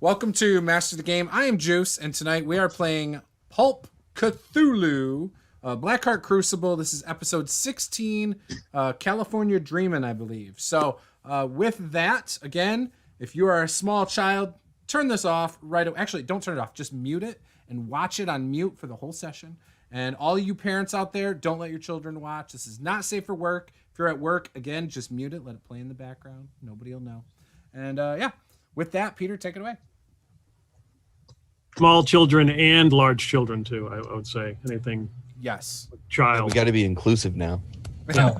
Welcome to Master the Game. I am Juce, and tonight we are playing Pulp Cthulhu, Blackheart Crucible. This is episode 16, California Dreamin', I believe. So with that, again, if you are a small child, turn this off right away. Actually, don't turn it off. Just mute it and watch it on mute for the whole session. And all you parents out there, don't let your children watch. This is not safe for work. If you're at work, again, just mute it. Let it play in the background. Nobody will know. And yeah, with that, Peter, take it away. Small children and large children, too, I would say. Anything. Yes. We Child. got to be inclusive now. No.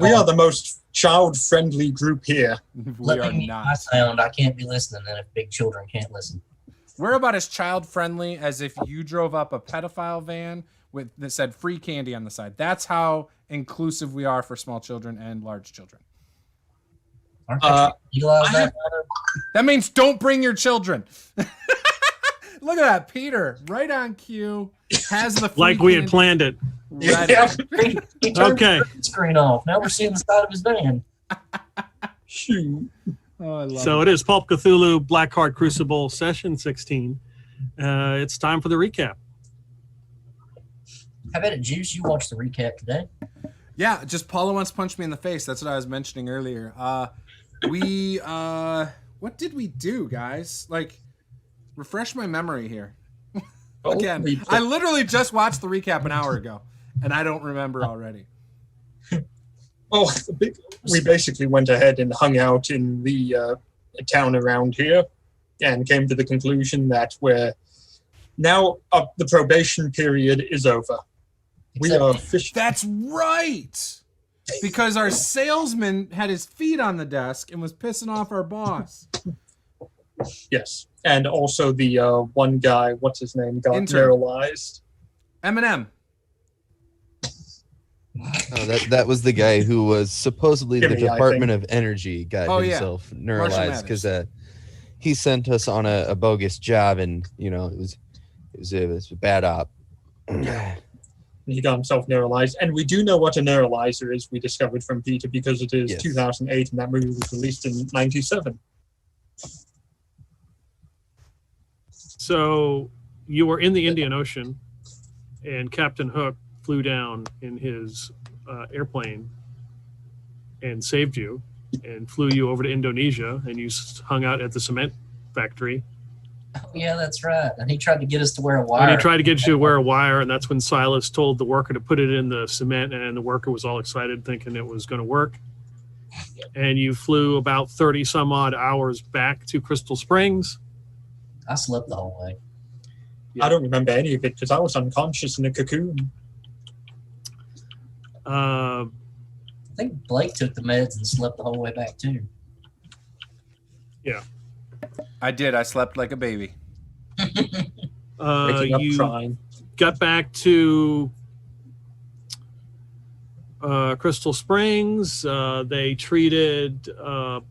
We are the most child-friendly group here. We are not. My sound, I can't be listening then if big children can't listen. We're about as child-friendly as if you drove up a pedophile van that said free candy on the side. That's how inclusive we are for small children and large children. Aren't they legalized that? That means don't bring your children. Look at that, Peter, right on cue, has the free Like we had candy planned it. ready. Yeah. He turned Okay. the screen off. Now we're seeing the side of his van. Shoot. Oh, I love So it is Pulp Cthulhu Blackheart Crucible Session 16. It's time for the recap. I bet it, Juice, you watched the recap today. Yeah, just Paula once punched me in the face. That's what I was mentioning earlier. What did we do, guys? Like, refresh my memory here. Again, I literally just watched the recap an hour ago, and I don't remember already. Oh, we basically went ahead and hung out in the town around here and came to the conclusion that we're now the probation period is over. We Except are officially. That's right! Because our salesman had his feet on the desk and was pissing off our boss. Yes. And also the one guy, what's his name, got Intern. paralyzed. Eminem. Oh, that was the guy who was supposedly the Jimmy, I Department think. of Energy got Oh, yeah. himself Marshall neuralized because Mathers. he sent us on a bogus job, and it was a bad op. He got himself neuralized. And we do know what a neuralizer is, we discovered from Peter, because it is Yes. 2008 and that movie was released in 97. So you were in the Indian Ocean, and Captain Hook flew down in his airplane and saved you and flew you over to Indonesia, and you hung out at the cement factory. Oh, yeah, that's right. And he tried to get us to wear a wire. And he tried to get you to wear a wire, and that's when Silas told the worker to put it in the cement, and the worker was all excited thinking it was going to work. And you flew about 30 some odd hours back to Crystal Springs. I slept the whole way. Yeah. I don't remember any of it because I was unconscious in a cocoon. Uh, I think Blake took the meds and slept the whole way back, too. I did. I slept like a baby. Waking up you crying. got back to Crystal Springs. They treated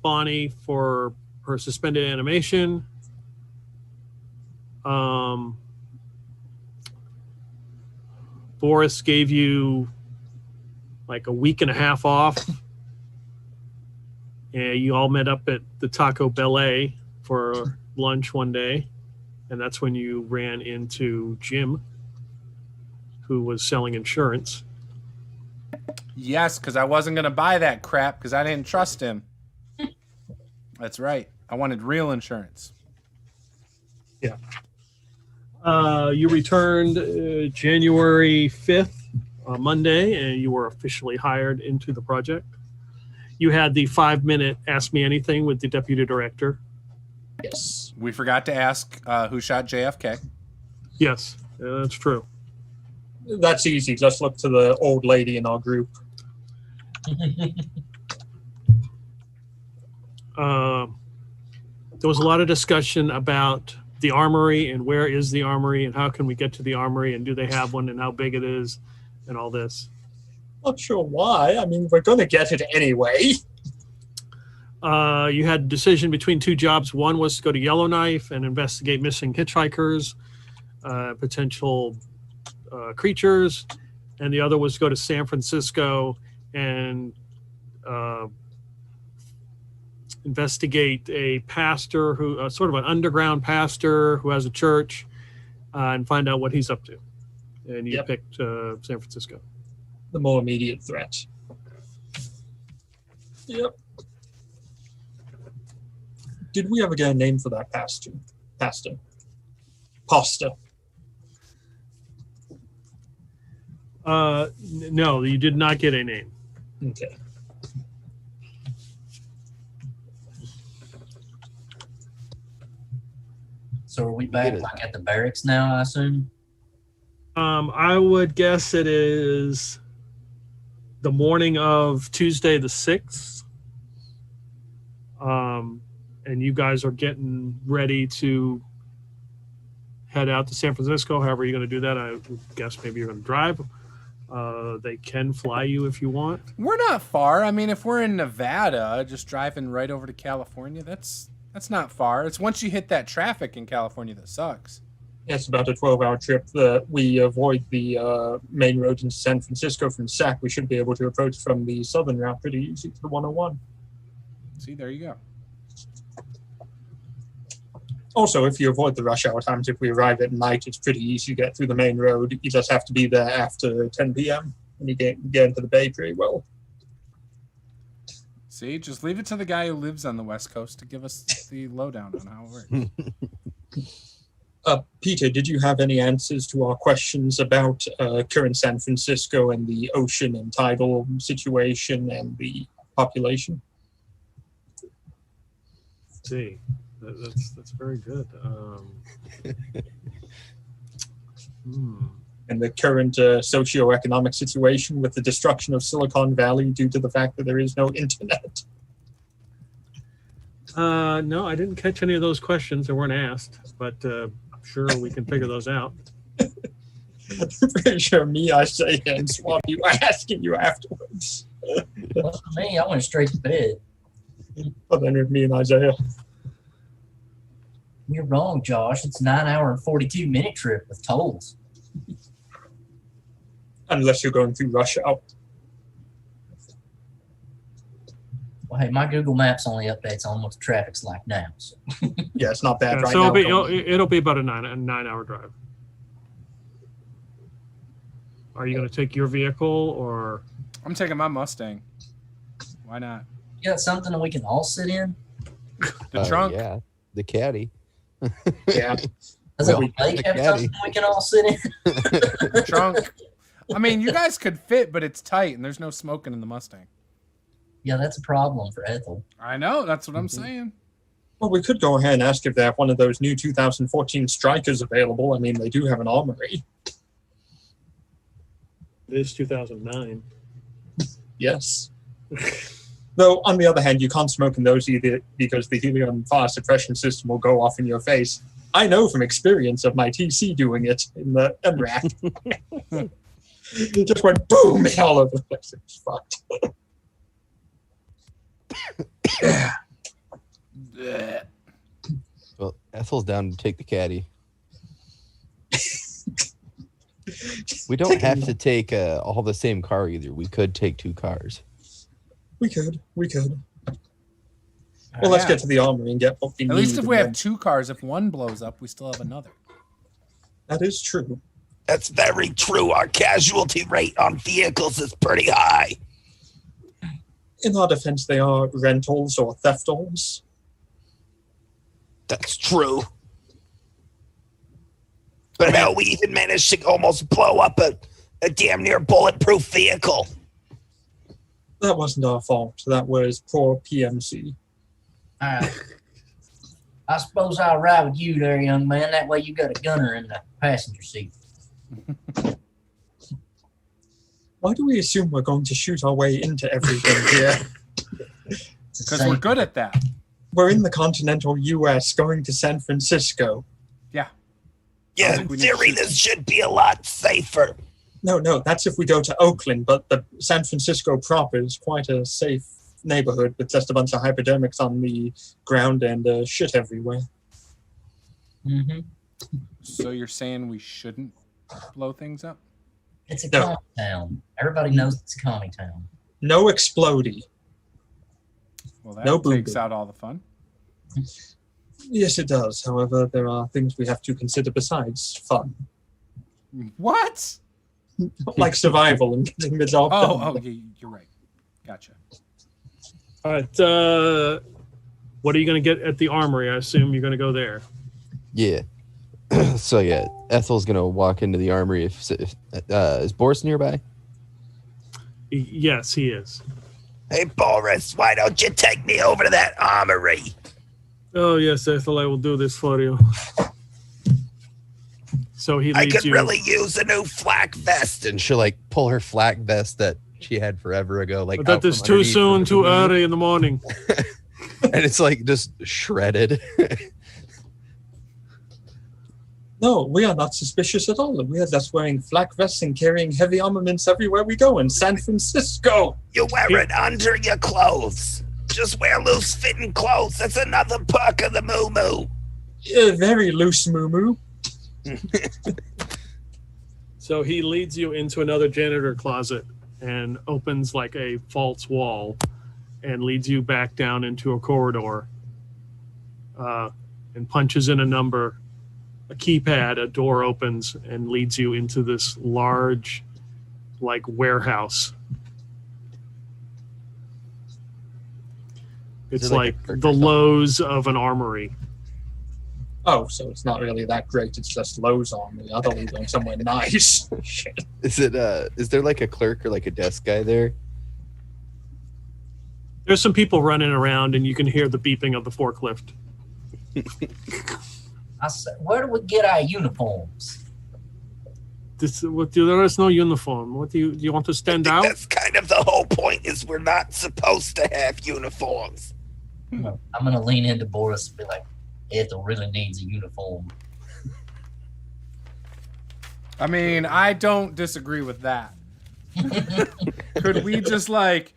Bonnie for her suspended animation. Boris gave you like a week and a half off. And you all met up at the Taco Ballet for lunch one day. And that's when you ran into Jim, who was selling insurance. Yes, because I wasn't going to buy that crap because I didn't trust him. That's right. I wanted real insurance. You returned January 5th, Monday, and you were officially hired into the project. You had the 5-minute Ask Me Anything with the deputy director. Yes. We forgot to ask who shot JFK. Yes, that's true. That's easy. Just look to the old lady in our group. There was a lot of discussion about the armory and where is the armory and how can we get to the armory and do they have one and how big it is and all this. Not sure why. I mean, we're going to get it anyway. You had a decision between two jobs. One was to go to Yellowknife and investigate missing hitchhikers, potential creatures, and the other was to go to San Francisco and investigate a pastor who, sort of an underground pastor who has a church, and find out what he's up to. And you Yep. picked San Francisco. The more immediate threat. Yep. Did we ever get a name for that pastor? Pasta. No, you did not get a name. Okay. So are we back like at the barracks now, I assume? I would guess it is the morning of Tuesday the 6th. And you guys are getting ready to head out to San Francisco. However you're going to do that, I would guess maybe you're going to drive. They can fly you if you want. We're not far. I mean, if we're in Nevada, just driving right over to California, that's not far. It's once you hit that traffic in California that sucks. It's about a 12-hour trip. We avoid the main road into San Francisco from SAC. We should be able to approach from the southern route pretty easy to the 101. See, there you go. Also, if you avoid the rush hour times, if we arrive at night, it's pretty easy to get through the main road. You just have to be there after 10 p.m. and you get into the bay pretty well. See, just leave it to the guy who lives on the West Coast to give us the lowdown on how it works. Peter, did you have any answers to our questions about current San Francisco and the ocean and tidal situation and the population? Let's see. That's very good. And the current socioeconomic situation with the destruction of Silicon Valley due to the fact that there is no internet? No, I didn't catch any of those questions that weren't asked, but I'm sure we can figure those out. I'm pretty sure me, Isaiah, and Swami were asking you afterwards. Well, for me, I went straight to bed. But then with me and Isaiah. You're wrong, Josh. It's a 9-hour and 42-minute trip with tolls. Unless you're going through rush hour. Well, hey, my Google Maps only updates on what the traffic's like now. So. Yeah, it's not bad right so now. it'll be about a 9-hour drive. Are you going to take your vehicle or? I'm taking my Mustang. Why not? You got something that we can all sit in? The trunk. Yeah, the caddy. Yeah. Does Well, the lake have caddy. something we can all sit in? The trunk. I mean, you guys could fit, but it's tight, and there's no smoking in the Mustang. Yeah, that's a problem for Ethel. I know. That's what I'm saying. Well, we could go ahead and ask if they have one of those new 2014 Strikers available. I mean, they do have an armory. It is 2009. Yes. Though, on the other hand, you can't smoke in those either because the helium fire suppression system will go off in your face. I know from experience of my TC doing it in the MRAC. It just went boom all over the place. It was fucked. Well, Ethel's down to take the caddy. We don't have to take all the same car either. We could take 2 cars. We could. Well, let's get to the armory and get what we need. At least if we and have 2 cars, if one blows up, we still have another. That is true. That's very true. Our casualty rate on vehicles is pretty high. In our defense, they are rentals or theftals. That's true. But how we even managed to almost blow up a damn near bulletproof vehicle. That wasn't our fault. That was poor PMC. All right. I suppose I'll ride with you there, young man. That way you got a gunner in the passenger seat. Why do we assume we're going to shoot our way into everything here? Because we're good at that. We're in the continental U.S. going to San Francisco. Yeah. Yeah, think in we need to theory, shoot this should be a lot safer. No, that's if we go to Oakland, but the San Francisco proper is quite a safe neighborhood with just a bunch of hypodermics on the ground and shit everywhere. Mm-hmm. So you're saying we shouldn't blow things up? It's a No. commie town. Everybody knows it's a commie town. No explodey. Well, that No takes boo-boo. out all the fun. Yes, it does. However, there are things we have to consider besides fun, What? like survival and getting the job done. Oh, you're right. Gotcha. All right. What are you going to get at the armory? I assume you're going to go there. Yeah. So yeah, Ethel's gonna walk into the armory. If is Boris nearby? Yes, he is. Hey Boris, why don't you take me over to that armory? Oh, yes, Ethel, I will do this for you. So he leads you. Use a new flak vest, and she'll like pull her flak vest that she had forever ago. Like But that is too soon, too early in the morning. and it's like just shredded. No, we are not suspicious at all. We are just wearing flak vests and carrying heavy armaments everywhere we go in San Francisco. You wear it under your clothes. Just wear loose-fitting clothes. That's another perk of the moo-moo. Very loose, moo-moo. So he leads you into another janitor closet and opens like a false wall and leads you back down into a corridor and punches in a number. A keypad, a door opens and leads you into this large, like, warehouse. It's like the Lowe's of an armory. Oh, so it's not really that great. It's just Lowe's on me. I thought we were going somewhere nice. Shit. Is it? Is there like a clerk or like a desk guy there? There's some people running around and you can hear the beeping of the forklift. I said, where do we get our uniforms? There is no uniform. What do you want to stand out? That's kind of the whole point. Is we're not supposed to have uniforms. I'm gonna lean into Boris and be like, Ethel really needs a uniform. I mean, I don't disagree with that. Could we just like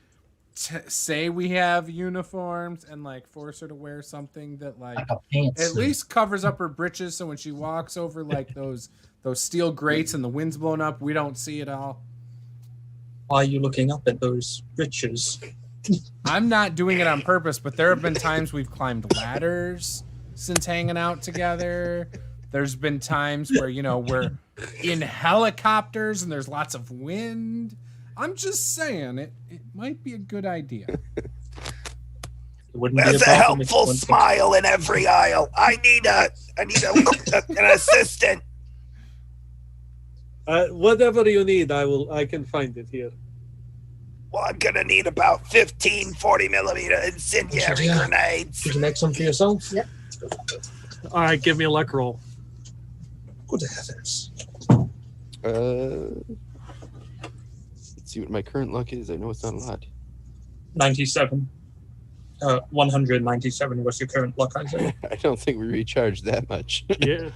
say we have uniforms and like force her to wear something that like a pantsuit. at least covers up her britches, so when she walks over like those steel grates and the wind's blowing up, we don't see it all? Why are you looking up at those riches? I'm not doing it on purpose, but there have been times we've climbed ladders since hanging out together. There's been times where, you know, we're in helicopters and there's lots of wind. I'm just saying it might be a good idea. There's a helpful smile in every aisle. I need an assistant. Whatever you need, I can find it here. Well, I'm gonna need about 15 40mm incendiary grenades. Did you make some for yourself? Yep. All right, give me a luck roll. Good heavens. Let's see what my current luck is. I know it's not a lot. 97. 197 was your current luck, I say. I don't think we recharged that much. Yeah.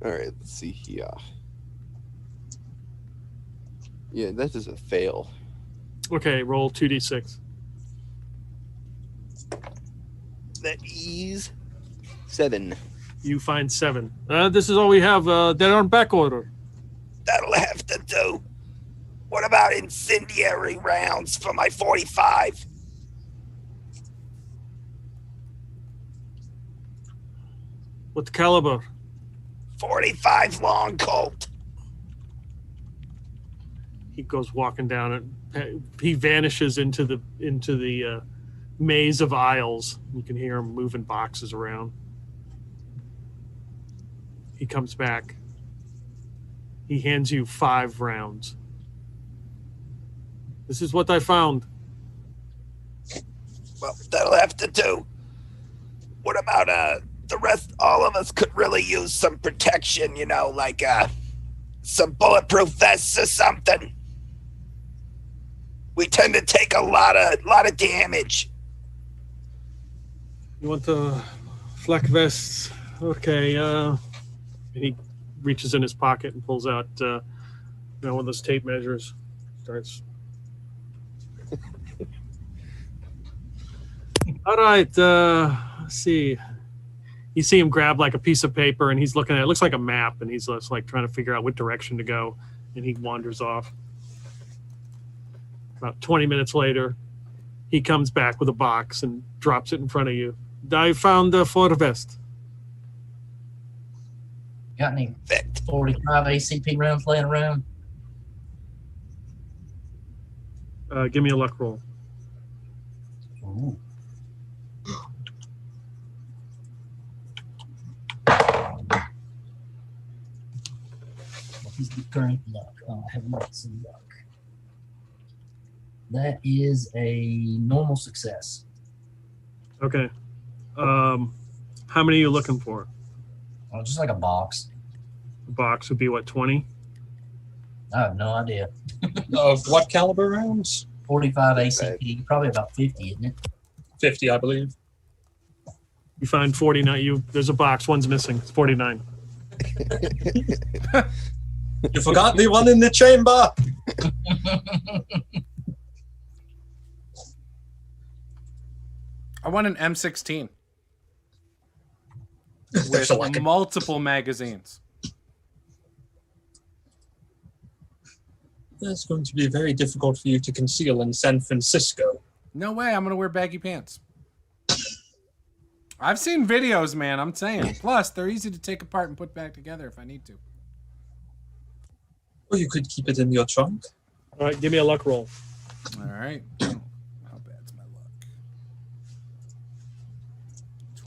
All right, let's see here. Yeah, that is a fail. Okay, roll 2d6. That is 7. You find 7. This is all we have. They're on back order. That'll have to do. What about incendiary rounds for my 45? What caliber? 45 long Colt. He goes walking down and he vanishes into the maze of aisles. You can hear him moving boxes around. He comes back. He hands you 5 rounds. This is what I found. Well, that'll have to do. What about the rest? All of us could really use some protection, you know, like some bulletproof vests or something. We tend to take a lot of damage. You want the flak vests? Okay. And he reaches in his pocket and pulls out one of those tape measures. Starts. All right. Let's see. You see him grab like a piece of paper and he's looking at it. It looks like a map and he's just like trying to figure out what direction to go. And he wanders off. About 20 minutes later, He comes back with a box and drops it in front of you. I found the photo vest. Got any 45 ACP rounds laying around? Give me a luck roll. Ooh. What is the current luck? Oh, I have not seen luck. That is a normal success. Okay. How many are you looking for? Oh, just like a box. A box would be what, 20? I have no idea. Of what caliber rounds? 45 ACP, probably about 50, isn't it? 50, I believe. You find 49. There's a box. One's missing. It's 49. You forgot the one in the chamber. I want an M16 with Excellent. multiple magazines. That's going to be very difficult for you to conceal in San Francisco. No way, I'm going to wear baggy pants. I've seen videos, man, I'm saying. Plus, they're easy to take apart and put back together if I need to. Or you could keep it in your trunk. All right, give me a luck roll. All right. How bad's my luck?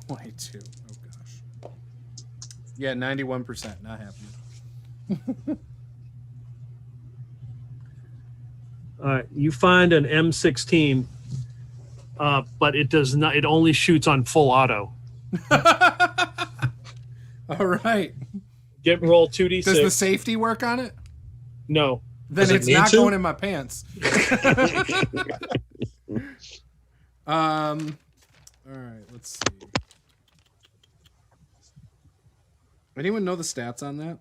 22. Oh, gosh. Yeah, 91%. Not happening. All right, you find an M16, but it does not. It only shoots on full auto. All right. Roll 2d6. Does the safety work on it? No. Then Does it it's need not to? going in my pants. All right, let's see. Anyone know the stats on that?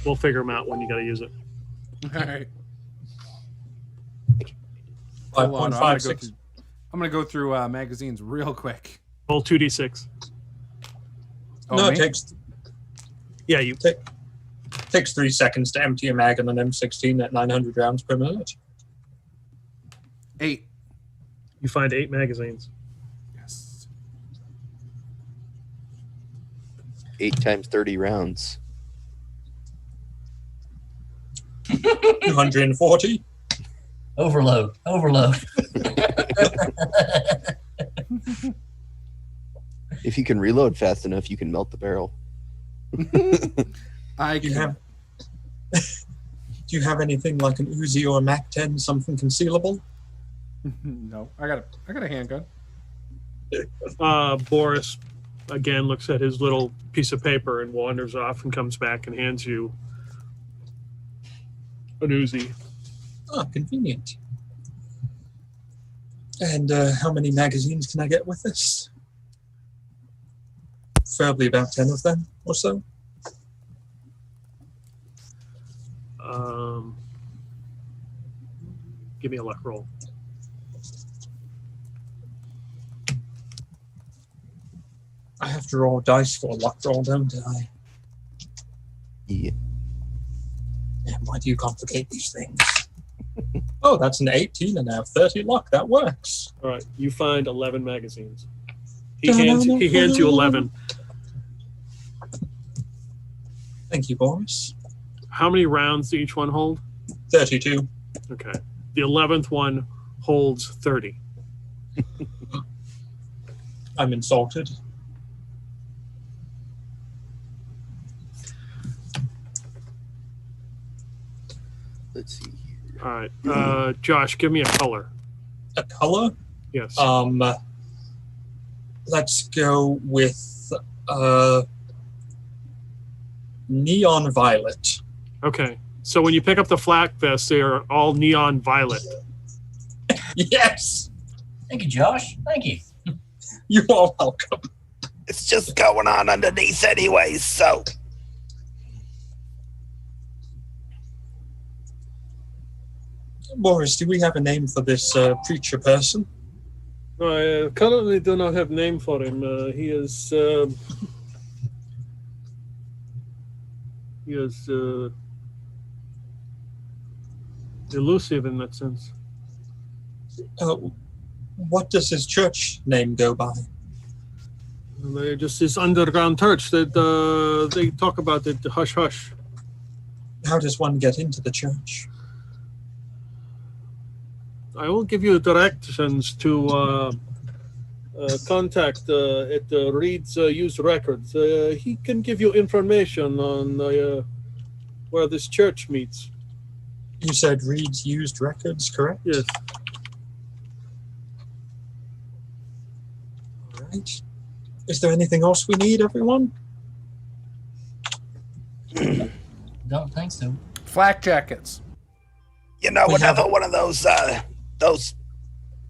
We'll figure them out when you got to use it. All right. Hold on, I'm gonna go 5.56. through- I'm going to go through magazines real quick. Roll 2d6. Oh, No, me? it Yeah, you. takes 3 seconds to empty a mag on an M16 at 900 rounds per minute. 8. You find 8 magazines. Yes. 8 times 30 rounds. 240. Overload. If you can reload fast enough, you can melt the barrel. I Do you can. have? Do you have anything like an Uzi or a Mac-10, something concealable? No, I got a handgun. Boris, again, looks at his little piece of paper and wanders off and comes back and hands you an Uzi. Ah, convenient. And how many magazines can I get with this? Preferably about 10 of them or so. Give me a luck roll. I have to roll dice for a luck roll, don't I? Yeah. Man, why do you complicate these things? Oh, that's an 18 and I have 30 luck. That works. All right, you find 11 magazines. He hands you 11. Thank you, Boris. How many rounds do each one hold? 32. Okay. The 11th one holds 30. I'm insulted. Let's see here. All right. Josh, give me a color. A color? Yes. Let's go with neon violet. Okay. So when you pick up the flak vest, they are all neon violet. Yes, Thank you, Josh. Thank you. you are welcome. It's just going on underneath anyways, so Boris, do we have a name for this preacher person? I currently do not have name for him. He is elusive in that sense. What does his church name go by? They're just this underground church that they talk about it hush hush. How does one get into the church? I will give you directions to contact at Reed's Used Records. He can give you information on where this church meets. You said Reed's Used Records, correct? Yes. All right. Is there anything else we need, everyone? Don't think so. Flak jackets. You know, We have another one of those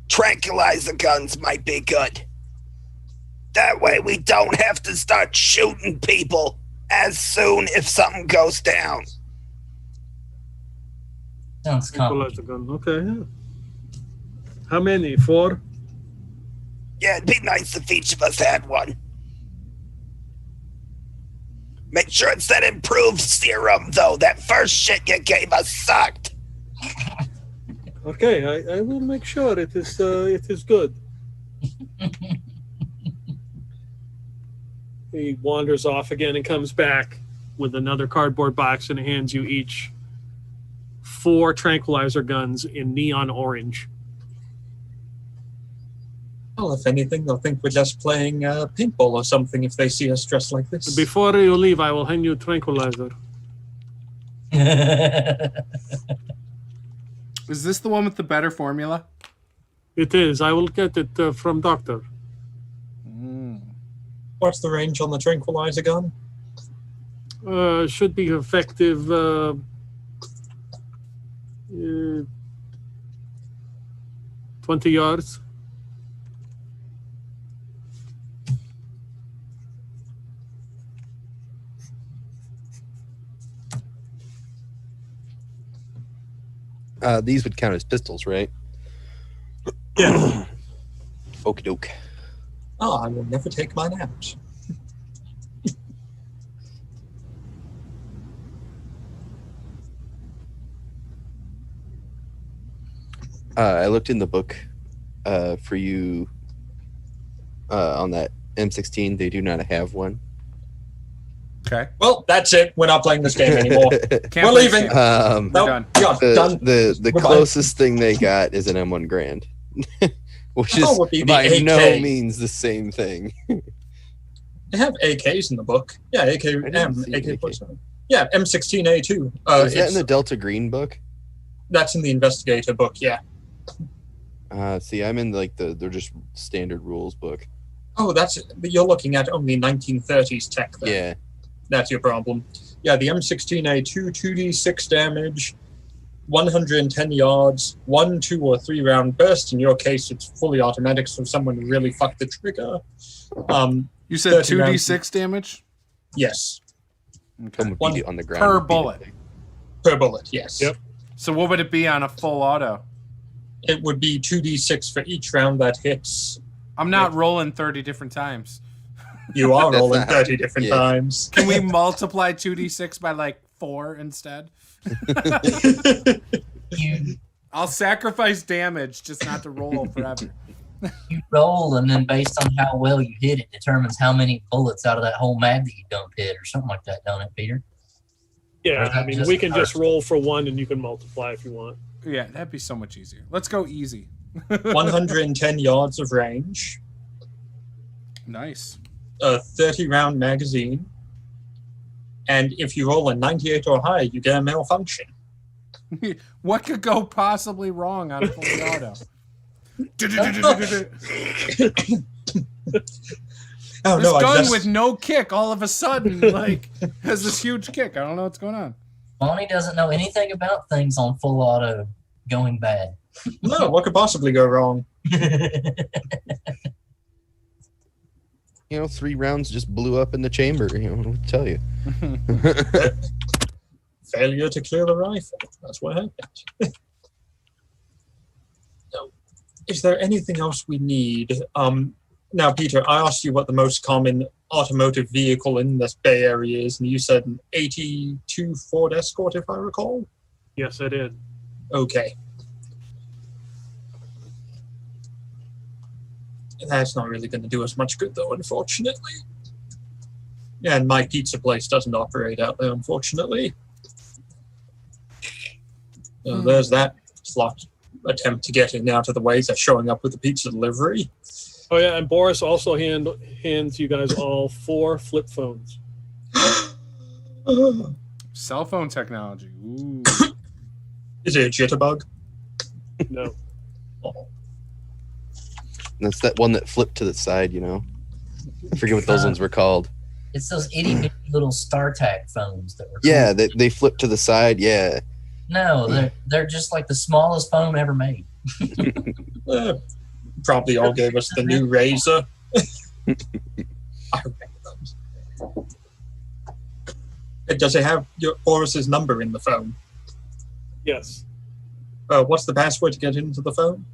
tranquilizer guns might be good. That way we don't have to start shooting people as soon if something goes down. Sounds Tranquilizer complicated. gun. Okay. Yeah. How many? 4? Yeah, it'd be nice if each of us had one. Make sure it's that improved serum, though. That first shit you gave us sucked. Okay, I will make sure it is good. He wanders off again and comes back with another cardboard box and hands you each 4 tranquilizer guns in neon orange. Well, if anything, they'll think we're just playing paintball or something if they see us dressed like this. Before you leave, I will hand you a tranquilizer. Is this the one with the better formula? It is. I will get it from Doctor. What's the range on the tranquilizer gun? Should be effective 20 yards. These would count as pistols, right? Yeah. Okie doke. Oh, I will never take mine out. I looked in the book for you on that M16. They do not have one. Okay. Well, that's it. We're not playing this game anymore. Can't We're play leaving. this game. Nope. done. Yeah, done. The Goodbye. closest thing they got is an M1 Grand, which Oh, is would be the by no AK. means the same thing. They have AKs in the book. Yeah, I didn't AK-M, see an AK. AK-47. Yeah, M16A2. Is that in the Delta Green book? That's in the Investigator book, yeah. See, I'm in like they're just standard rules book. Oh, you're looking at only 1930s tech then. Yeah. That's your problem. Yeah, the M16A2, 2d6 damage, 110 yards, 1, 2, or 3 round burst. In your case, it's fully automatic, so someone really fucked the trigger. You said 30 rounds. 2d6 damage? Yes, Okay. Would be on the ground. Per would be the bullet. thing. per bullet, yes. Yep. So what would it be on a full auto? It would be 2d6 for each round that hits. I'm not rolling 30 different times. You are That's rolling not- 30 different yeah. times. Can we multiply 2d6 by like 4 instead? You I'll sacrifice damage just not to roll forever. roll, and then based on how well you hit it, determines how many bullets out of that whole mag that you don't hit, or something like that, don't it, Peter? Yeah, Or is I that mean, just we can just first? roll for 1 and you can multiply if you want. Yeah, that'd be so much easier. Let's go easy. 110 yards of range, Nice. a 30 round magazine, and if you roll a 98 or higher, you get a malfunction. What could go possibly wrong on full auto? Oh This no, I gun just with no kick all of a sudden like has this huge kick. I don't know what's going on. Bonnie doesn't know anything about things on full auto going bad. no. What could possibly go wrong? You know, 3 rounds just blew up in the chamber. You know, what to tell you. Failure to clear the rifle. That's what happened. So, is there anything else we need? Now, Peter, I asked you what the most common automotive vehicle in this Bay Area is, and you said an 82 Ford Escort, if I recall. Yes, I did. Okay. That's not really going to do us much good, though, unfortunately. And my pizza place doesn't operate out there, unfortunately. So there's that slot attempt to get in out of the way. They're showing up with a pizza delivery. Oh yeah, and Boris also hands you guys all 4 flip phones. Cell phone technology. Ooh. Is it a jitterbug? No. Oh. That's that one that flipped to the side, you know. I forget what those ones were called. It's those itty bitty little StarTAC phones that were. Yeah, they flip to the side. Yeah. No, they're just like the smallest phone ever made. Probably all gave us the new Razor. I remember those. Does it have Boris's number in the phone? Yes. What's the password to get into the phone?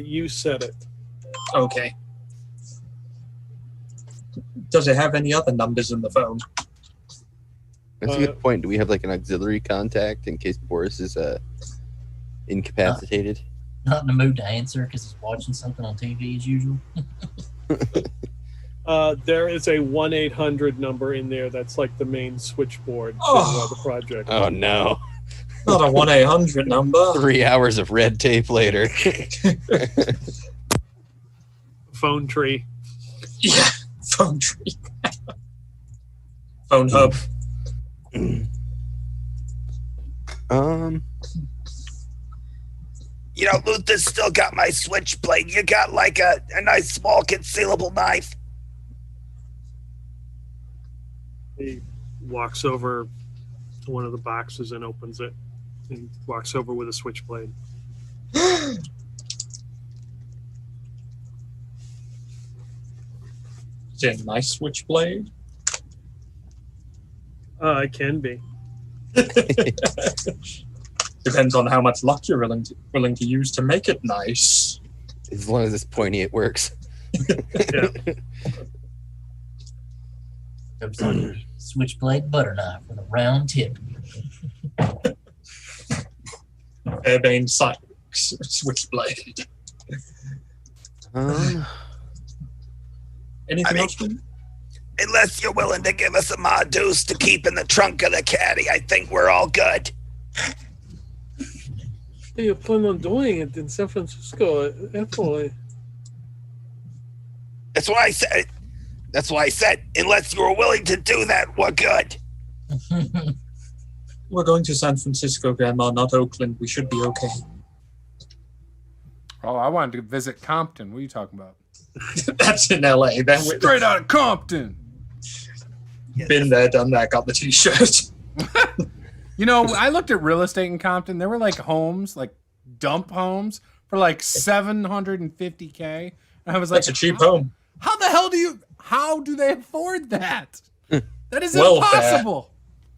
You said it. Okay. Does it have any other numbers in the phone? That's a good point. Do we have like an auxiliary contact in case Boris is incapacitated? Not in the mood to answer because he's watching something on TV as usual. There is a 1-800 number in there that's like the main switchboard to the project. Oh no. Not a 1-800 number. 3 hours of red tape later. Phone tree. Yeah, phone tree. Phone hub. You know, Luther's still got my switchblade. You got like a nice small concealable knife. He walks over to one of the boxes and opens it. And walks over with a switchblade. Is it a nice switchblade? It can be. Depends on how much luck you're willing to use to make it nice. As long as it's pointy, it works. Yeah. Goes on your switchblade butter knife with a round tip. Airbane switchblade. Anything else? Unless you're willing to give us a Juce to keep in the trunk of the caddy, I think we're all good. You plan on doing it in San Francisco, Italy. That's why I said, unless you were willing to do that, we're good. We're going to San Francisco, Grandma, not Oakland. We should be okay. Oh, I wanted to visit Compton. What are you talking about? That's in LA. Straight out of Compton. Been there, done that, got the t-shirt. You know, I looked at real estate in Compton. There were like homes, like dump homes for like $750K. And I was like, That's a cheap home. How do they afford that? That is Welfare. impossible.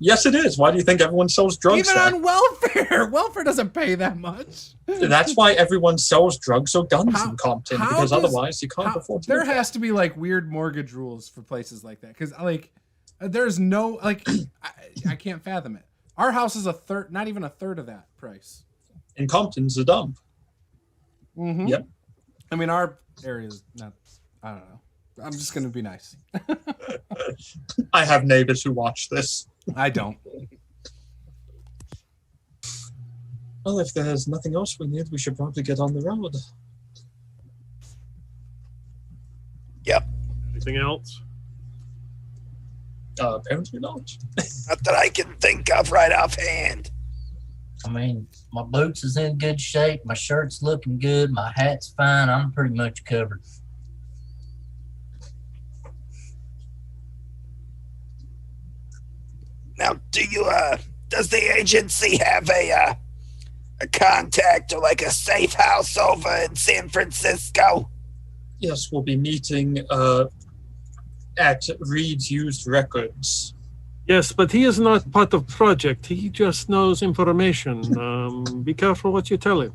Yes, it is. Why do you think everyone sells drugs Even there? on welfare. Welfare doesn't pay that much. That's why everyone sells drugs or guns in Compton, because otherwise you can't afford to. There has to be like weird mortgage rules for places like that. Because like, there's no, like, I can't fathom it. Our house is not even a third of that price. And Compton's a dump. Mm-hmm. Yep. I mean, our area is not, I don't know. I'm just going to be nice. I have neighbors who watch this. I don't. Well, if there's nothing else we need, we should probably get on the road. Yep. Anything else? Apparently not. Not that I can think of right offhand. I mean, my boots is in good shape. My shirt's looking good. My hat's fine. I'm pretty much covered. Now, does the agency have a contact or like a safe house over in San Francisco? Yes, we'll be meeting at Reed's Used Records. Yes, but he is not part of the project. He just knows information. Be careful what you tell him.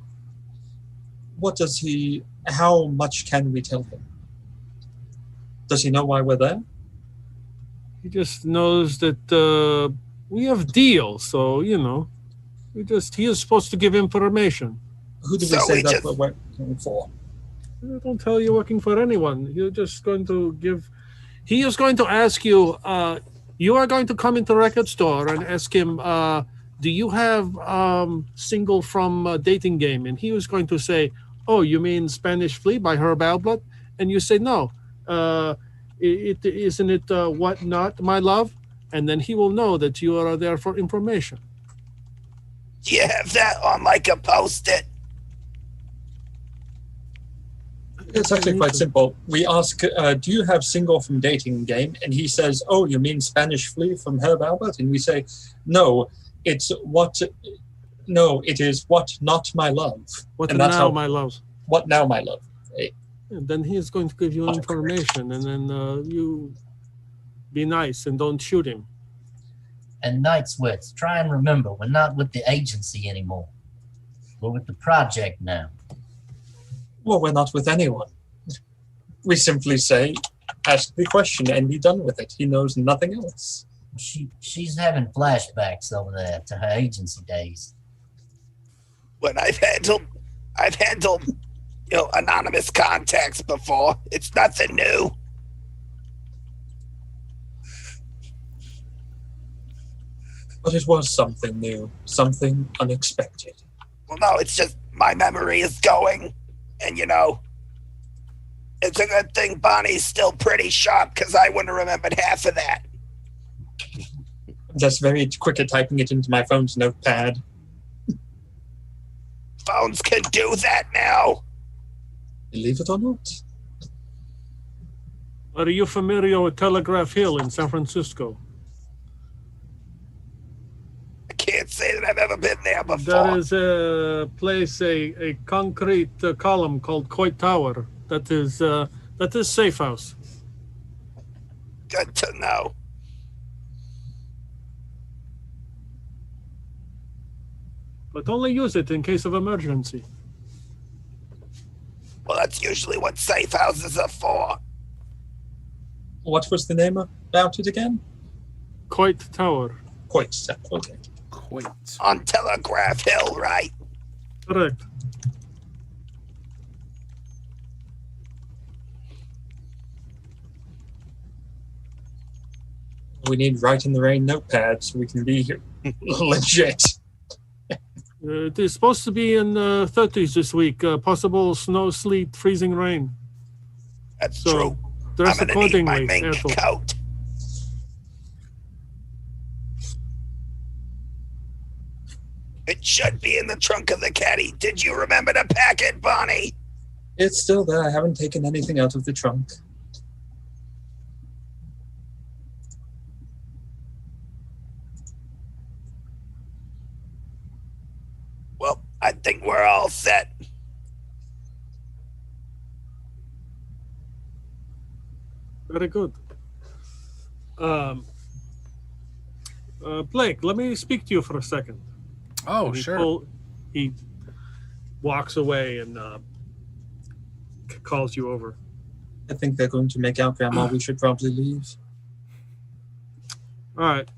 How much can we tell him? Does he know why we're there? He just knows that we have deals, so, you know. He is supposed to give information. Who did we So say we that just- we're working for? Don't tell you're working for anyone. You're just going to give. He is going to ask you. You are going to come into the record store and ask him, "Do you have single from dating game?" And he was going to say, "Oh, you mean Spanish Flea by Herb Albert?" And you say, "No. Isn't it What Not, My Love?" And then he will know that you are there for information. Do you have that on like a post-it? It's actually quite simple. We ask, do you have single from dating game? And he says, oh, you mean Spanish Flea from Herb Albert? And we say, no, it is What Not My Love. What And now, that's how- my love? What now, my love? And then he is going to give you information, and then you be nice and don't shoot him. And Night Sweats, try and remember, we're not with the agency anymore. We're with the project now. Well, we're not with anyone. We simply say, ask the question and be done with it. He knows nothing else. She's having flashbacks over there to her agency days. When I've handled, anonymous contacts before. It's nothing new. But it was something new, something unexpected. Well, no, it's just my memory is going, and it's a good thing Bonnie's still pretty sharp because I wouldn't have remembered half of that. I'm just very quick at typing it into my phone's notepad. Phones can do that now. Believe it or not. Are you familiar with Telegraph Hill in San Francisco? I can't say that I've ever been there before. There is a place, a concrete column called Coit Tower. That is safe house. Good to know. But only use it in case of emergency. Well, that's usually what safe houses are for. What was the name about it again? Coit Tower. Quite. Okay. Quite. On Telegraph Hill, right? Correct. We need Write in the Rain notepad so we can be legit. It is supposed to be in 30s this week. Possible snow, sleet, freezing rain. That's So, true. dress I'm gonna need my accordingly. mink Ethel. coat. It should be in the trunk of the caddy. Did you remember to pack it, Bonnie? It's still there. I haven't taken anything out of the trunk. Well, I think we're all set. Very good. Blake, let me speak to you for a second. Oh, And sure. He walks away and calls you over. I think they're going to make out, Grandma. We should probably leave. All right.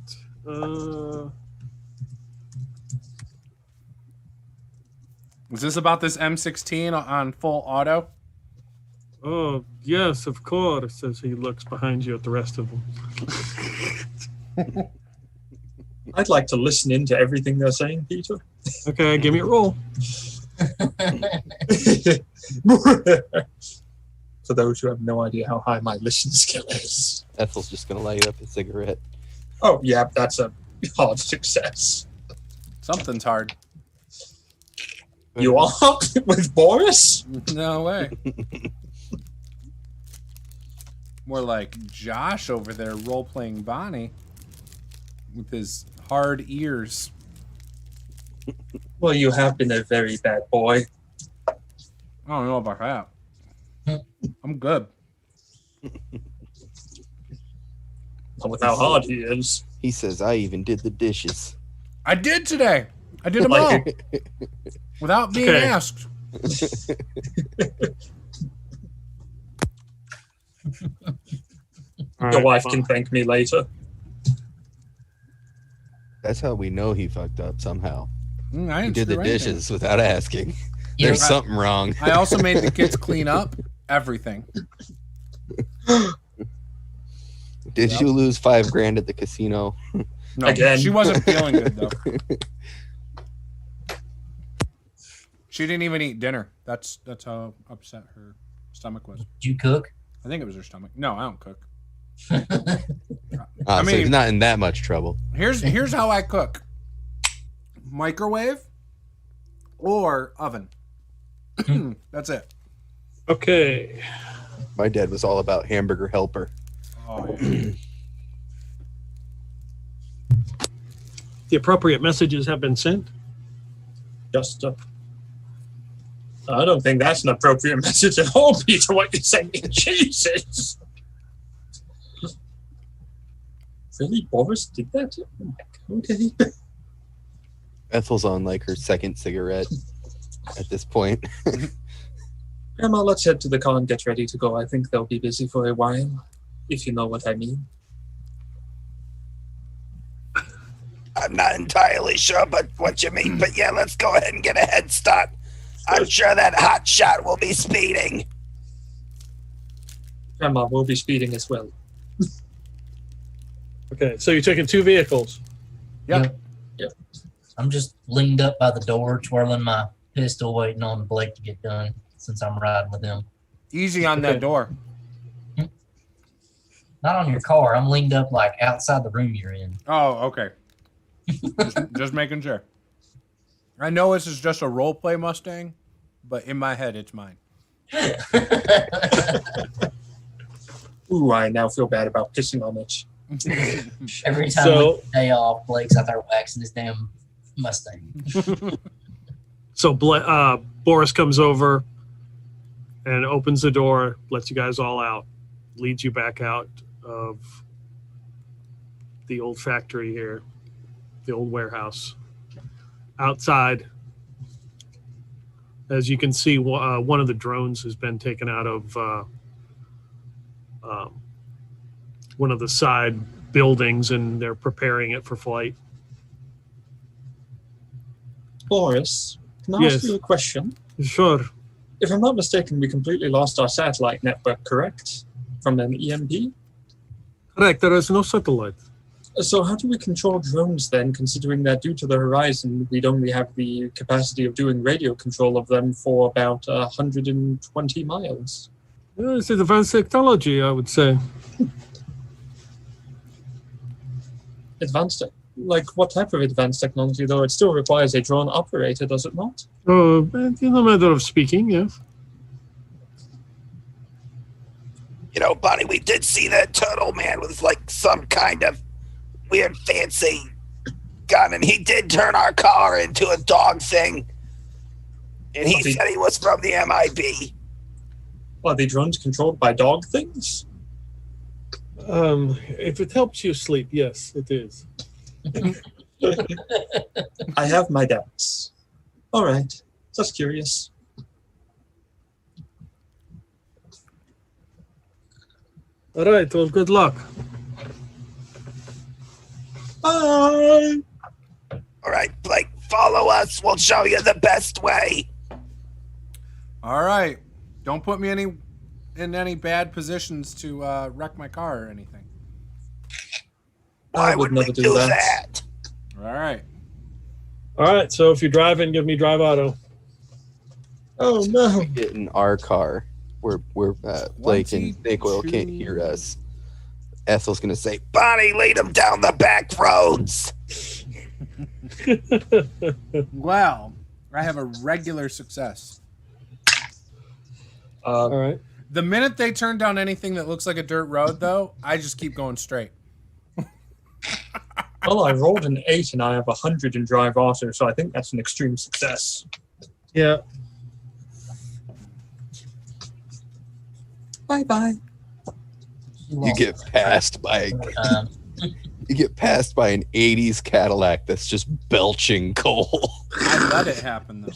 Was this about this M16 on full auto? Oh, yes, of course, as he looks behind you at the rest of them. I'd like to listen into everything they're saying, Peter. Okay, give me a roll. For those who have no idea how high my listen skill is. Ethel's just gonna light up a cigarette. Oh, yeah, that's a hard success. Something's hard. You are with Boris? No way. More like Josh over there role-playing Bonnie with his hard ears. Well, you have been a very bad boy. I don't know about that. I'm good. Not with how hard he is. He says, I even did the dishes. I did today. I did them all without being Okay. asked. All Your right, wife fine. can thank me later. That's how we know he fucked up somehow. I You didn't did the screw anything. dishes without asking. You There's know, something wrong. I also made the kids clean up everything. Did Yep. you lose $5,000 at the casino? No, Again. she wasn't feeling good though. She didn't even eat dinner. That's how upset her stomach was. did you cook? I think it was her stomach. No, I don't cook. So I he's mean, not in that much trouble. here's how I cook: microwave or oven. That's it. Okay. My dad was all about hamburger helper. Oh, yeah. The appropriate messages have been sent. Just, I don't think that's an appropriate message at all, Peter, what you're saying. Jesus. Really? Boris did that? Oh my God. Okay. Ethel's on like her second cigarette at this point. Grandma, let's head to the car and get ready to go. I think they'll be busy for a while, if you know what I mean. I'm not entirely sure but what you mean, but yeah, let's go ahead and get a head start. I'm sure that hot shot will be speeding. Grandma will be speeding as well. Okay, so you're taking 2 vehicles. Yep. I'm just leaned up by the door, twirling my pistol, waiting on Blake to get done since I'm riding with him. Easy on that Okay. door. Not on your car. I'm leaned up like outside the room you're in. Oh, okay. just making sure. I know this is just a role play Mustang, but in my head, it's mine. Ooh, I now feel bad about pissing on it. Every time So- we get a day off, Blake's out there waxing his damn Mustang. So Boris comes over and opens the door, lets you guys all out, leads you back out of the old factory here, the old warehouse. Outside, as you can see, one of the drones has been taken out of one of the side buildings, and they're preparing it for flight. Boris, can I Yes. ask you a question? Sure. If I'm not mistaken, we completely lost our satellite network, correct? From an EMP? Correct. There is no satellite. So how do we control drones then, considering that due to the horizon, we'd only have the capacity of doing radio control of them for about 120 miles? It's advanced technology, I would say. Advanced, like what type of advanced technology, though? It still requires a drone operator, does it not? In a matter of speaking, yes. You know, Bonnie, we did see that turtle man with like some kind of weird fancy gun, and he did turn our car into a dog thing. And he said he was from the MIB. Are the drones controlled by dog things? If it helps you sleep, yes, it is. I have my doubts. All right, just curious. All right, well, good luck. Bye! All right, Blake, follow us. We'll show you the best way. All right. Don't put me in any bad positions to wreck my car or anything. Why I would would we never do do that. that? All right. All right, so if you're driving, give me drive auto. Oh no! Get in our car where Blake and Snake Oil can't hear us. Ethel's gonna say, Bonnie, lead him down the back roads. Well, I have a regular success. All right. The minute they turn down anything that looks like a dirt road, though, I just keep going straight. Well, I rolled an 8 and I have 100 in drive auto, so I think that's an extreme success. Yeah. Bye-bye. you get passed by you get passed by an 80s Cadillac that's just belching coal. I let it happen, though.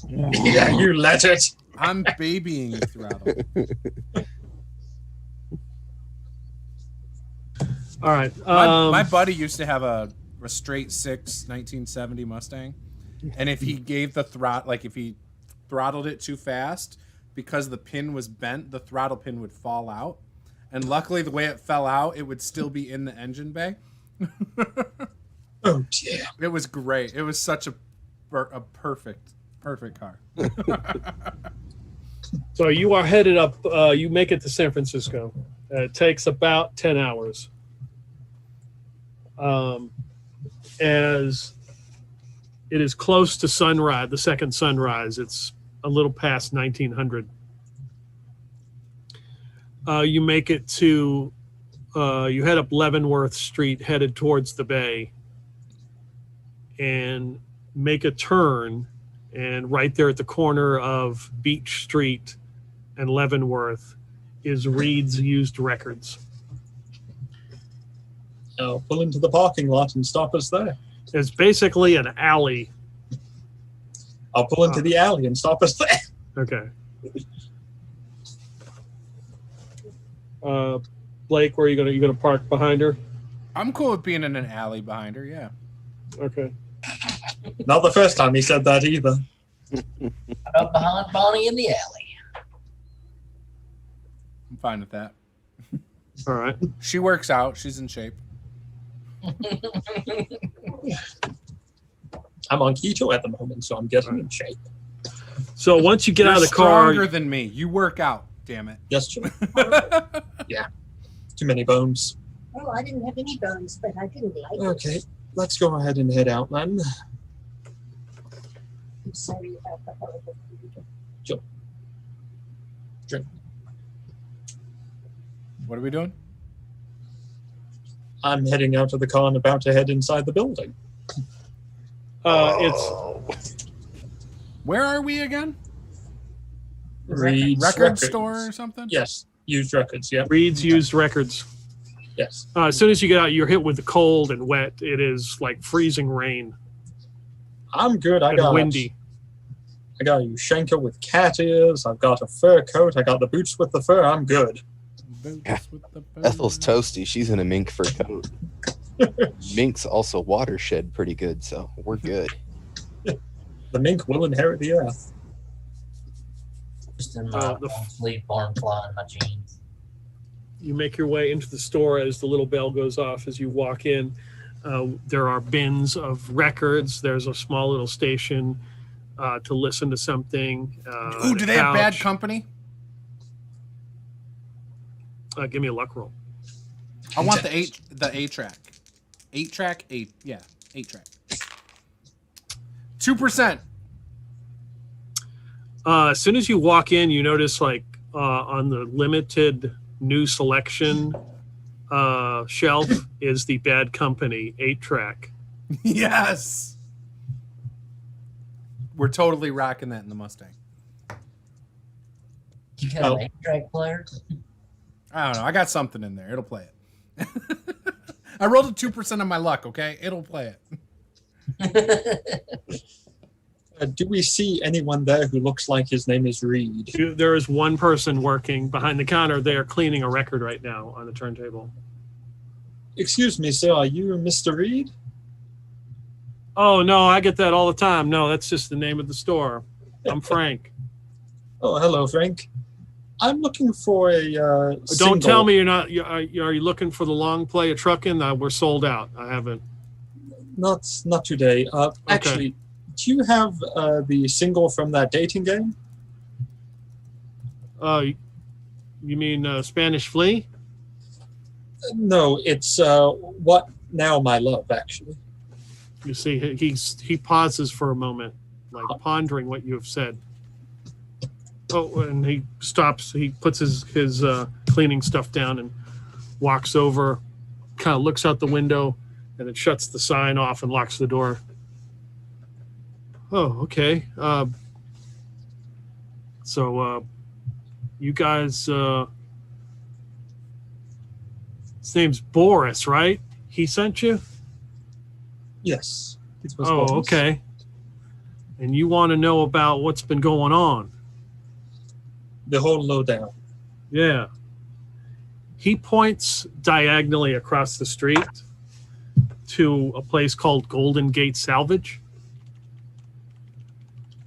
Yeah, you let it. I'm babying the throttle. All right. My buddy used to have a straight 6 1970 Mustang, And if he gave the throttle, like if he throttled it too fast, because the pin was bent, the throttle pin would fall out. And luckily, the way it fell out, it would still be in the engine bay. Oh dear. It was great. It was such a perfect car. So you are headed up. You make it to San Francisco. It takes about 10 hours. As it is close to sunrise, the second sunrise, it's a little past 1900. You make it to, you head up Leavenworth Street, headed towards the bay, and make a turn. And right there at the corner of Beach Street and Leavenworth is Reed's Used Records. I'll pull into the parking lot and stop us there. It's basically an alley. I'll pull into the alley and stop us there. Okay. Blake, where are you gonna? You gonna park behind her? I'm cool with being in an alley behind her. Yeah. Okay. Not the first time he said that either. Up behind Bonnie in the alley. I'm fine with that. All right. She works out. She's in shape. I'm on keto at the moment, so I'm getting in shape. So once you get You're out of the car, stronger than me. You work out. Damn it. Yes, Jim. Yeah. Too many bones. Oh, I didn't have any bones, but I didn't like it. Okay, let's go ahead and head out then. I'm sorry about the horrible food. Drink. What are we doing? I'm heading out of the car and about to head inside the building. it's Where are we again? Reed's Record store or something? Yes, used records, yeah. Reed's Used Records. Yes. As soon as you get out, you're hit with the cold and wet. It is like freezing rain I'm good. and windy. I got a Ushenka with cat ears. I've got a fur coat. I got the boots with the fur. I'm good. Boots with the Ethel's toasty. She's in a mink fur coat. Mink's also watershed pretty good, so we're good. The mink will inherit the earth. Just in my sleeve barn fly in my jeans. You make your way into the store as the little bell goes off. As you walk in, there are bins of records. There's a small little station to listen to something. Ooh, do they have Bad Company? Give me a luck roll. I want the 8-track. 8-track? 8-track. 2%. As soon as you walk in, you notice like on the limited new selection shelf is the Bad Company 8-track. Yes. We're totally rocking that in the Mustang. You got an 8-track player? I don't know. I got something in there. It'll play it. I rolled a 2% on my luck, okay? It'll play it. Do we see anyone there who looks like his name is Reed? There is one person working behind the counter. They are cleaning a record right now on the turntable. Excuse me, sir. Are you Mr. Reed? Oh, no, I get that all the time. No, that's just the name of the store. I'm Frank. Oh, hello, Frank. I'm looking for a Don't tell me you're not. Are you looking for the long play of trucking? We're sold out. I haven't. Not today. Actually, do you have the single from that dating game? You mean Spanish Flea? No, it's What Now, My Love, actually. You see, he pauses for a moment, like pondering what you have said. Oh, and he stops. He puts his cleaning stuff down and walks over, kind of looks out the window, and then shuts the sign off and locks the door. Oh, okay. So you guys, his name's Boris, right? He sent you? Yes. It was Oh, Boris. okay. And you want to know about what's been going on? The whole lowdown. Yeah. He points diagonally across the street to a place called Golden Gate Salvage.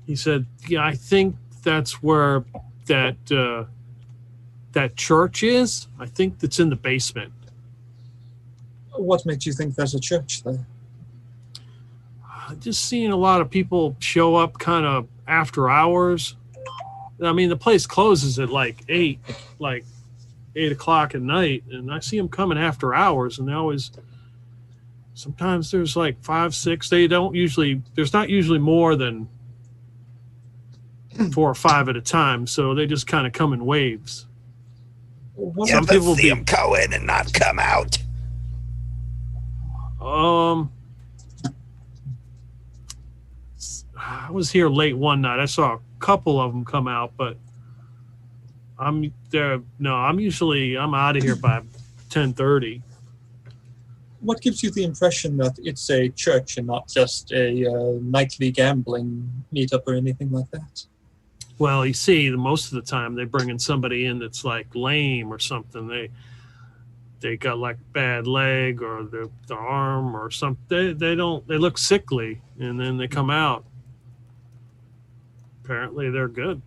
He said, "Yeah, I think that's where that church is. I think it's in the basement." What makes you think there's a church there? Just seeing a lot of people show up kind of after hours. I mean, the place closes at like 8 o'clock at night, and I see them coming after hours, and they always, sometimes there's like 5, 6. There's not usually more than 4 or 5 at a time, so they just kind of come in waves. What You Some ever people see be- them go in and not come out? I was here late one night. I saw a couple of them come out, but I'm out of here by 10:30. What gives you the impression that it's a church and not just a nightly gambling meetup or anything like that? Well, you see, most of the time they bring in somebody in that's like lame or something. They got like bad leg or their arm or something. They look sickly, and then they come out. Apparently they're good.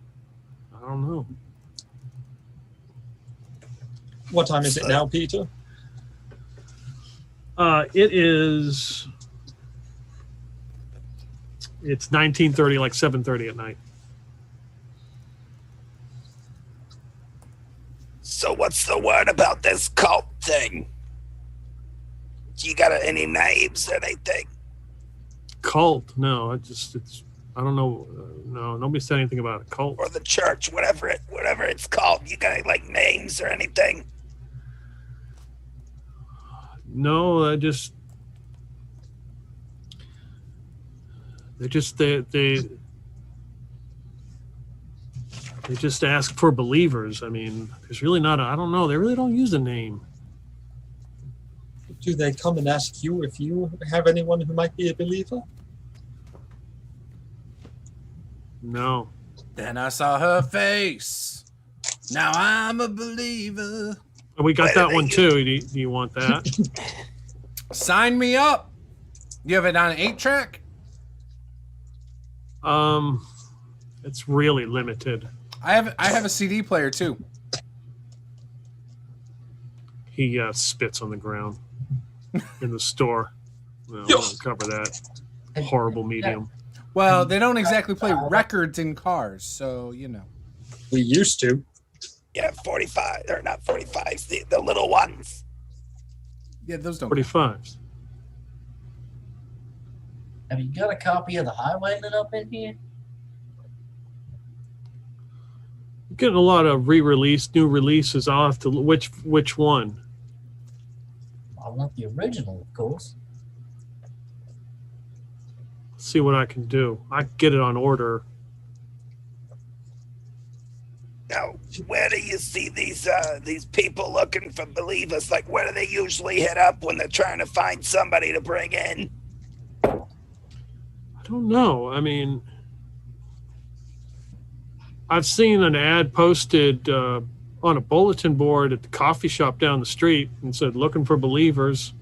I don't know. What time is it now, Peter? It's 19:30, like 7:30 at night. So what's the word about this cult thing? You got any names or anything? Cult? No, I don't know. No, nobody said anything about a cult. Or the church, whatever it's called. You got any like names or anything? No, they just ask for believers. I mean, there's really not. I don't know. They really don't use a name. Do they come and ask you if you have anyone who might be a believer? No. Then I saw her face. Now I'm a believer. We got Wait, that one too. Do you want that? Sign me up. You have it on an 8-track? It's really limited. I have a CD player too. He spits on the ground in the store. No, I won't cover that. Horrible medium. Well, they don't exactly play records in cars, so you know. We used to. Yeah, 45. They're not 45s, the little ones. Yeah, those don't. 45s. Have you got a copy of the Highwayman up in here? Getting a lot of new releases. I'll have to which one? I want the original, of course. See what I can do. I can get it on order. Now, where do you see these people looking for believers? Like, where do they usually hit up when they're trying to find somebody to bring in? I don't know. I mean, I've seen an ad posted on a bulletin board at the coffee shop down the street and said, "Looking for believers."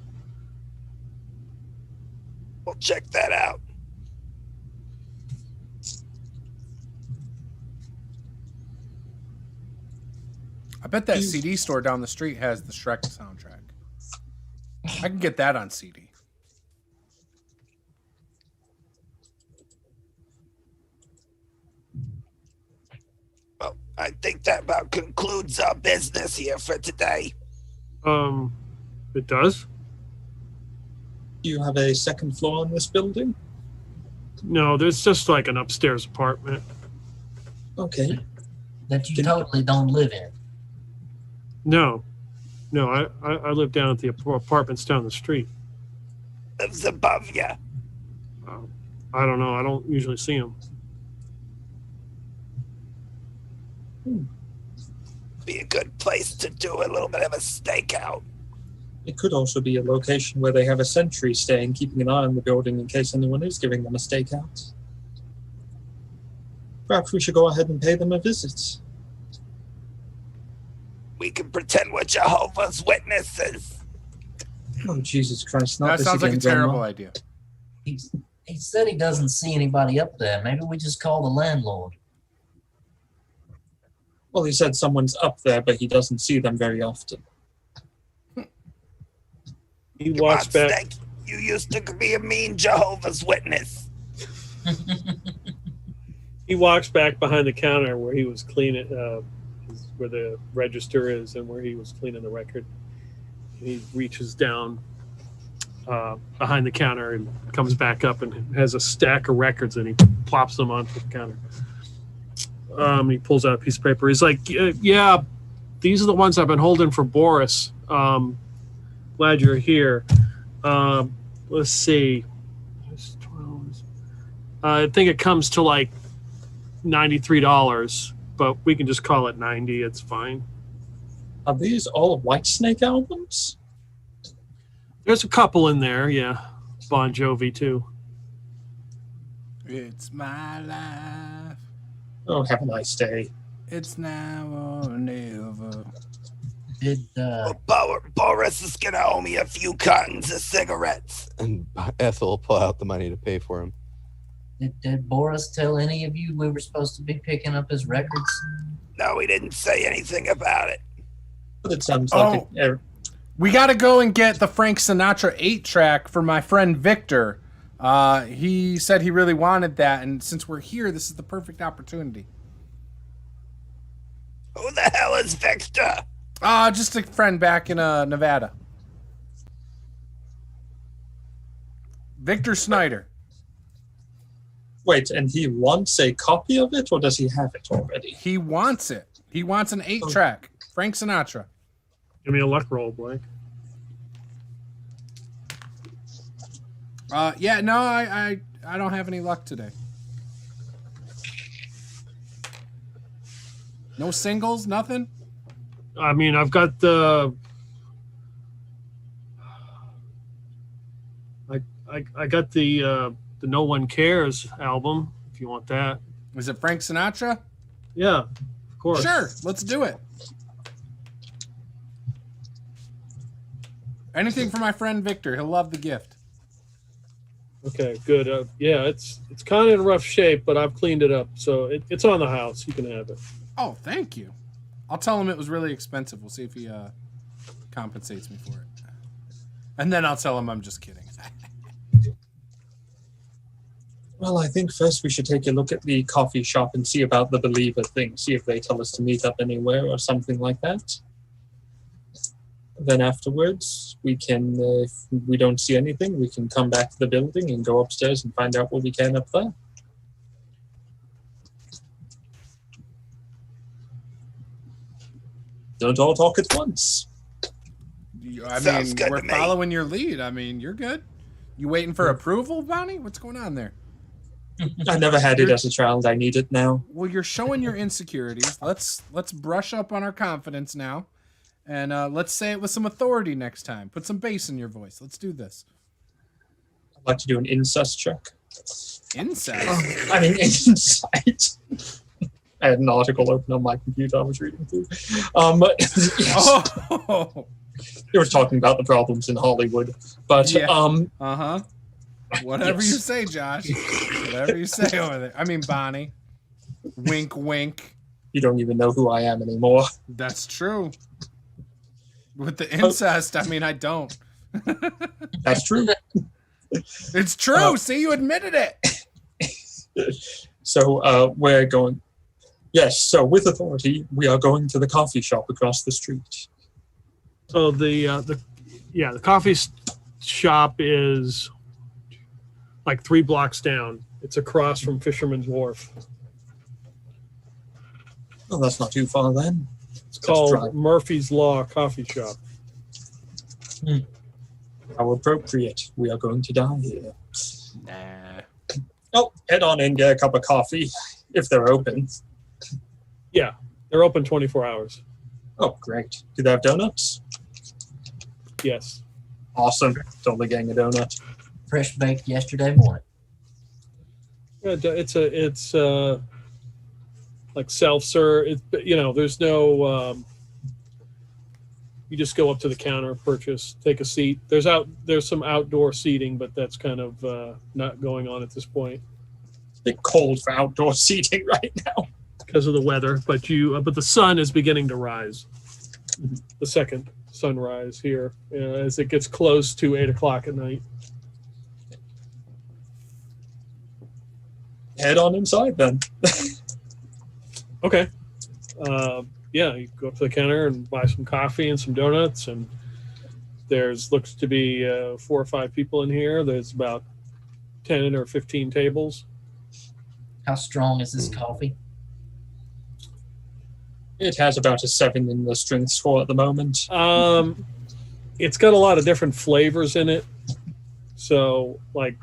We'll check that out. I bet that CD store down the street has the Shrek soundtrack. I can get that on CD. Well, I think that about concludes our business here for today. It does? Do you have a second floor on this building? No, there's just like an upstairs apartment. Okay. That you totally don't live in. No, I live down at the apartments down the street. Lives above you. I don't know. I don't usually see them. Be a good place to do a little bit of a stakeout. It could also be a location where they have a sentry staying, keeping an eye on the building in case anyone is giving them a stakeout. Perhaps we should go ahead and pay them a visit. We can pretend we're Jehovah's Witnesses. Oh, Jesus Christ, not That this sounds like again, a terrible Grandma. idea. He said he doesn't see anybody up there. Maybe we just call the landlord. Well, he said someone's up there, but he doesn't see them very often. He Come walks on, back. Snake. You used to be a mean Jehovah's Witness. He walks back behind the counter where he was cleaning, where the register is, and where he was cleaning the record. He reaches down behind the counter and comes back up and has a stack of records, and he plops them onto the counter. He pulls out a piece of paper. He's like, "Yeah, these are the ones I've been holding for Boris. Glad you're here. Let's see. I think it comes to like $93, but we can just call it 90. It's fine. Are these all Whitesnake albums? There's a couple in there, yeah. Bon Jovi too. It's my life. Oh, have a nice day. It's now or never. Did Boris is gonna owe me a few cartons of cigarettes. And Ethel will pull out the money to pay for him. did Boris tell any of you we were supposed to be picking up his records? No, he didn't say anything about it. But it sounds like We got to go and get the Frank Sinatra 8-track for my friend Victor. He said he really wanted that, and since we're here, this is the perfect opportunity. Who the hell is Victor? Just a friend back in Nevada. Victor Snyder. Wait, and he wants a copy of it, or does he have it already? He wants it. He wants an 8-track. Frank Sinatra. Give me a luck roll, Blake. Yeah, no, I don't have any luck today. No singles, nothing? I mean, I've got the... I got the No One Cares album, if you want that. Is it Frank Sinatra? Yeah, of course. Sure, let's do it. Anything for my friend Victor. He'll love the gift. Okay, good. Yeah, it's kind of in rough shape, but I've cleaned it up, so it's on the house. You can have it. Oh, thank you. I'll tell him it was really expensive. We'll see if he compensates me for it. And then I'll tell him I'm just kidding. Well, I think first we should take a look at the coffee shop and see about the Believer thing. See if they tell us to meet up anywhere or something like that. Then afterwards, we can, if we don't see anything, we can come back to the building and go upstairs and find out what we can up there. Don't all talk at once. I Sounds mean, good we're to me. following your lead. I mean, you're good. You waiting for approval, Bonnie? What's going on there? I never had it as a child. I need it now. Well, you're showing your insecurities. Let's brush up on our confidence now. And let's say it with some authority next time. Put some bass in your voice. Let's do this. I'd like to do an incest check. Incest? I mean, insight. I had an article open on my computer I was reading through. Yes. Oh! It was talking about the problems in Hollywood. But, Yeah. Uh-huh. Whatever Yes. you say, Josh. Whatever you say over there. I mean, Bonnie. Wink, wink. you don't even know who I am anymore. That's true. With the incest, I mean, I don't. That's true. It's true. See, you admitted it. So we're going... Yes, so with authority, we are going to the coffee shop across the street. So the coffee shop is like 3 blocks down. It's across from Fisherman's Wharf. Well, that's not too far then. It's drive. called Murphy's Law Coffee Shop. How appropriate. We are going to die here. Nah. Oh, head on in, get a cup of coffee, if they're open. Yeah, they're open 24 hours. Oh, great. Do they have donuts? Yes. Awesome. Totally getting a donut. Fresh baked yesterday morning. Yeah, it's like self-serve. There's no You just go up to the counter, purchase, take a seat. There's some outdoor seating, but that's kind of not going on at this point It's a bit cold for outdoor seating right now. because of the weather. But the sun is beginning to rise. The second sunrise here as it gets close to 8 o'clock at night. Head on inside then. Okay. Yeah, you go up to the counter and buy some coffee and some donuts, and looks to be 4 or 5 people in here. There's about 10 or 15 tables. How strong is this coffee? It has about a 7 in the strength score at the moment. It's got a lot of different flavors in it. So, like,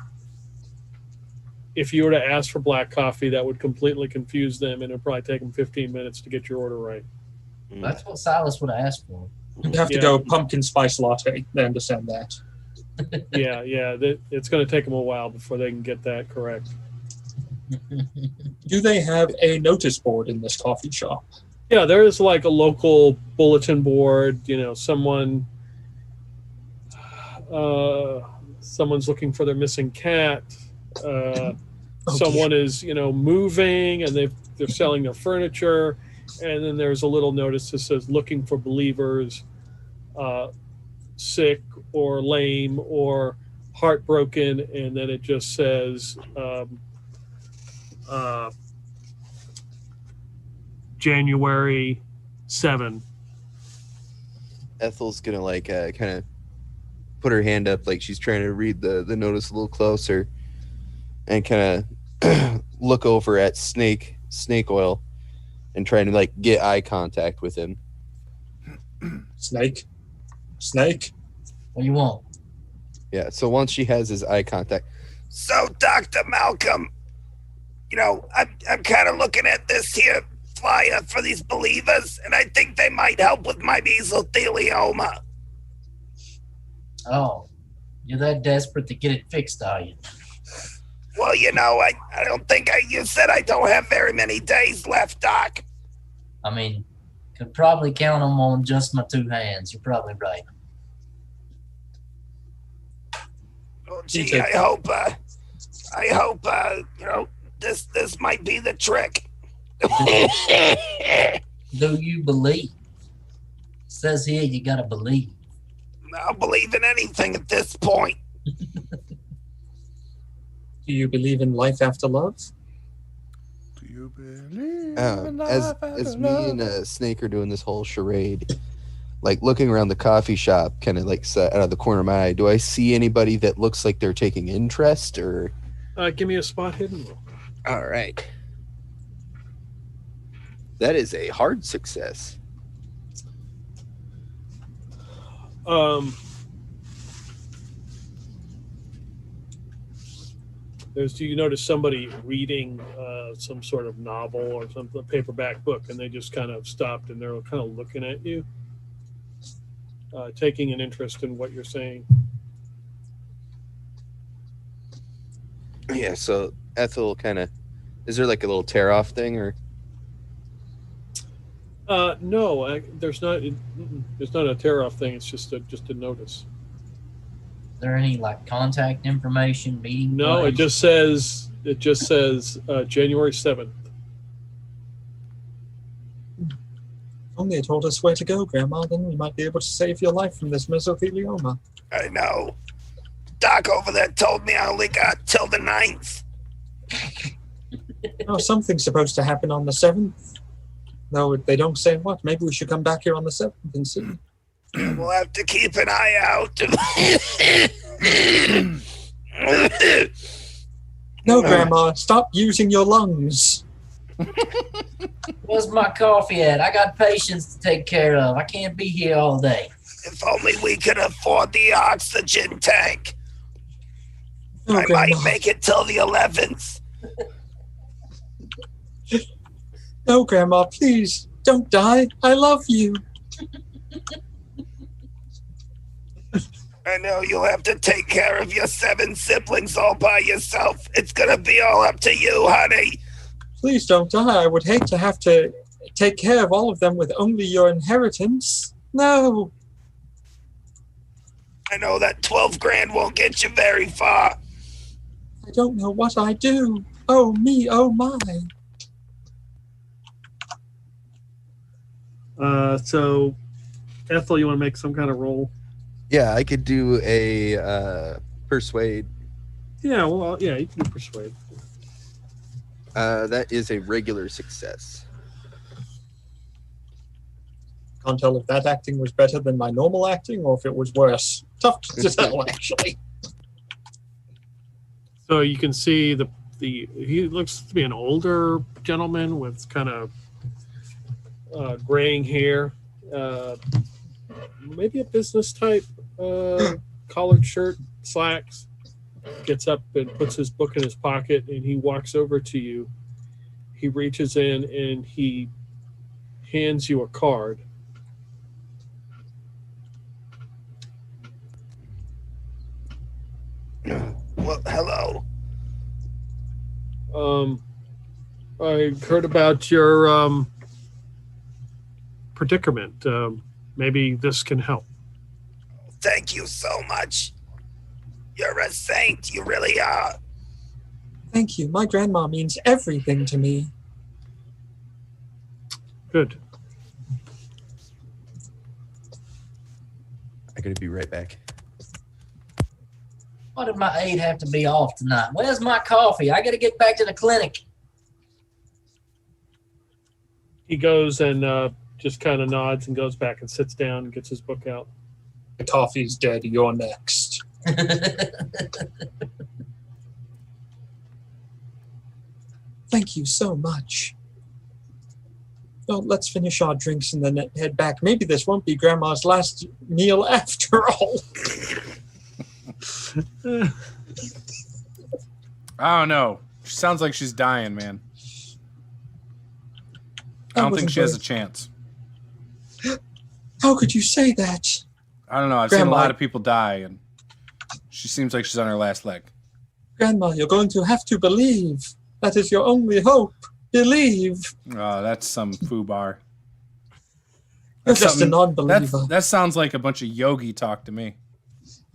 if you were to ask for black coffee, that would completely confuse them, and it'd probably take them 15 minutes to get your order right. That's what Silas would have asked for. You'd have to go pumpkin spice latte. They understand that. Yeah. It's going to take them a while before they can get that correct. Do they have a notice board in this coffee shop? Yeah, there is like a local bulletin board. Someone's looking for their missing cat. Someone is, moving, and they're selling their furniture. And then there's a little notice that says looking for believers, sick or lame or heartbroken. And then it just says January 7. Ethel's gonna kind of put her hand up like she's trying to read the notice a little closer, and kind of look over at Snake Oil and trying to get eye contact with him. Snake? What do you want? Yeah, so once she has his eye contact. So, Dr. Malcolm, I'm kind of looking at this here flyer for these believers, and I think they might help with my mesothelioma. Oh, you're that desperate to get it fixed, are you? Well, I don't think you said I don't have very many days left, Doc. I mean, could probably count them on just my 2 hands. You're probably right. Oh, gee, I hope, this might be the trick. Do you believe? It says here you gotta believe. I'll believe in anything at this point. Do you believe in life after love? Do you believe as me and Snake are doing this whole charade, looking around the coffee shop, kind of out of the corner of my eye, do I see anybody that looks like they're taking interest, or? Give me a spot hidden roll. All right. That is a hard success. You notice somebody reading some sort of novel or some paperback book, and they just kind of stopped and they're kind of looking at you, taking an interest in what you're saying. Yeah, so Ethel is there a little tear off thing, or? No, there's not. It's not a tear off thing. It's just a notice. Is there any contact information, meeting? No, place? It just says January 7th. Only it told us where to go, Grandma, then we might be able to save your life from this mesothelioma. I know. Doc over there told me I only got till the 9th. Oh, something's supposed to happen on the 7th. No, they don't say what. Maybe we should come back here on the 7th and see. We'll have to keep an eye out. No, Grandma, stop using your lungs. Where's my coffee at? I got patients to take care of. I can't be here all day. If only we could afford the oxygen tank. No, I Grandma. might make it till the 11th. No, Grandma, please, don't die. I love you. I know you'll have to take care of your 7 siblings all by yourself. It's gonna be all up to you, honey. Please don't die. I would hate to have to take care of all of them with only your inheritance. No. I know that 12 grand won't get you very far. I don't know what I do. Oh, me, oh, my. So, Ethel, you want to make some kind of roll? Yeah, I could do a persuade. Yeah, well, yeah, you can do persuade. That is a regular success. Can't tell if that acting was better than my normal acting or if it was worse. Tough to tell, actually. So you can see he looks to be an older gentleman with kind of graying hair, maybe a business type, collared shirt, slacks. Gets up and puts his book in his pocket, and he walks over to you. He reaches in and he hands you a card. Well, hello. I heard about your predicament. Maybe this can help. Thank you so much. You're a saint. You really are. Thank you. My grandma means everything to me. Good. I'm gonna be right back. Why did my aide have to be off tonight? Where's my coffee? I got to get back to the clinic. He goes and just kind of nods and goes back and sits down and gets his book out. The coffee's dead. You're next. Thank you so much. Well, let's finish our drinks and then head back. Maybe this won't be Grandma's last meal after all. I don't know. She sounds like she's dying, man. I don't think she has a chance. How could you say that? I don't know. I've seen a Grandma. lot of people die, and she seems like she's on her last leg. Grandma, you're going to have to believe. That is your only hope. Believe. Oh, that's some foobar. You're just a non-believer. That sounds like a bunch of yogi talk to me.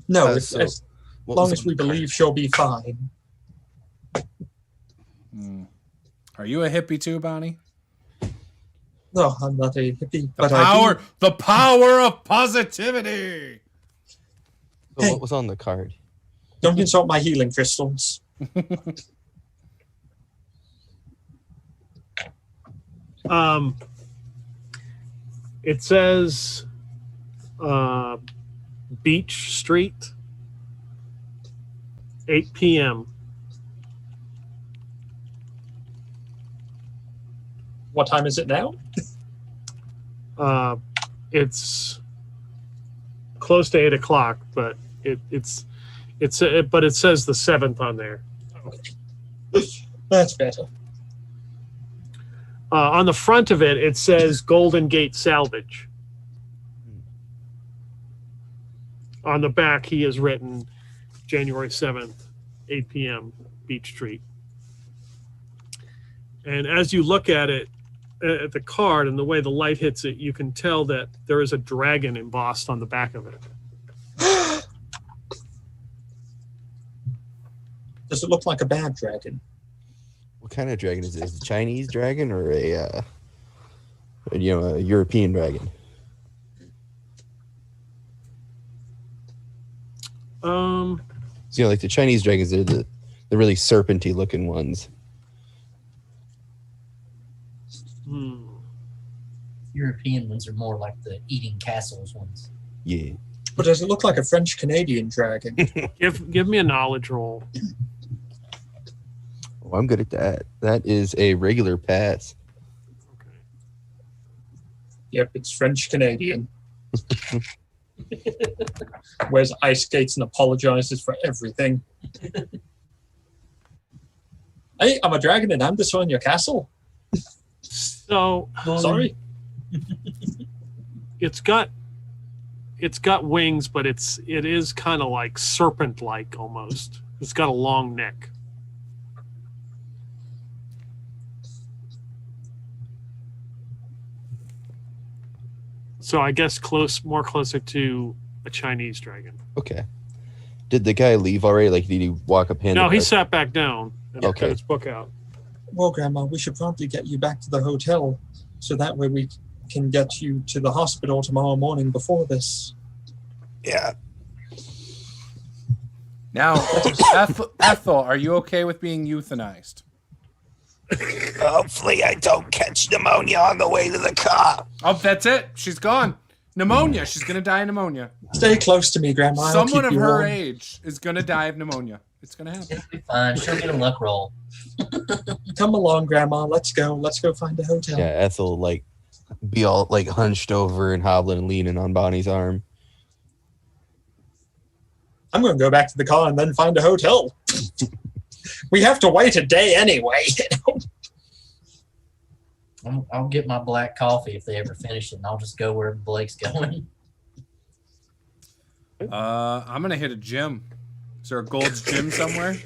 No, So, as what long was as on we the card? believe she'll be fine. Are you a hippie too, Bonnie? No, I'm not a hippie. The power of positivity. So Hey. what was on the card? Don't insult my healing crystals. It says Beach Street, 8 p.m. What time is it now? It's close to 8 o'clock, but it says the 7th on there. That's better. On the front of it, it says Golden Gate Salvage. On the back, he has written January 7th, 8 p.m., Beach Street. And as you look at it, at the card and the way the light hits it, you can tell that there is a dragon embossed on the back of it. Does it look like a bad dragon? What kind of dragon is it? Is it a Chinese dragon or a European dragon? So, like the Chinese dragons, they're the really serpenty looking ones. European ones are more like the eating castles ones. Yeah. But does it look like a French Canadian dragon? Give me a knowledge roll. Oh, I'm good at that. That is a regular pass. Yep, it's French Canadian. Wears ice skates and apologizes for everything. Hey, I'm a dragon and I'm destroying your castle. So Sorry. it's got wings, but it is kind of like serpent-like almost. It's got a long neck. So I guess more closer to a a Chinese dragon. Okay. Did the guy leave already? Like, did he walk up? No, he sat back down and Okay. got his book out. Well, Grandma, we should probably get you back to the hotel so that way we can get you to the hospital tomorrow morning before this. Yeah. Now, Ethel, are you okay with being euthanized? Hopefully I don't catch pneumonia on the way to the car. Oh, that's it. She's gone. Pneumonia. She's gonna die of pneumonia. Stay close to me, Grandma. I'll Someone keep of you her warm. age is gonna die of pneumonia. It's gonna happen. It'll be fine. She'll get a luck roll. Come along, Grandma. Let's go. Let's go find a hotel. Yeah, Ethel like be all like hunched over and hobbling and leaning on Bonnie's arm. I'm going to go back to the car and then find a hotel. We have to wait a day anyway. I'll get my black coffee if they ever finish it, and I'll just go where Blake's going. I'm gonna hit a gym. Is there a Gold's Gym somewhere?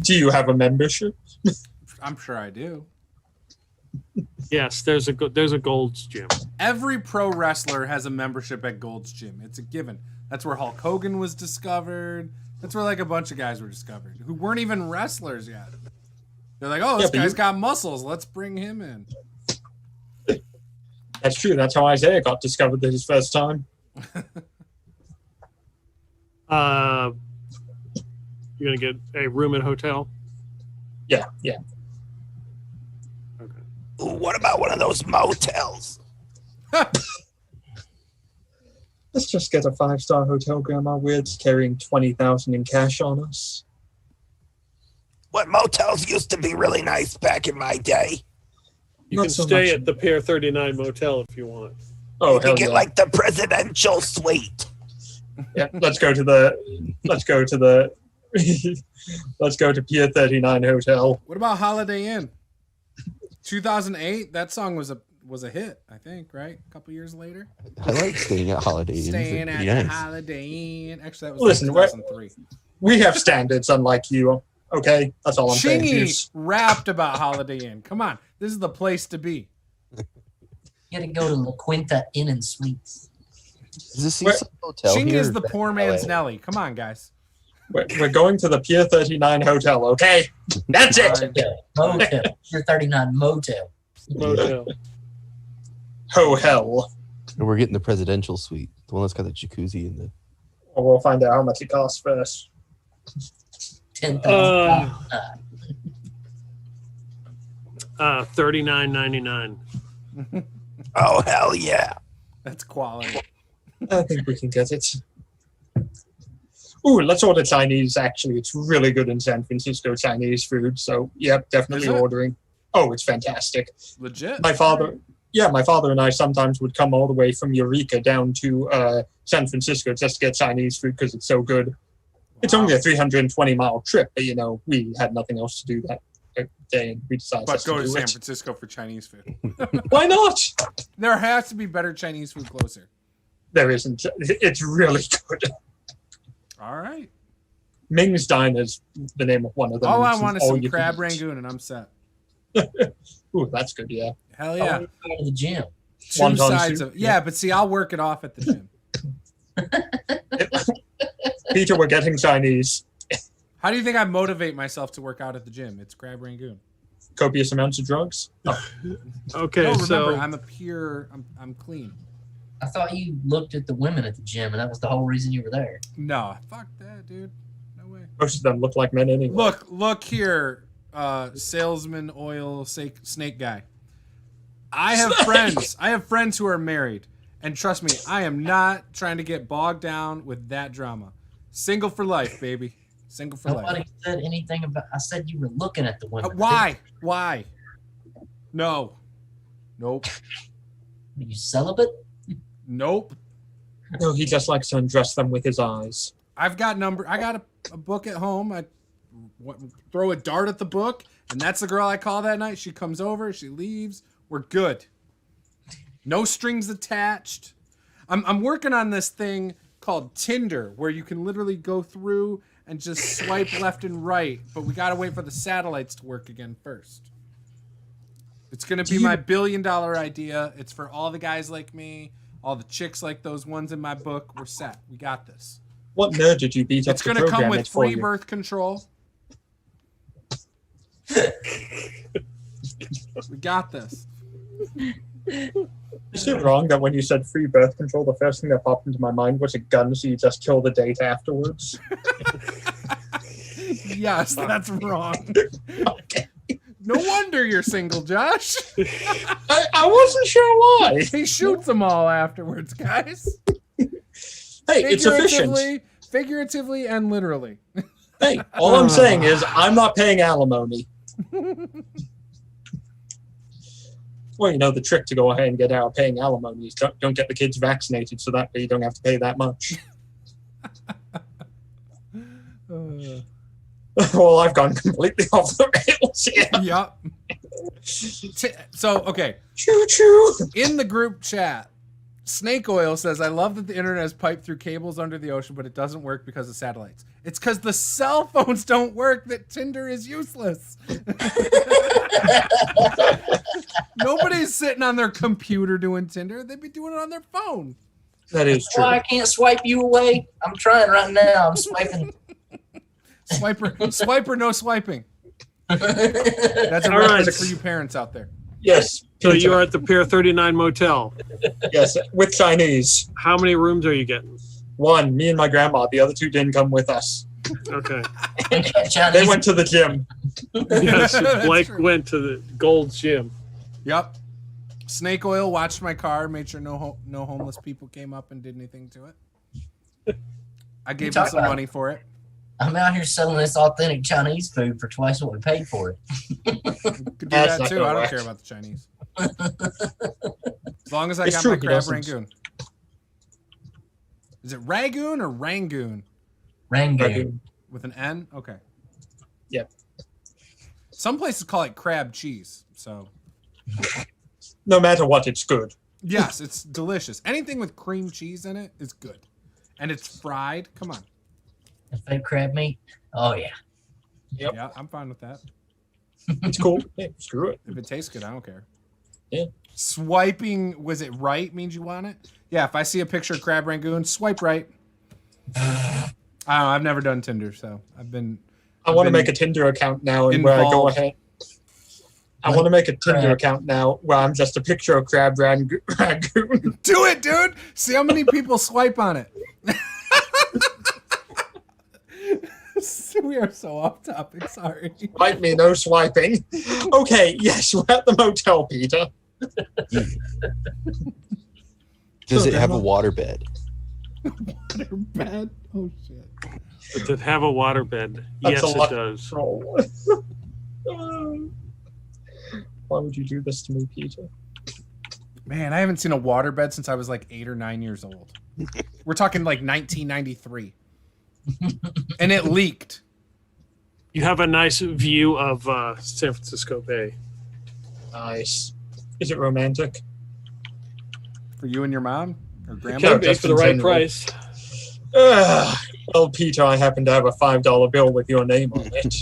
Do you have a membership? I'm sure I do. Yes, there's a Gold's Gym. Every pro wrestler has a membership at Gold's Gym. It's a given. That's where Hulk Hogan was discovered. That's where like a bunch of guys were discovered who weren't even wrestlers yet. They're like, oh, this guy's got muscles. Let's bring him in. That's true. That's how Isaiah got discovered his first time. You're gonna get a room at a hotel. Yeah. Okay. Ooh, what about one of those motels? Let's just get a 5-star hotel, Grandma. We're carrying $20,000 in cash on us. What motels used to be really nice back in my day? You Not can so stay much. at the Pier 39 Motel if you want. Oh, You hell get yeah. like the presidential suite. Yeah, let's go to Pier 39 Hotel. What about Holiday Inn? 2008. That song was a hit, I think. Right, a couple years later. I like staying at Holiday Inns. Staying They're at pretty the nice. Holiday Inn. Actually, that was Listen, like 2003. We have standards unlike you. Okay, that's all I'm saying. Chingy Juice. rapped about Holiday Inn. Come on, this is the place to be. You gotta go to La Quinta Inn and Suites. Is this Where- Seaside Hotel Chingy here is or the back poor in man's LA? Nelly. Come on, guys. We're going to the Pier 39 Hotel, okay? That's it. Motel. Pier 39 Motel. Motel. Ho hell. And we're getting the presidential suite, the one that's got the jacuzzi and the. Well, we'll find out how much it costs first. $10,000. $39.99. Oh, hell yeah. That's quality. I think we can get it. Ooh, let's order Chinese, actually. It's really good in San Francisco, Chinese food. So, yep, definitely Is it? ordering. Oh, it's fantastic. Legit. My father and I sometimes would come all the way from Eureka down to San Francisco just to get Chinese food because it's so good. It's only a 320-mile trip, but, we had nothing else to do that day, and we decided But just go to do San it. Francisco for Chinese food. Why not? There has to be better Chinese food closer. There isn't. It's really good. All right. Ming's Diner's the name of one of them. All I It's want is all some you can crab eat. rangoon, and I'm set. Ooh, that's good, yeah. Hell Oh, yeah. we go to the gym. Two Wonton sides soup, of but see, I'll work it off at the gym. Peter, we're getting Chinese. How do you think I motivate myself to work out at the gym? It's crab rangoon. Copious amounts of drugs. Oh, Okay, No, remember, so I'm clean. I thought you looked at the women at the gym, and that was the whole reason you were there. No, fuck that, dude. No way. most of them look like men anyway. Look here, salesman, oil, snake guy. I have friends. I have friends who are married, and trust me, I am not trying to get bogged down with that drama. Single for life, baby. Single for Nobody life. said anything about. I said you were looking at the women. Why? Why? No. Nope. Are you celibate? Nope. No, he just likes to undress them with his eyes. I got a book at home. I throw a dart at the book, and that's the girl I call that night. She comes over, she leaves. We're good. No strings attached. I'm working on this thing called Tinder, where you can literally go through and just swipe left and right, but we gotta wait for the satellites to work again first. It's gonna be my $1 billion idea. It's for all the guys like me. All the chicks like those ones in my book. We're set. We got this. What nerd did you beat up It's to going to come program with it for free you? birth control. We got this. Is it wrong that when you said free birth control, the first thing that popped into my mind was a gun, so you just kill the date afterwards? Yes, that's wrong. Okay. No wonder you're single, Josh. I wasn't sure why. He shoots them all afterwards, guys. Hey, it's efficient. Figuratively and literally. Hey, all I'm saying is I'm not paying alimony. Well, you know, the trick to go ahead and get out of paying alimony is don't get the kids vaccinated, so that way you don't have to pay that much. Well, I've gone completely off the rails here. Yup. So, okay. Choo-choo. In the group chat, Snake Oil says, I love that the internet is piped through cables under the ocean, but it doesn't work because of satellites. It's because the cell phones don't work that Tinder is useless. Nobody's sitting on their computer doing Tinder. They'd be doing it on their phone. That is That's why I can't swipe you away. I'm trying right now. I'm swiping. Swiper, no swiping. That's a All reference right. for you parents out there. Yes. So you are at the Pier 39 Motel. Yes, with Chinese. How many rooms are you getting? One, me and my grandma. The other two didn't come with us. Okay. They went to the gym. Yes, That's Blake true. went to the Gold's Gym. Yep. Snake Oil watched my car, made sure no homeless people came up and did anything to it. I gave him talking some about? money for it. I'm out here selling this authentic Chinese food for twice what we paid for it. Could do That's that not too. gonna I don't work. care about the Chinese. As long as I It's got true, my he crab doesn't. rangoon. Is it Ragoon or Rangoon? Rangoon. With an N? Okay. Yep. Some places call it crab cheese. So, No matter what, it's good. yes, it's delicious. Anything with cream cheese in it is good. And it's fried. Come on. Fake crab meat. Oh yeah. Yep. Yeah, I'm fine with that. It's cool. Hey, screw it. If it tastes good, I don't care. Yeah. Swiping, was it right means you want it? Yeah, if I see a picture of crab rangoon, swipe right. I don't know. I've never done Tinder, so I've been. I want to make a Tinder account now, and where I go involved. ahead. I want to make a Tinder Crab. account now where I'm just a picture of crab ragoon. Do it, dude. See how many people swipe on it. We are so off topic. Sorry. Bite me, no swiping. Okay, yes, we're at the motel, Peter. Does it have a waterbed? Water bed. Oh shit. Does it have a waterbed? That's Yes, a it lot. does. Troll. Why would you do this to me, Peter? Man, I haven't seen a waterbed since I was like 8 or 9 years old. We're talking like 1993. And it leaked. You have a nice view of San Francisco Bay. Nice. Is it romantic? For you and your mom or grandma? Can be just for the in right general. price. Well, Peter, I happen to have a $5 bill with your name on it.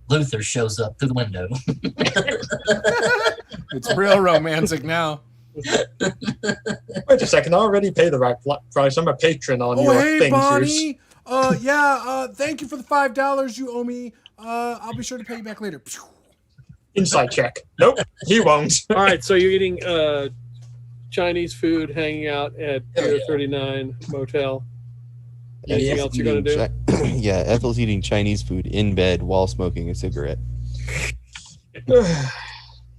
Luther shows up through the window. It's real romantic now. Wait a second, I already pay the right price. I'm a patron on Oh, your hey, thing, Juce. Bonnie. Thank you for the $5 you owe me. I'll be sure to pay you back later. Inside check. Nope, he won't. All right, so you're eating Chinese food, hanging out at Pier 39 Motel. Anything else you're going to do? Yeah, Ethel's eating Chinese food in bed while smoking a cigarette.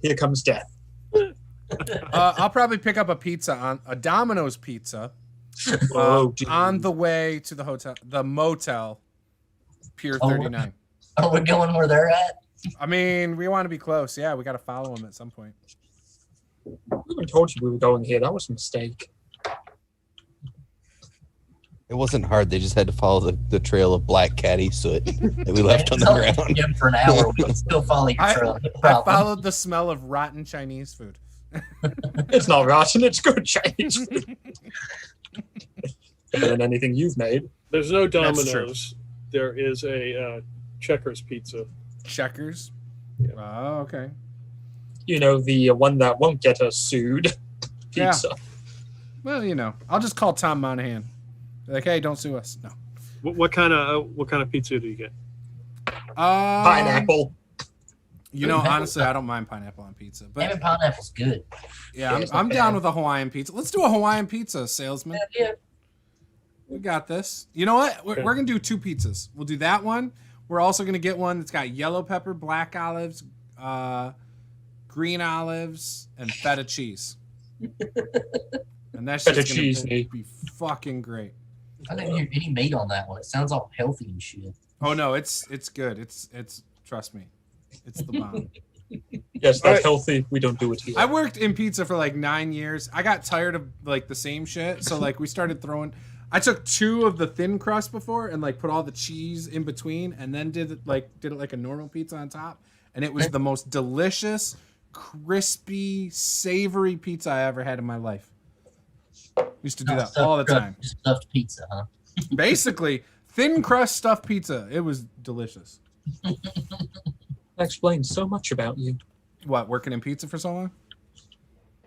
Here comes death. I'll probably pick up a pizza on a Domino's pizza Dude. on the way to the motel, Pier Oh. 39. Are we going where they're at? I mean, we want to be close. Yeah, we got to follow them at some point. I told you we were going here. That was a mistake. It wasn't hard. They just had to follow the trail of black caddy soot that we left on the ground. Gym for an hour. We can still follow your trail. No I problem. followed the smell of rotten Chinese food. It's not rotten, it's good Chinese food. Better than anything you've made. There's no That's true. Domino's. There is a Checkers pizza. Checkers. Yeah. Oh, okay. You know, the one that won't get us sued. Yeah. Pizza. Well, you know, I'll just call Tom Monahan. Like, hey, don't sue us. No. What kind of pizza do you get? Pineapple. You know, honestly, I don't mind pineapple on pizza. But Having pineapple's good. yeah, it's I'm okay. down with a Hawaiian pizza. Let's do a Hawaiian pizza, salesman. Yeah. We got this. You know what? We're going to do 2 pizzas. We'll do that one. We're also going to get one that's got yellow pepper, black olives, green olives, and feta cheese. And that's Feta just going cheese, to Nate. be fucking great. I didn't hear any meat on that one. It sounds all healthy and shit. Oh no, it's good. It's trust me. It's the bomb. Yes, that's Alright. healthy. We don't do it here. I worked in pizza for like 9 years. I got tired of like the same shit. So like we started throwing. I took 2 of the thin crust before and like put all the cheese in between, and then did it like a normal pizza on top, and it was the most delicious, crispy, savory pizza I ever had in my life. Used to do that all the time. Stuffed pizza, huh? Basically, thin crust stuffed pizza. It was delicious. That explains so much about you. What, working in pizza for so long?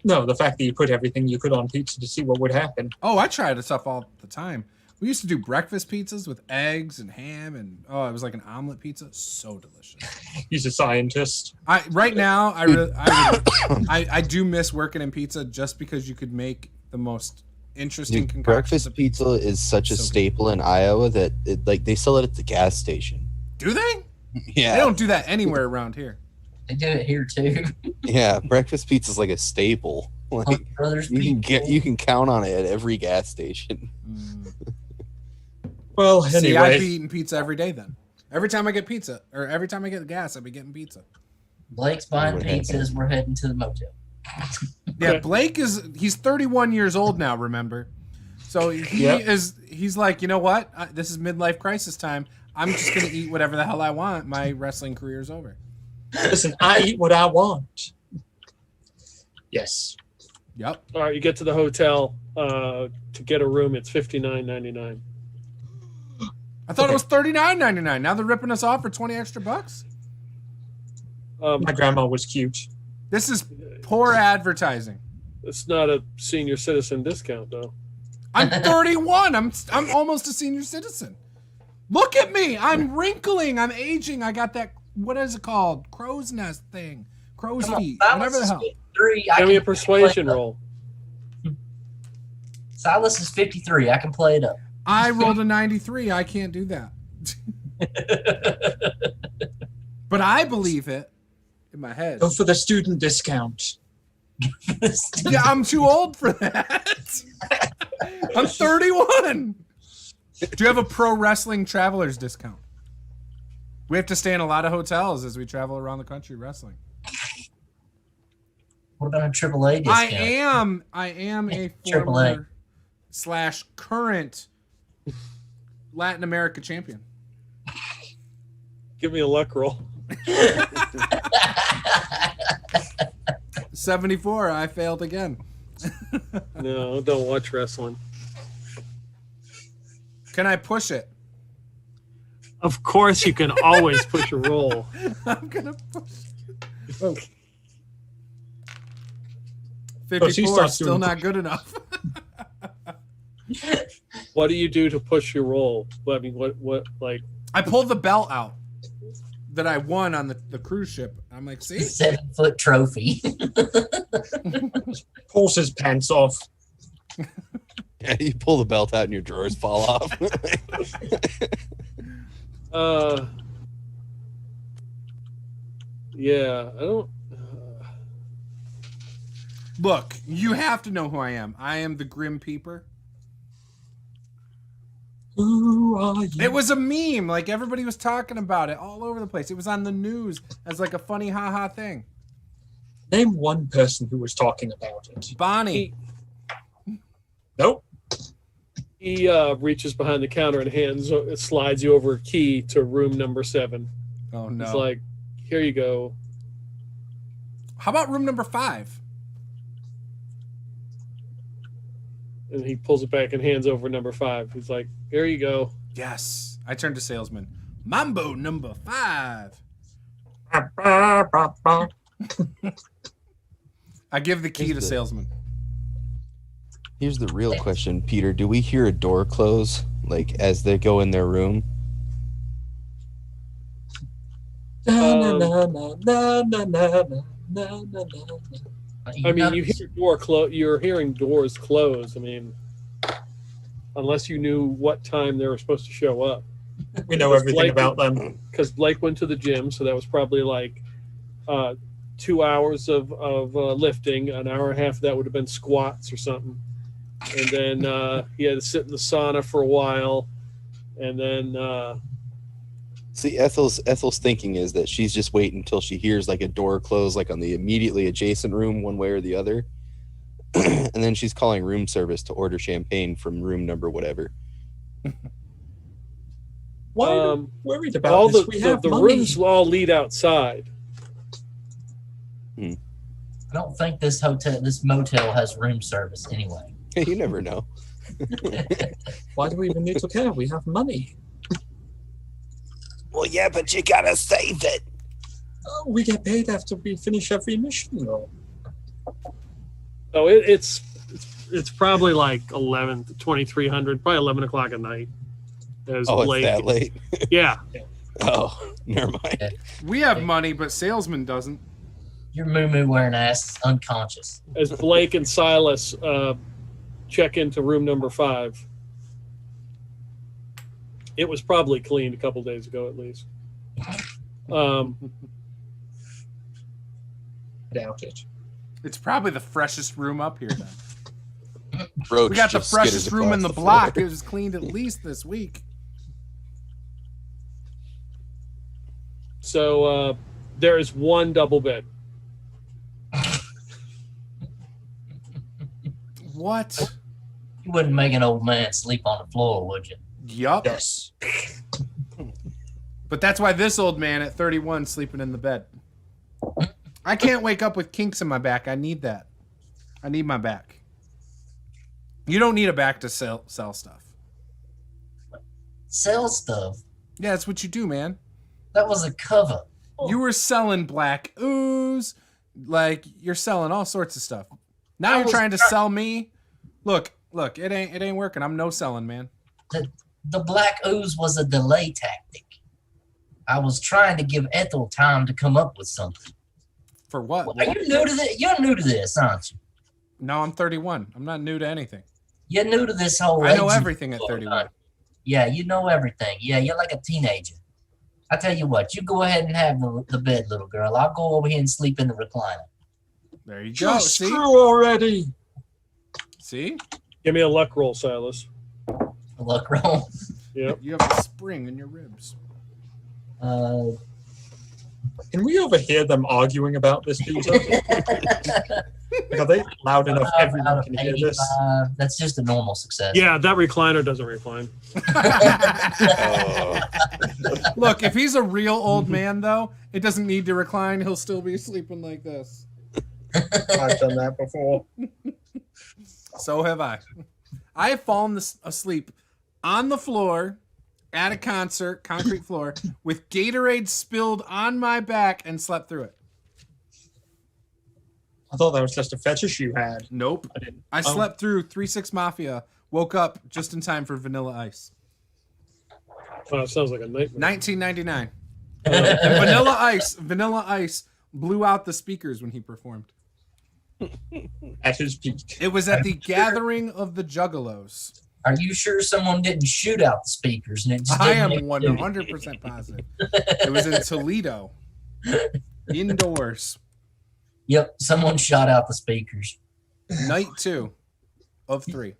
No, the fact that you put everything you could on pizza to see what would happen. Oh, I try this stuff all the time. We used to do breakfast pizzas with eggs and ham, and it was like an omelet pizza. So delicious. He's a scientist. Right now, I do miss working in pizza just because you could make the most interesting Dude, concoctions. breakfast of pizza is such a So good. staple in Iowa that they sell it at the gas station. Do they? Yeah, They don't do that anywhere around here. They do it here too. yeah. Breakfast pizza is like a staple. Like Hunt Brothers you can count on it at every gas station. Well, See, I'd be anyway, eating pizza every day then. Every time I get pizza, or every time I get gas, I'd be getting pizza. Blake's buying What happened? pizzas. We're heading to the motel. Yeah, Okay. Blake he's 31 years old now, remember? So Yep. he's like, you know what? This is midlife crisis time. I'm just going to eat whatever the hell I want. My wrestling career's over. listen, I eat what I want. Yes. Yep. All right, you get to the hotel to get a room. It's $59.99. I thought it was $39.99. Now they're ripping us off for 20 extra bucks. Um, My grandma was cute. This is poor advertising. it's not a senior citizen discount though. I'm 31. I'm almost a senior citizen. Look at me. I'm wrinkling. I'm aging. I got that, what is it called? Crow's nest thing. Crow's Come on, feet. Silas Whatever the is hell. 53. I Give me a can persuasion play it up. roll. Silas is 53. I can play it up. I rolled a 93. I can't do that. But I believe it in my head. Go for the student discount. Yeah, I'm too old for that. I'm 31. Do you have a pro wrestling travelers discount? We have to stay in a lot of hotels as we travel around the country wrestling. What about a AAA discount? I am a AAA. former / current Latin America champion. Give me a luck roll. 74. I failed again. No, don't watch wrestling. Can I push it? Of course, you can always push a roll. I'm gonna push. Oh, 54. stopped Still doing not good enough. what do you do to push your roll? I mean, what like? I pulled the belt out that I won on the cruise ship. I'm like, see? 7-foot trophy. Pulls his pants off. Yeah, you pull the belt out and your drawers fall off. Yeah, I don't. Look, you have to know who I am. I am the Grim Peeper. Who are you? It was a meme. Like, everybody was talking about it all over the place. It was on the news as like a funny haha thing. Name one person who was talking about it. Bonnie. Nope. He reaches behind the counter and slides you over a key to room number 7. Oh, no. He's like, "Here you go." How about room number 5? And he pulls it back and hands over number 5. He's like, "Here you go." Yes. I turned to salesman. Mambo number 5. I give the key to salesman. Here's the real question, Peter. Do we hear a door close, like, as they go in their room? Na, na, na, na, na, na, na, na, na. I mean, you hear you're hearing doors close. I mean, unless you knew what time they were supposed to show up. We know everything about them. Because Blake went to the gym, so that was probably like 2 hours of lifting. An hour and a half of that would have been squats or something. And then he had to sit in the sauna for a while. And then... See, Ethel's thinking is that she's just waiting until she hears like a door close, like on the immediately adjacent room, one way or the other, and then she's calling room service to order champagne from room number whatever. Why are you worried about all this? We have the money. rooms all lead outside. I don't think this motel has room service anyway. You never know. Why do we even need to care? We have money. Well, yeah, but you gotta save it. Oh, we get paid after we finish every mission, though. So it's probably like 2300, probably 11 o'clock at night. As Oh, Blake, it's that late? Yeah. Oh, never mind. We have money, but salesman doesn't. Your moo wearing ass is unconscious. As Blake and Silas check into room number 5. It was probably cleaned a couple days ago, at least. I doubt it. It's probably the freshest room up here then. Roach We got the just freshest skitters room in the across block. floor. It was cleaned at least this week. So there is one double bed. What? You wouldn't make an old man sleep on the floor, would you? Yup. Yes. But that's why this old man at 31 sleeping in the bed. I can't wake up with kinks in my back. I need that. I need my back. You don't need a back to sell stuff. Sell stuff. Yeah, that's what you do, man. That was a cover. You were selling black ooze. Like, you're selling all sorts of stuff. Now you're trying to sell me. Look, it ain't working. I'm no selling, man. The black ooze was a delay tactic. I was trying to give Ethel time to come up with something. For what? Are you new to this? You're new to this, aren't you? No, I'm 31. I'm not new to anything. You're new to this whole. I know agent everything at thing, 31. aren't you? Yeah, you know everything. Yeah, you're like a teenager. I tell you what, you go ahead and have the bed, little girl. I'll go over here and sleep in the recliner. There you go. Just See? screw already. See? Give me a luck roll, Silas. Look, roll. Yep. You have a spring in your ribs. Uh, Can we overhear them arguing about this, Peter? Like, are they loud enough? out Everyone of can hear this. 85, that's just a normal success. Yeah, that recliner doesn't recline. Oh. Look, if he's a real old man, though, it doesn't need to recline. He'll still be sleeping like this. I've done that before. So have I. I have fallen asleep on the floor at a concert, concrete floor, with Gatorade spilled on my back and slept through it. I thought that was just a fetish you had. Nope. I didn't. I slept through 3-6 Mafia, woke up just in time for Vanilla Ice. Wow, it sounds like a nightmare. 1999. And Vanilla Ice blew out the speakers when he performed. At his peak. It was at the Gathering of the Juggalos. Are you sure someone didn't shoot out the speakers? And it just I didn't am make- 100% positive. It was in Toledo. Indoors. Yep, someone shot out the speakers. Night 2 of 3.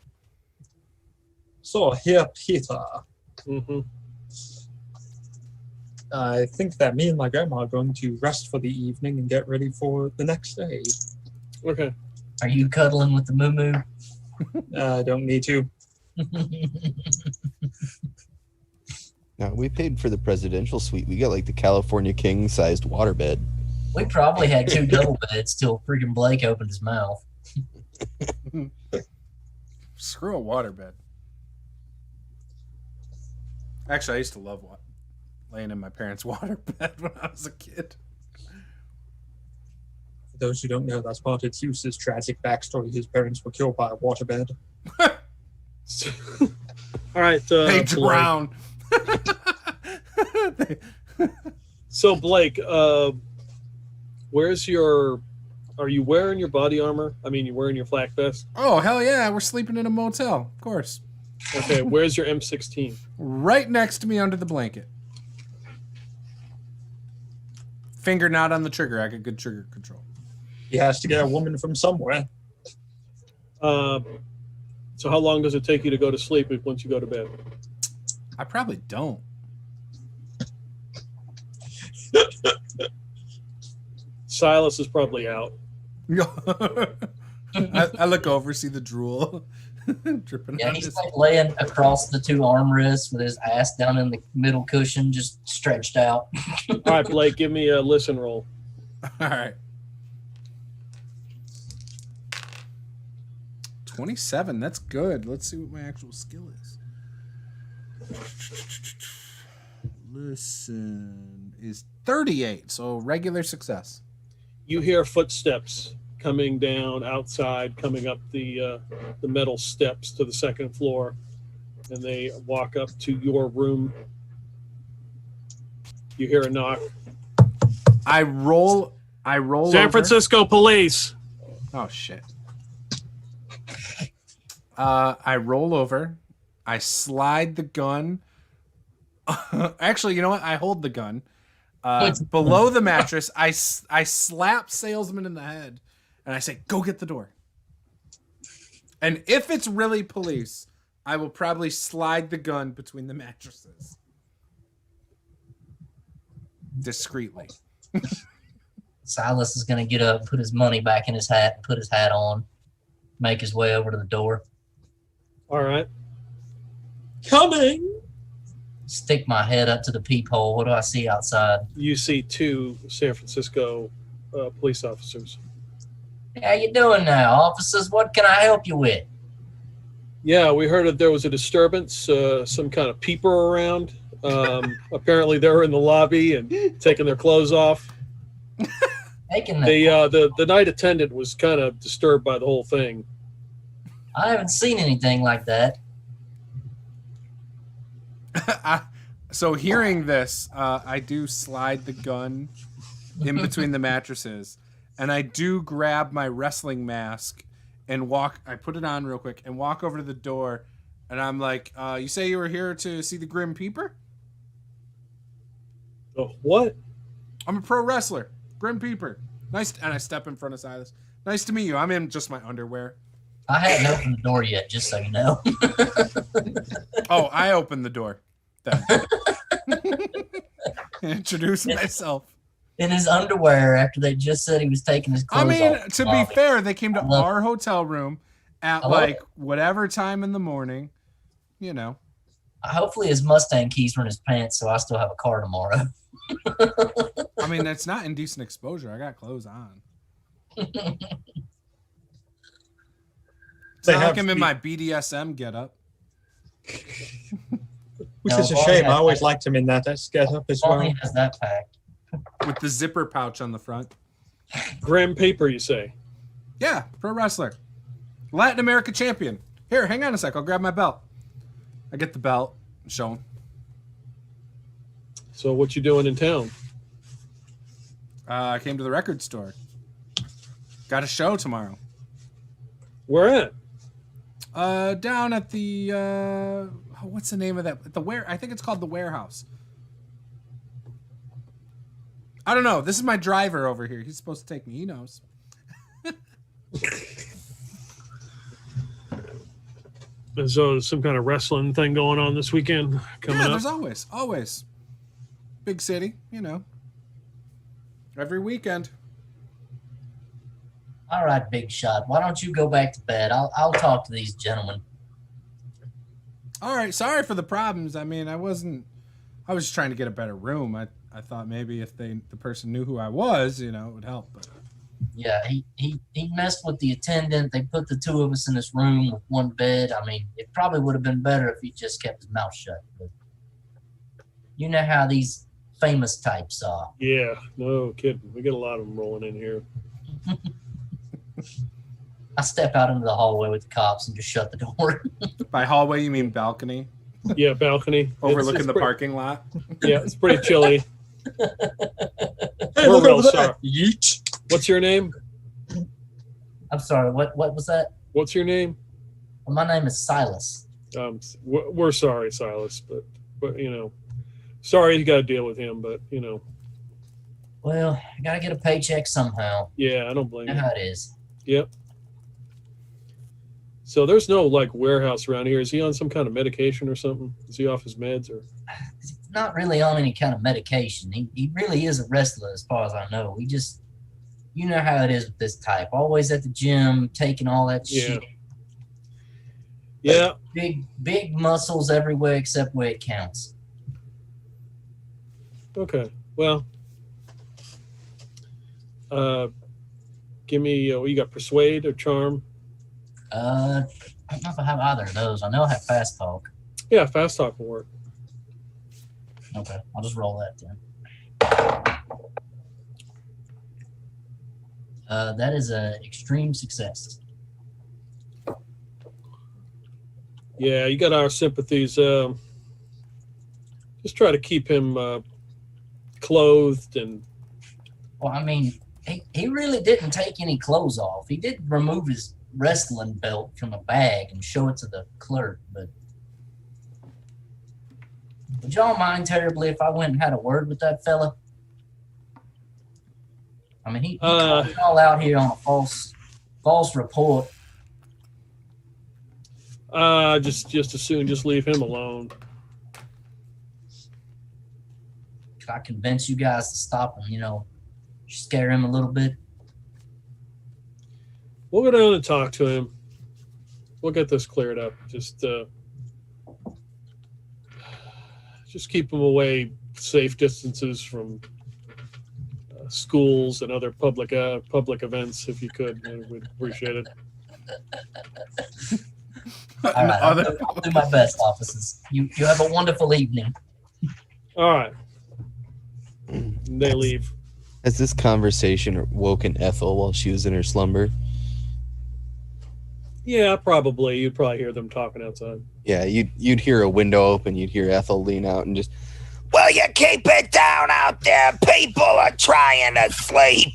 So, here, Peter. Mm-hmm. I think that me and my grandma are going to rest for the evening and get ready for the next day. Okay. Are you cuddling with the moo? Don't need to. No, we paid for the presidential suite. We got like the California king-sized waterbed. We probably had 2 double beds till freaking Blake opened his mouth. Screw a waterbed. Actually, I used to love laying in my parents' waterbed when I was a kid. those who don't know, that's part of Juce's tragic backstory. His parents were killed by a waterbed. All right. They Blake. drown. So Blake, where's your? Are you wearing your body armor? I mean, you're wearing your flak vest. Oh, hell yeah. We're sleeping in a motel. Of course. Okay, where's your M16? Right next to me under the blanket. Finger not on the trigger. I got good trigger control. He has to get a woman from somewhere. So how long does it take you to go to sleep once you go to bed? I probably don't. Silas is probably out. I look over, see the drool dripping Yeah, on he's his. like laying across the two armrests with his ass down in the middle cushion, just stretched out. All right, Blake, give me a listen roll. All right. 27. That's good. Let's see what my actual skill is. Listen is 38. So regular success. You hear footsteps coming down outside, coming up the metal steps to the second floor, and they walk up to your room. You hear a knock. I roll San over. Francisco police. Oh shit. I roll over. I slide the gun. Actually, you know what? I hold the gun. Below the mattress, I slap salesman in the head, and I say, "Go get the door." And if it's really police, I will probably slide the gun between the mattresses discreetly. Silas is going to get up, put his money back in his hat, put his hat on, make his way over to the door. All right. Coming! Stick my head up to the peephole. What do I see outside? You see two San Francisco police officers. How you doing now, officers? What can I help you with? Yeah, we heard that there was a disturbance, some kind of peeper around. Apparently, they were in the lobby and taking their clothes off. Taking the, The night attendant was kind of disturbed by the whole thing. I haven't seen anything like that. So hearing this, I do slide the gun in between the mattresses, and I do grab my wrestling mask and walk. I put it on real quick and walk over to the door, and I'm like, "You say you were here to see the Grim Peeper? Oh, what? I'm a pro wrestler, Grim Peeper. Nice." And I step in front of Silas. "Nice to meet you. I'm in just my underwear." I hadn't opened the door yet, just so you know. Oh, I opened the door. Then. Introduce myself. In his underwear after they just said he was taking his clothes off. I mean, to be fair, they came to love our hotel room at like whatever time in the morning, you know. Hopefully his Mustang keys were in his pants, so I still have a car tomorrow. I mean, that's not indecent exposure. I got clothes on. It's not like I'm in my BDSM getup. Which is a shame. I always liked him in that getup as well. Only has that packed. With the zipper pouch on the front. Grim Peeper, you say? Yeah, pro wrestler. Latin America champion. Here, hang on a sec. I'll grab my belt. I get the belt. Show him. So what you doing in town? I came to the record store. Got a show tomorrow. Where at? Down at the what's the name of that? I think it's called the Warehouse. I don't know. This is my driver over here. He's supposed to take me. He knows. And so some kind of wrestling thing going on this weekend coming Yeah, up? there's always. Big city, you know. Every weekend. All right, big shot. Why don't you go back to bed? I'll talk to these gentlemen. All right, sorry for the problems. I mean, I was just trying to get a better room. I thought maybe if the person knew who I was, you know, it would help. But Yeah, he messed with the attendant. They put the two of us in this room with one bed. I mean, it probably would have been better if he just kept his mouth shut. But you know how these famous types are. Yeah, no kidding. We get a lot of them rolling in here. I step out into the hallway with the cops and just shut the door. By hallway, you mean balcony? Yeah, balcony. Overlooking It's the pretty- parking lot? Yeah, it's pretty chilly. Hey, We're look real over there. sorry. Yeet. What's your name? I'm sorry, what was that? What's your name? Well, my name is Silas. We're sorry, Silas, but you know, sorry you got to deal with him, but you know, Well, I gotta get a paycheck somehow. yeah, I don't blame You you. know how it is. Yep. So there's no like warehouse around here. Is he on some kind of medication or something? Is he off his meds or? He's not really on any kind of medication. He really is a wrestler as far as I know. He just, you know how it is with this type. Always at the gym, taking all that Yeah. shit. Yeah. Big muscles everywhere except where it counts. Okay. Well, give me. You got persuade or charm? I don't know if I have either of those. I know I have fast talk. Yeah, fast talk will work. Okay, I'll just roll that then. That is an extreme success. Yeah, you got our sympathies. Just try to keep him clothed and. Well, I mean, he really didn't take any clothes off. He did remove his wrestling belt from a bag and show it to the clerk, but would y'all mind terribly if I went and had a word with that fella? I mean, he called me all out here on a false report. Just as soon just leave him alone. Could I convince you guys to stop him, you know, scare him a little bit? We'll go down and talk to him. We'll get this cleared up. Just keep him away, safe distances from schools and other public events, if you could. We'd appreciate it. All right, I'll do my best, officers. You have a wonderful evening. All right. They leave. Has this conversation woken Ethel while she was in her slumber? Yeah, probably. You'd probably hear them talking outside. Yeah, you'd hear a window open, you'd hear Ethel lean out and just, Will you keep it down out there? People are trying to sleep.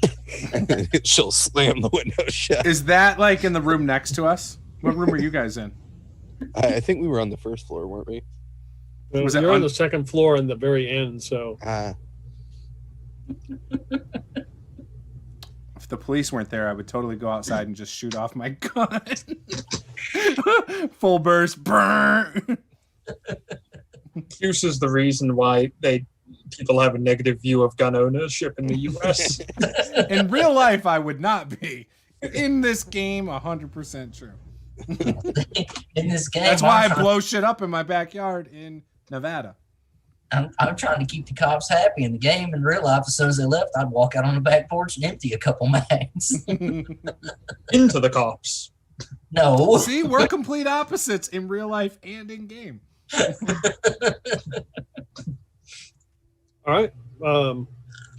she'll slam the window shut. Is that like in the room next to us? What room are you guys in? I think we were on the first floor, weren't we? Well, Was it you're on un- the second floor in the very end, so If the police weren't there, I would totally go outside and just shoot off my gun. Full burst. Burn. Juce is the reason why people have a negative view of gun ownership in the U.S. In real life, I would not be. In this game, 100% true. In this game, That's why I blow shit up in my backyard in Nevada. I'm trying to keep the cops happy in the game. In real life, as soon as they left, I'd walk out on the back porch and empty a couple mags. Into the cops. No. See, we're complete opposites in real life and in game. all right.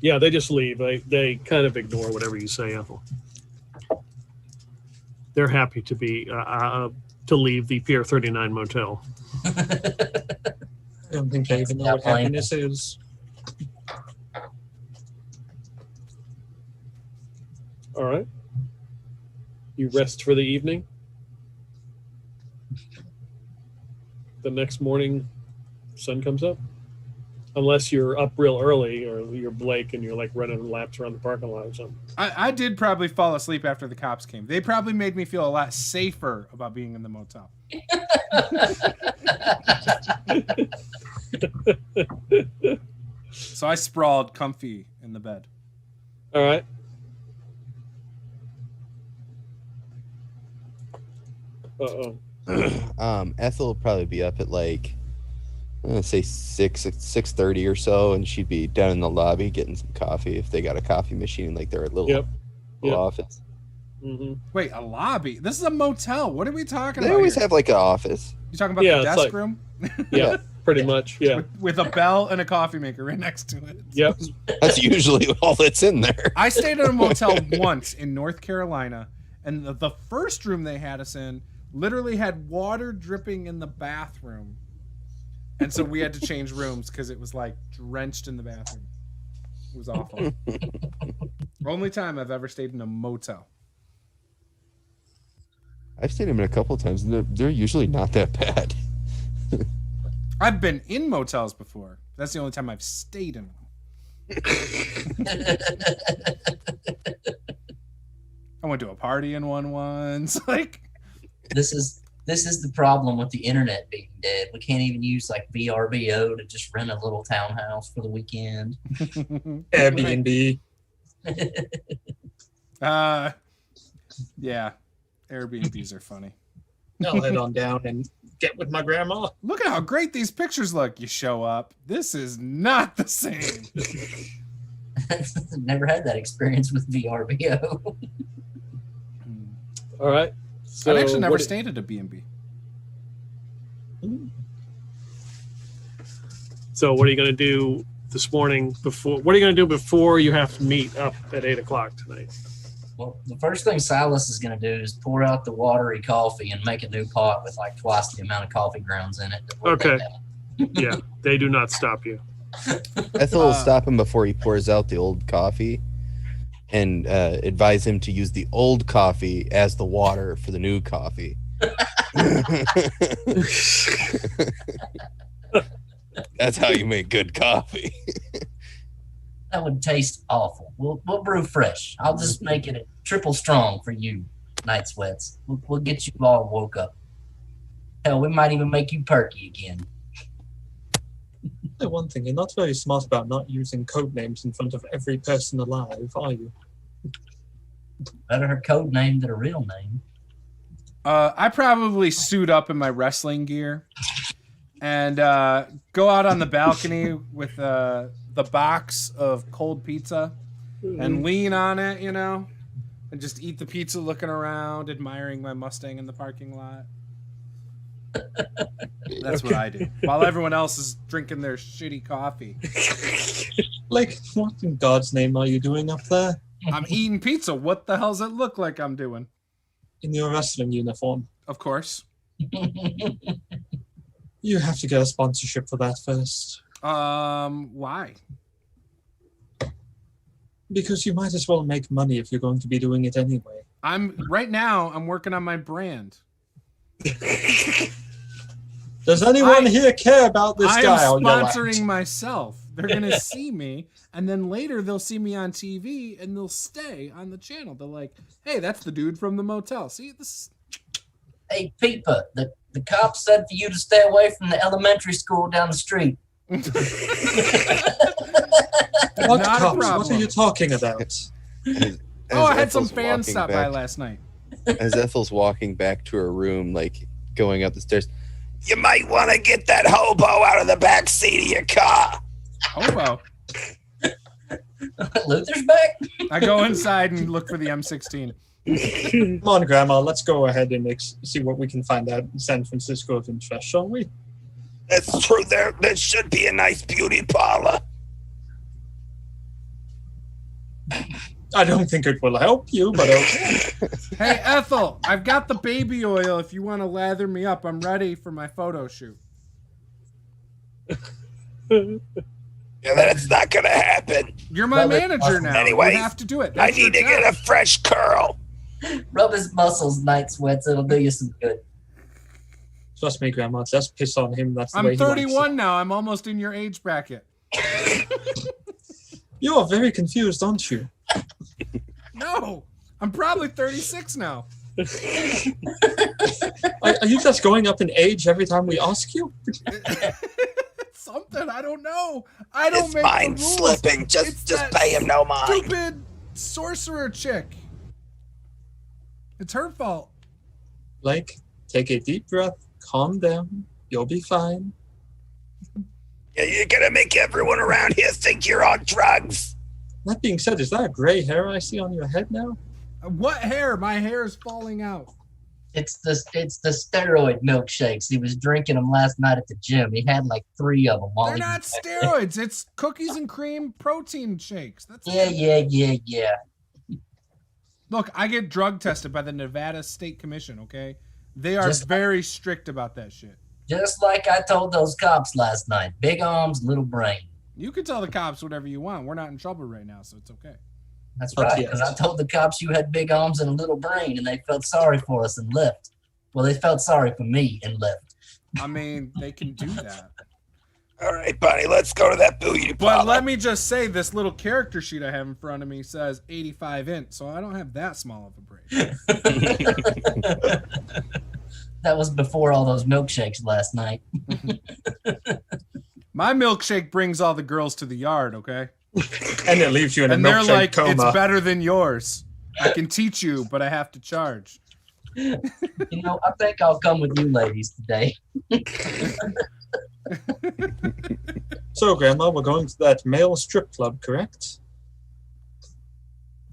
Yeah, they just leave. They kind of ignore whatever you say, Ethel. They're happy to be to leave the Pier 39 motel. I don't think they even know what happiness is. All right. You rest for the evening. The next morning, sun comes up. Unless you're up real early or you're Blake and you're like running laps around the parking lot or something. I did probably fall asleep after the cops came. They probably made me feel a lot safer about being in the motel. So I sprawled comfy in the bed. All right. Uh-oh. Ethel will probably be up at like, I'm gonna say 6:30 or so, and she'd be down in the lobby getting some coffee if they got a coffee machine, like their little office. Mm-hmm. Wait, a lobby? This is a motel. What are we talking They about? always here? have like an office. You talking about Yeah, the it's desk like- room? Yeah, pretty much. Yeah. With a bell and a coffee maker right next to it. Yep. That's usually all that's in there. I stayed in a motel once in North Carolina, and the first room they had us in literally had water dripping in the bathroom. And so we had to change rooms because it was like drenched in the bathroom. It was awful. Only time I've ever stayed in a motel. I've stayed in them a couple of times. And they're usually not that bad. I've been in motels before. That's the only time I've stayed in one. I went to a party in one once. Like, This is the problem with the internet being dead. We can't even use like VRBO to just rent a little townhouse for the weekend. Airbnb. Yeah, Airbnbs are funny. I'll head on down and get with my grandma. Look at how great these pictures look. You show up. This is not the same. Never had that experience with VRBO. All right. So I've actually never stayed at a B&B. So what are you going to do this morning before? What are you going to do before you have to meet up at 8:00 tonight? Well, the first thing Silas is going to do is pour out the watery coffee and make a new pot with like twice the amount of coffee grounds in it. Okay. Yeah, they do not stop you. Ethel will stop him before he pours out the old coffee and advise him to use the old coffee as the water for the new coffee. That's how you make good coffee. That would taste awful. We'll brew fresh. I'll just make it a triple strong for you, Night Sweats. We'll get you all woke up. Hell, we might even make you perky again. One thing, you're not very smart about not using code names in front of every person alive, are you? Better her code name than a real name. I probably suit up in my wrestling gear and go out on the balcony with the box of cold pizza and lean on it, you know, and just eat the pizza looking around, admiring my Mustang in the parking lot. That's what I do. While everyone else is drinking their shitty coffee. Like, what in God's name are you doing up there? I'm eating pizza. What the hell's it look like I'm doing? In your wrestling uniform. Of course. You have to get a sponsorship for that first. Why? Because you might as well make money if you're going to be doing it anyway. Right now I'm working on my brand. Does anyone here care about this guy? I'm sponsoring myself. They're gonna see me, and then later they'll see me on TV, and they'll stay on the channel. They're like, "Hey, that's the dude from the motel." See this? Hey, Peepa, the cop said for you to stay away from the elementary school down the street. What cops? What are you talking about? I had some fans stop by last night. As Ethel's walking back to her room, like going up the stairs, you might want to get that hobo out of the back seat of your car. Hobo? Luther's back? I go inside and look for the M16. Come on, Grandma, let's go ahead and see what we can find out in San Francisco of interest, shall we? That's true. There should be a nice beauty parlor. I don't think it will help you, but okay. Hey, Ethel, I've got the baby oil if you want to lather me up. I'm ready for my photo shoot. Yeah, that's not going to happen. You're my manager now. Anyway, you have to do it. I need to get a fresh curl. Rub his muscles, Night Sweats. It'll do you some good. Trust me, Grandma. Just piss on him. That's the way I'm he 31 now. I'm almost in your age bracket. You are very confused, aren't you? No, I'm probably 36 now. Are you just going up in age every time we ask you? Something, I don't know. I don't His make mind the rules. slipping. Just pay him no mind. Stupid sorcerer chick. It's her fault. Like, take a deep breath, calm down, you'll be fine. Yeah, you're gonna make everyone around here think you're on drugs. That being said, is that gray hair I see on your head now? What hair? My hair is falling out. It's the steroid milkshakes. He was drinking them last night at the gym. He had like 3 of them. They're not steroids. It's cookies and cream protein shakes. That's Yeah. Look, I get drug tested by the Nevada State Commission, okay? They are very strict about that shit. Just like I told those cops last night. Big arms, little brain. You can tell the cops whatever you want. We're not in trouble right now, so it's okay. That's right, because I told the cops you had big arms and a little brain, and they felt sorry for us and left. Well, they felt sorry for me and left. I mean, they can do that. All right, buddy, let's go to that beauty But parlor. let me just say, this little character sheet I have in front of me says 85 inch, so I don't have that small of a brain. That was before all those milkshakes last night. My milkshake brings all the girls to the yard, okay? And it leaves you in a And they're milkshake like, coma. it's better than yours. I can teach you, but I have to charge. You know, I think I'll come with you ladies today. So, Grandma, we're going to that male strip club, correct?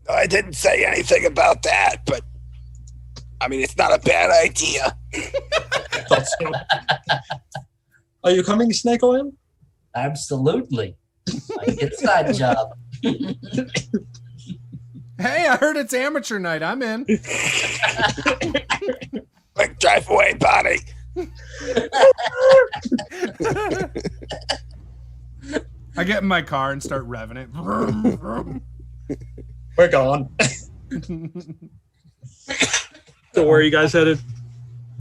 I didn't say anything about that, but I mean, it's not a bad idea. Thought so. Are you coming, Snake Oil? Absolutely. Like, it's a side job. Hey, I heard it's amateur night. I'm in. Quick, drive away, Bonnie. I get in my car and start revving it. Vroom, vroom. We're gone. So where are you guys headed?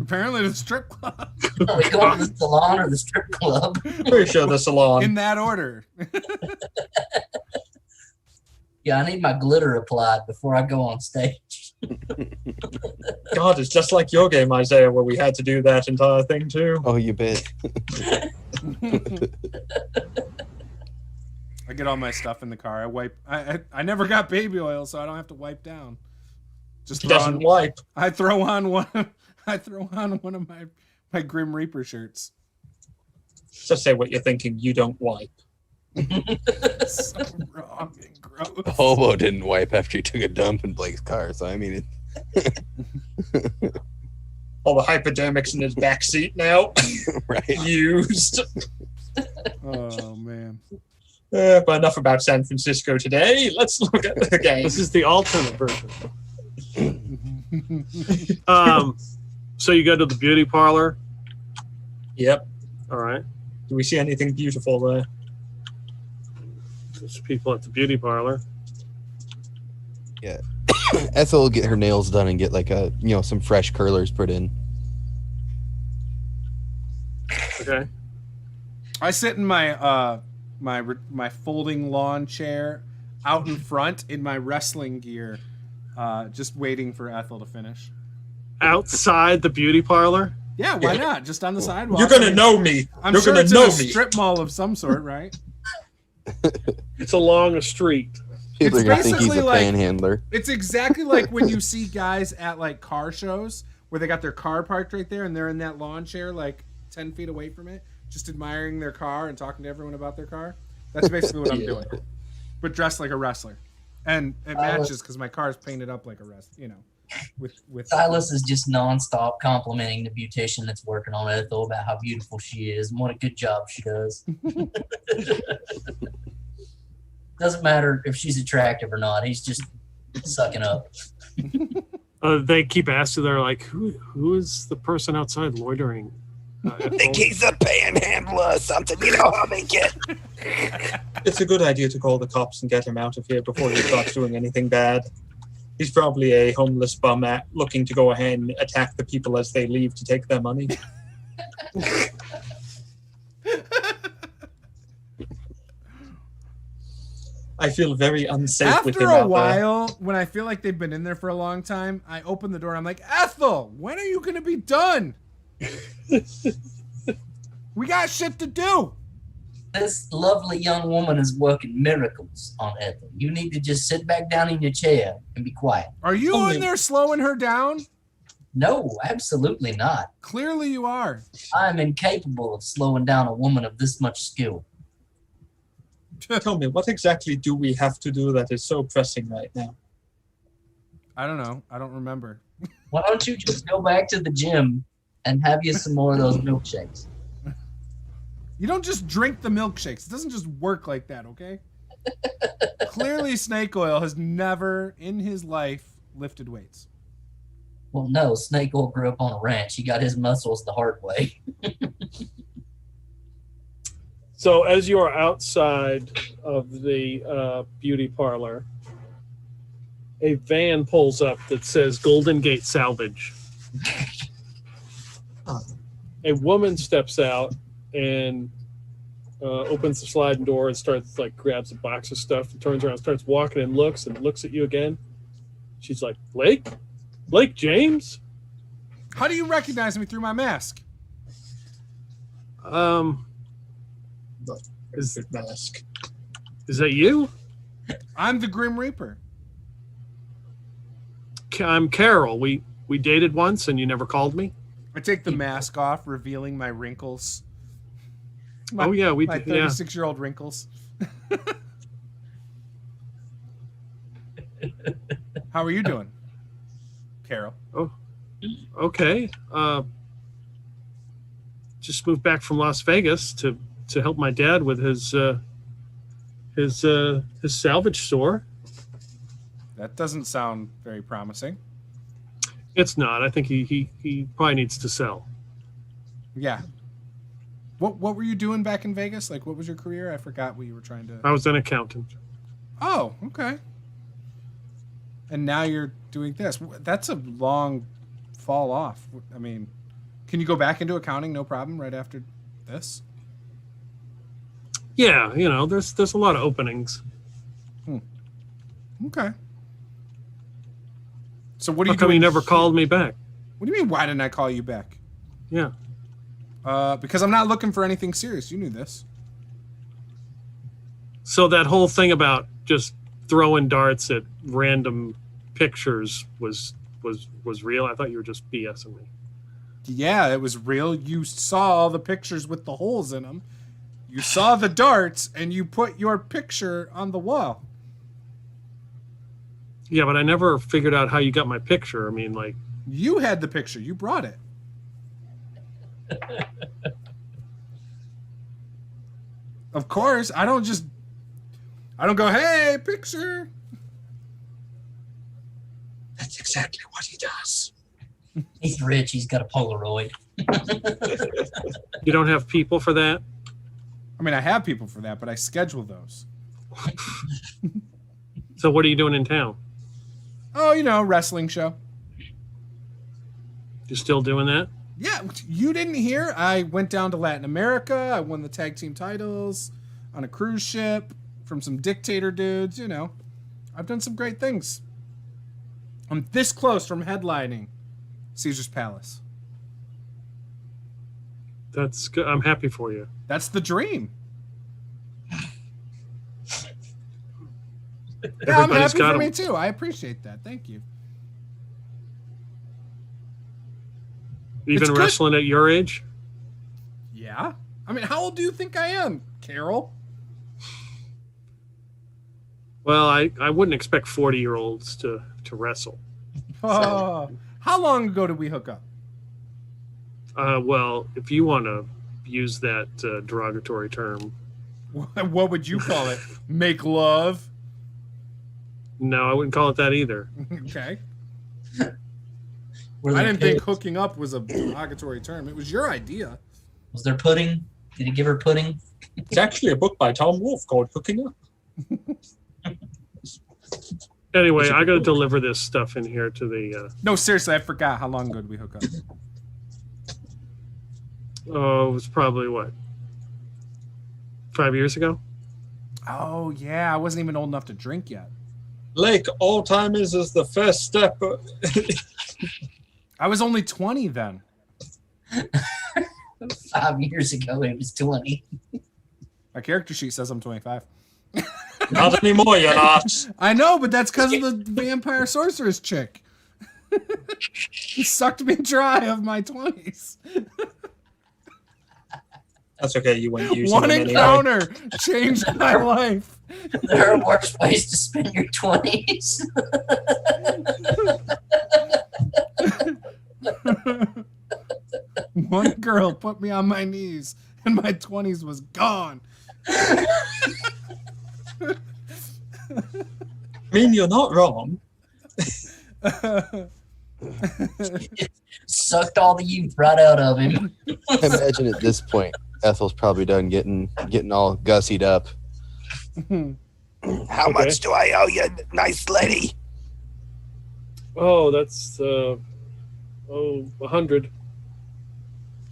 Apparently the strip club. Are we going to the salon or the strip club? Pretty sure the salon. In that order. Yeah, I need my glitter applied before I go on stage. God, it's just like your game, Isaiah, where we had to do that entire thing too. Oh, you bet. I get all my stuff in the car. I wipe. I never got baby oil, so I don't have to wipe down. Just He throw doesn't on, wipe. I throw on one. I throw on one of my Grim Reaper shirts. Just say what you're thinking. You don't wipe. So wrong and gross. Hobo didn't wipe after he took a dump in Blake's car, so I mean All the hypodermics in his back seat now. right. Used. Oh man. But enough about San Francisco today. Let's look at the game. This is the alternate version. So you go to the beauty parlor. Yep. All right. Do we see anything beautiful there? There's people at the beauty parlor. Ethel will get her nails done and get like some fresh curlers put in. Okay. I sit in my my folding lawn chair out in front in my wrestling gear, just waiting for Ethel to finish. Outside the beauty parlor. Yeah, why not? Just on the sidewalk. You're gonna know me. I'm You're sure gonna it's know in a me. strip mall of some sort, right? It's along a street. People It's are gonna think he's basically a like- panhandler. It's exactly like when you see guys at like car shows where they got their car parked right there and they're in that lawn chair like 10 feet away from it, just admiring their car and talking to everyone about their car. That's basically what I'm Yeah. doing, but dressed like a wrestler, and it matches because my car is painted up like a wrestler. You know, with Silas is just nonstop complimenting the beautician that's working on Ethel about how beautiful she is and what a good job she does. Doesn't matter if she's attractive or not. He's just sucking up. They keep asking. They're like, "Who is the person outside loitering?" I think he's a panhandler or something. You know how they get. It's a good idea to call the cops and get him out of here before he starts doing anything bad. He's probably a homeless bum looking to go ahead and attack the people as they leave to take their money. I feel very unsafe with him After a out there. while, when I feel like they've been in there for a long time, I open the door. And I'm like, Ethel, when are you going to be done? We got shit to do. This lovely young woman is working miracles on Ethel. You need to just sit back down in your chair and be quiet. Are you Only- in there slowing her down? No, absolutely not. Clearly you are. I am incapable of slowing down a woman of this much skill. Tell me, what exactly do we have to do that is so pressing right now? I don't know. I don't remember. Why don't you just go back to the gym and have you some more of those milkshakes? You don't just drink the milkshakes. It doesn't just work like that, okay? Clearly, Snake Oil has never in his life lifted weights. Well, no, Snake Oil grew up on a ranch. He got his muscles the hard way. So as you are outside of the beauty parlor, a van pulls up that says Golden Gate Salvage. A woman steps out and opens the sliding door and starts grabs a box of stuff and turns around, starts walking and looks at you again. She's like, Blake James? How do you recognize me through my mask? Is Mask. that you? I'm the Grim Reaper. I'm Carol. We dated once and you never called me. I take the mask off, revealing my wrinkles. Oh yeah, we My did. Yeah. 36-year-old wrinkles. How are you doing, Carol? Okay. Just moved back from Las Vegas to help my dad with his salvage store. That doesn't sound very promising. It's not. I think he probably needs to sell. Yeah. What were you doing back in Vegas? Like, what was your career? I forgot what you were trying to... I was an accountant. Oh, okay. And now you're doing this. That's a long fall off. I mean, can you go back into accounting no problem right after this? Yeah, there's a lot of openings. Okay. So what are How you come doing? you never called me back? What do you mean, why didn't I call you back? Yeah. Because I'm not looking for anything serious. You knew this. So that whole thing about just throwing darts at random pictures was real? I thought you were just BSing me. Yeah, it was real. You saw the pictures with the holes in them. You saw the darts, and you put your picture on the wall. Yeah, but I never figured out how you got my picture. I mean, You had the picture. You brought it. Of course, I don't go, hey, picture. That's exactly what he does. He's rich. He's got a Polaroid. you don't have people for that? I mean, I have people for that, but I schedule those. So what are you doing in town? Oh, wrestling show. You still doing that? Yeah, you didn't hear? I went down to Latin America. I won the tag team titles on a cruise ship from some dictator dudes. I've done some great things. I'm this close from headlining Caesar's Palace. That's good. I'm happy for you. That's the dream. Yeah, I'm happy for me too. I appreciate that. Thank you. Even wrestling at your age? Yeah. I mean, how old do you think I am, Carol? Well, I wouldn't expect 40-year-olds to wrestle. Oh, how long ago did we hook up? Well, if you want to use that derogatory term. What would you call it? Make love? No, I wouldn't call it that either. Okay. Were I there didn't think kids? hooking up was a derogatory term. It was your idea. Was there pudding? Did he give her pudding? It's actually a book by Tom Wolfe called Hooking Up. Anyway, I got to deliver this stuff in here to the... No, seriously, I forgot. How long ago did we hook up? Oh, it was probably, 5 years ago? Oh, yeah. I wasn't even old enough to drink yet. Lake, Alzheimer's is the first step. I was only 20 then. 5 years ago, he was 20. My character sheet says I'm 25. Not anymore, you're not. I know, but that's because of the vampire sorceress chick. He sucked me dry of my 20s. That's okay, you went using One them anyway. encounter changed my life. There are worse ways to spend your 20s. One girl put me on my knees, and my 20s was gone. I mean, you're not wrong. Sucked all the youth right out of him. I imagine at this point, Ethel's probably done getting all gussied up. How much do I owe you, nice lady? Oh, that's 100.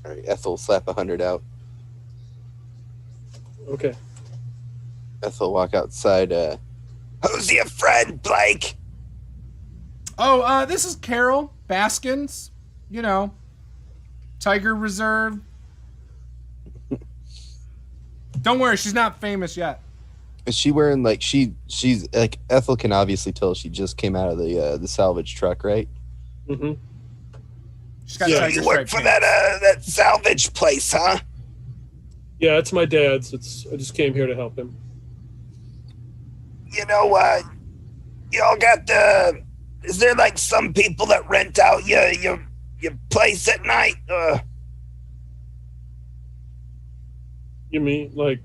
All right, Ethel slap 100 out. Okay. Ethel walk outside. Who's your friend, Blake? Oh, this is Carol Baskins. You know, Tiger Reserve. Don't worry, she's not famous yet. Is she wearing like she's like Ethel can obviously tell she just came out of the salvage truck, right? Mm-hmm. She's got Yeah. tiger You work stripe for pants. that salvage place, huh? Yeah, it's my dad's. I just came here to help him. You know, y'all got is there like some people that rent out your place at night? You mean like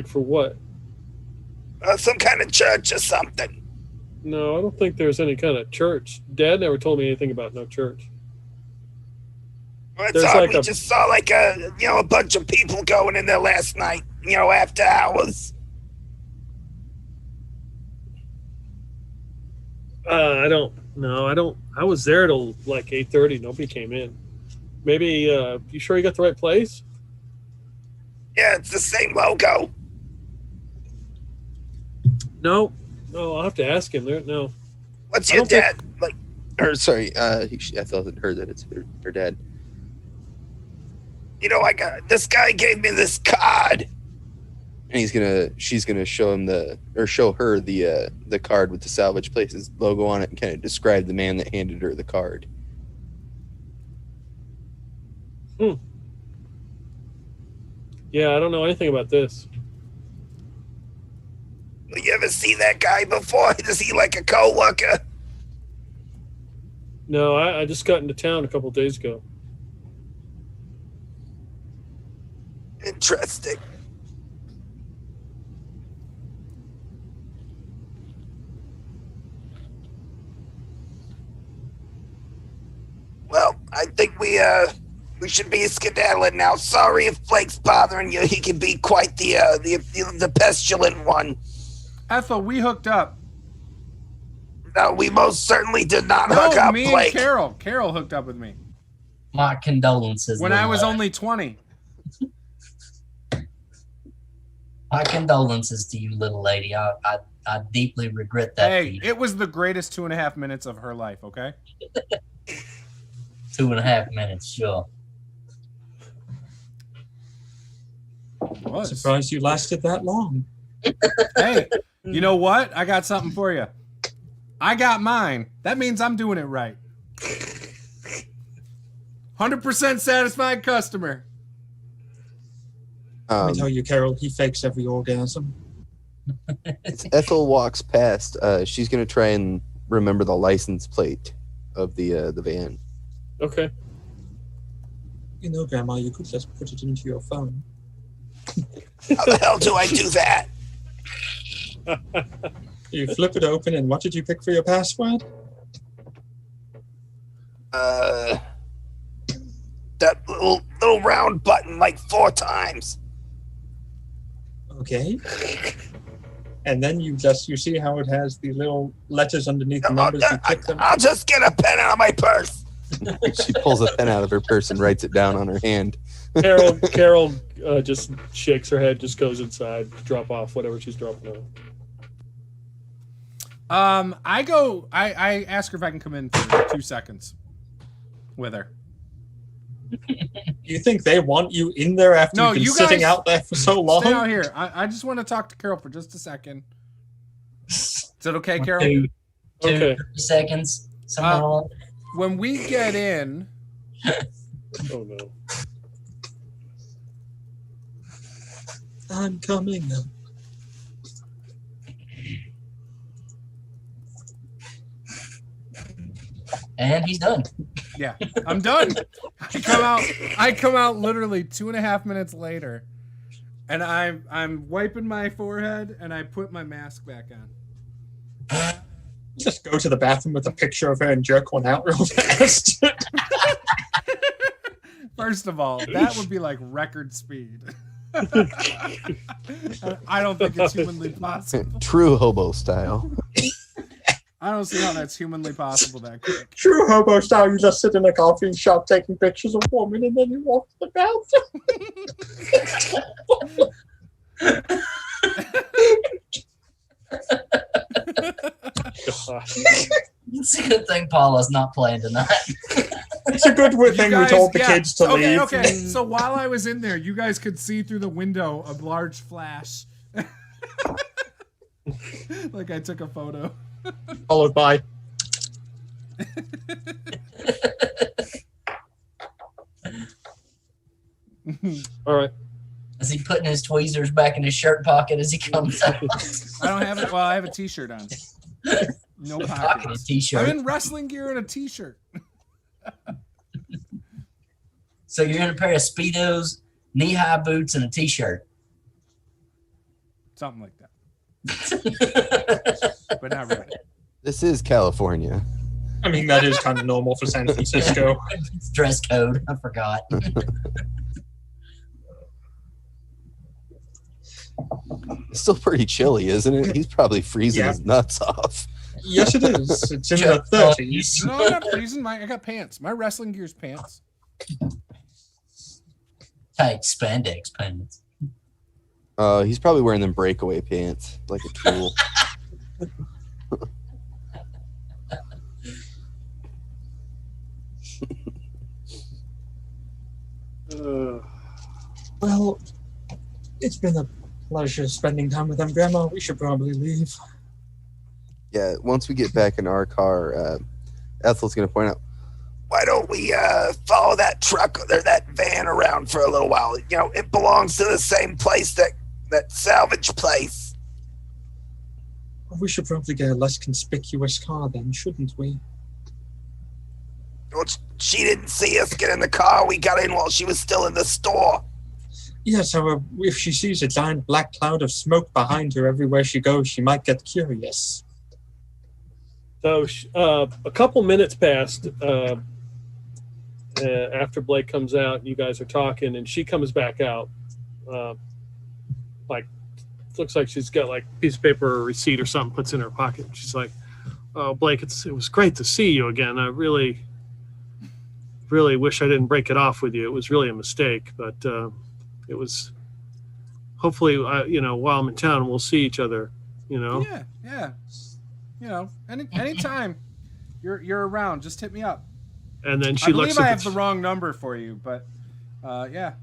for what? Some kind of church or something. No, I don't think there's any kind of church. Dad never told me anything about no church. Well, it's There's odd. like We a- just saw like a bunch of people going in there last night. After hours. I don't. No, I don't. I was there till like 8:30. Nobody came in. Maybe. You sure you got the right place? Yeah, it's the same logo. No. No, I'll have to ask him. There. No. What's I your don't think- dad like? Or sorry, Ethel hadn't heard that it's her dad. I got this guy gave me this card. And she's gonna show her the card with the salvage place's logo on it and kind of describe the man that handed her the card. Yeah, I don't know anything about this. You ever see that guy before? Is he like a co-worker? No, I just got into town a couple days ago. Interesting. Well, I think we should be skedaddling now. Sorry if Blake's bothering you. He can be quite the pestilent one. Ethel, we hooked up. No, we most certainly did not hook No, up, me Blake. and Carol. Carol hooked up with me My condolences. when I little was lad. only 20. My condolences to you, little lady. I deeply regret that. Hey, deed. it was the greatest 2.5 minutes of her life, okay? 2.5 minutes, sure. It was. Surprised you lasted that long. Hey, you know what? I got something for you. I got mine. That means I'm doing it right. 100% satisfied customer. Let me tell you, Carol, he fakes every orgasm. As Ethel walks past, she's gonna try and remember the license plate of the van. Okay. Grandma, you could just put it into your phone. How the hell do I do that? You flip it open, and what did you pick for your password? That little round button like 4 times. Okay. And then you see how it has the little letters underneath the I'll, numbers. You click them. I'll just get a pen out of my purse. She pulls a pen out of her purse and writes it down on her hand. Carol just shakes her head, just goes inside, drop off whatever she's dropping off. I ask her if I can come in for 2 seconds with her. You think they want you in there after No, you've been you sitting guys out there for so long? Stay out here. I just want to talk to Carol for just a second. Is it okay, Carol? Two Okay. seconds. Something along. When we get in, Oh no. I'm coming. And he's done. Yeah, I'm done. I come out literally 2.5 minutes later, and I'm wiping my forehead and I put my mask back on. Just go to the bathroom with a picture of her and jerk one out real fast. First of all, that would be like record speed. I don't think it's humanly possible. True hobo style. I don't see how that's humanly possible that quick. True hobo style, you just sit in a coffee shop taking pictures of women and then you walk to the bathroom. It's a good thing Paula's not playing tonight. It's a good thing we told the kids to leave. Okay. So while I was in there, you guys could see through the window a large flash. Like I took a photo. Followed by. All right. Is he putting his tweezers back in his shirt pocket as he comes out? I don't have it. Well, I have a t-shirt on. No Pocket pockets. t-shirt. I'm in wrestling gear and a t-shirt. So you're in a pair of Speedos, knee-high boots, and a t-shirt. Something like that. But not really. This is California. I mean, that is kind of normal for San Francisco. It's dress code. I forgot. It's still pretty chilly, isn't it? He's probably freezing his nuts off. Yes, it is. It's in the 30s. No, I'm not freezing. I got pants. My wrestling gear's pants. Tight spandex pants. He's probably wearing them breakaway pants, like a tool. Well, it's been a pleasure spending time with them, Grandma. We should probably leave. Yeah, once we get back in our car, Ethel's going to point out, Why don't we follow that truck or that van around for a little while? You know, it belongs to the same place that salvage place. We should probably get a less conspicuous car then, shouldn't we? Well, she didn't see us get in the car. We got in while she was still in the store. Yeah, so if she sees a giant black cloud of smoke behind her everywhere she goes, she might get curious. So a couple minutes passed after Blake comes out. You guys are talking, and she comes back out. Looks like she's got like a piece of paper or a receipt or something, puts in her pocket. She's like, "Oh, Blake, it was great to see you again. I really wish I didn't break it off with you. It was really a mistake, but it was. Hopefully, while I'm in town, we'll see each other. Yeah. Anytime you're around, just hit me up. And then she looks. I have the wrong number for you, but yeah.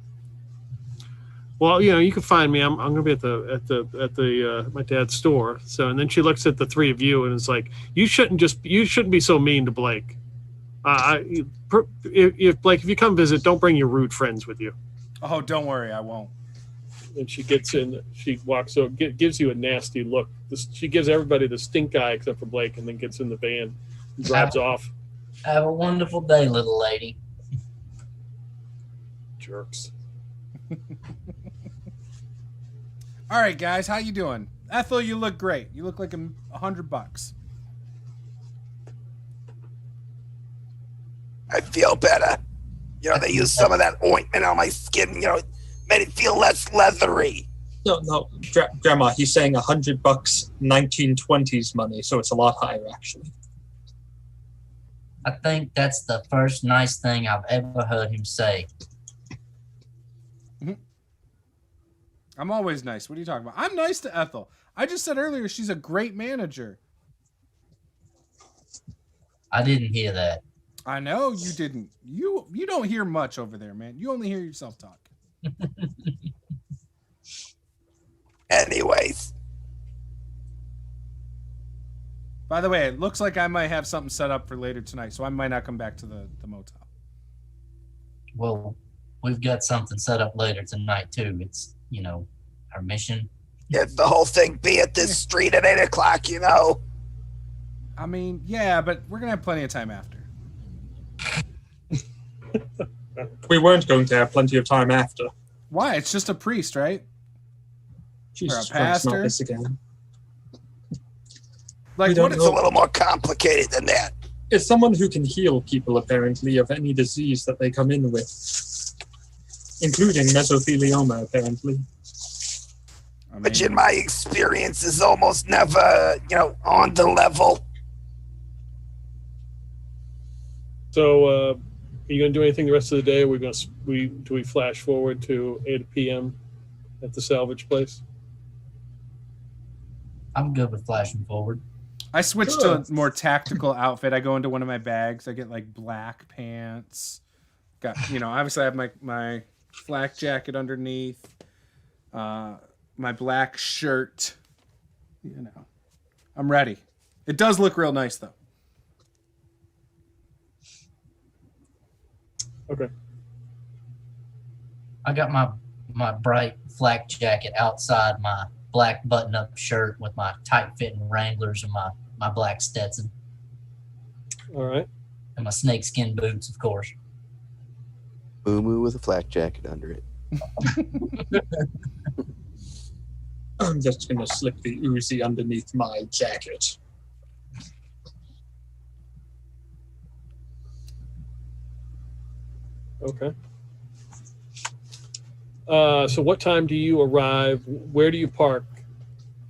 Well, you can find me. I'm going to be at the my dad's store. So, and then she looks at the three of you and is like, you shouldn't be so mean to Blake. If you come visit, don't bring your rude friends with you. Oh, don't worry, I won't. And she gets in. She walks over, gives you a nasty look. She gives everybody the stink eye except for Blake, and then gets in the van and drives off. Have a wonderful day, little lady. Jerks. All right, guys, how you doing? Ethel, you look great. You look like $100. I feel better. They used some of that ointment on my skin. Made it feel less leathery. No, Grandma, he's saying $100, 1920s money, so it's a lot higher, actually. I think that's the first nice thing I've ever heard him say. I'm always nice. What are you talking about? I'm nice to Ethel. I just said earlier she's a great manager. I didn't hear that. I know you didn't. You don't hear much over there, man. You only hear yourself talk. Anyways. By the way, it looks like I might have something set up for later tonight, so I might not come back to the motel. Well, we've got something set up later tonight, too. It's, our mission. Yeah, the whole thing be at this street at 8 o'clock, I mean, yeah, but we're going to have plenty of time after. We weren't going to have plenty of time after. Why? It's just a priest, right? Jesus Or a Christ, not pastor? this again. Like, We don't what It's is a little more complicated than that. It's someone who can heal people, apparently, of any disease that they come in with, including mesothelioma, apparently. I Which mean, in my experience is almost never, on the level. So, are you going to do anything the rest of the day? Do we flash forward to 8 p.m. at the salvage place? I'm good with flashing forward. I switched to a more tactical outfit. I go into one of my bags. I get like black pants. Got obviously I have my flak jacket underneath. My black shirt. I'm ready. It does look real nice though. Okay. I got my bright flak jacket outside my black button-up shirt with my tight-fitting Wranglers and my black Stetson All right. and my snakeskin boots, of course. Moo with a flak jacket under it. I'm just going to slip the Uzi underneath my jacket. Okay. So what time do you arrive? Where do you park?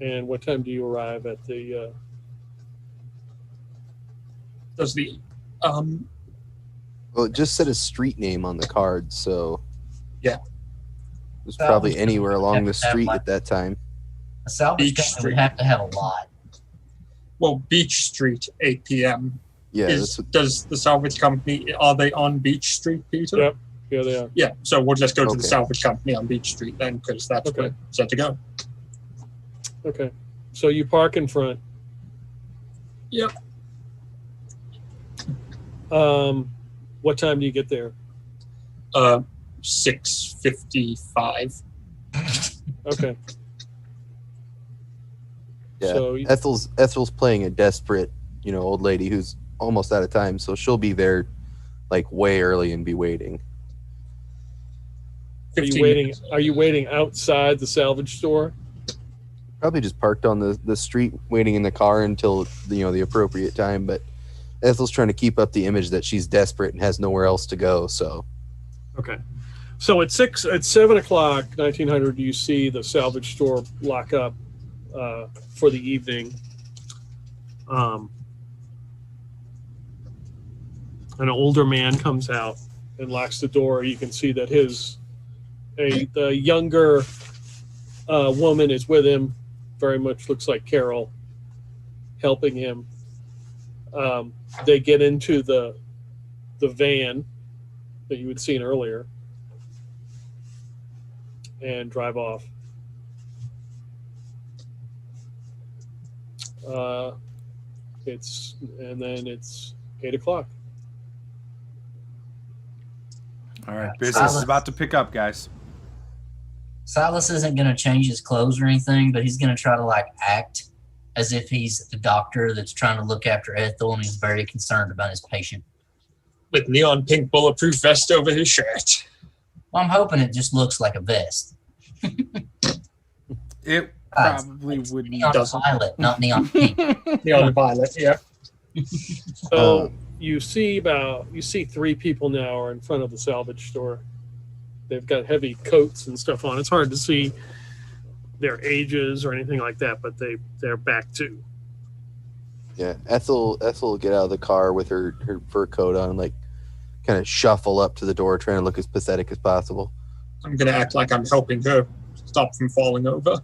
And what time do you arrive at the... Does the Well, it just said a street name on the card, so Yeah. It was That probably was- anywhere along the have to have, street like- at that time. A salvage Beach company Street. would have to have a lot. well, Beach Street, 8 p.m. Yeah, Is, that's what, does the salvage company, are they on Beach Street, Peter? Yep. Yeah, they are. Yeah, so we'll just go to the Okay. salvage company on Beach Street then, because that's Okay. where it's set to go. Okay. So you park in front. Yep. What time do you get there? 6:55. Okay. yeah. So Ethel's playing a desperate, old lady who's almost out of time, so she'll be there like way early and be waiting. are you 15 waiting? minutes. Are you waiting outside the salvage store? Probably just parked on the street waiting in the car until the appropriate time, but Ethel's trying to keep up the image that she's desperate and has nowhere else to go, so Okay. So at 7 o'clock, 1900, you see the salvage store lock up for the evening. An older man comes out and locks the door. You can see that the younger woman is with him. Very much looks like Carol, helping him. They get into the van that you had seen earlier and drive off. It's 8 o'clock. All right, business is about to pick up, guys. Silas isn't going to change his clothes or anything, but he's going to try to act as if he's the doctor that's trying to look after Ethel, and he's very concerned about his patient. With neon pink bulletproof vest over his shirt. Well, I'm hoping it just looks like a vest. It Guys, probably it's would neon doesn't. violet, not neon pink. Neon violet, yeah. So you see 3 people now are in front of the salvage store. They've got heavy coats and stuff on. It's hard to see their ages or anything like that, but they're back too. yeah. Ethel will get out of the car with her fur coat on, like kind of shuffle up to the door, trying to look as pathetic as possible. I'm going to act like I'm helping her stop from falling over.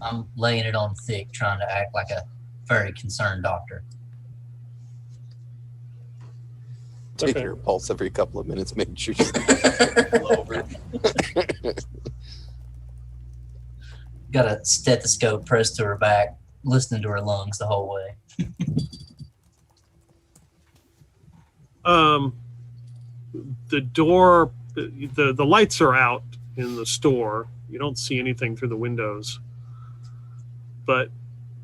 I'm laying it on thick, trying to act like a very concerned doctor. Taking Okay. her pulse every couple of minutes, making sure she's over. Got a stethoscope pressed to her back, listening to her lungs the whole way. The door, the lights are out in the store. You don't see anything through the windows, but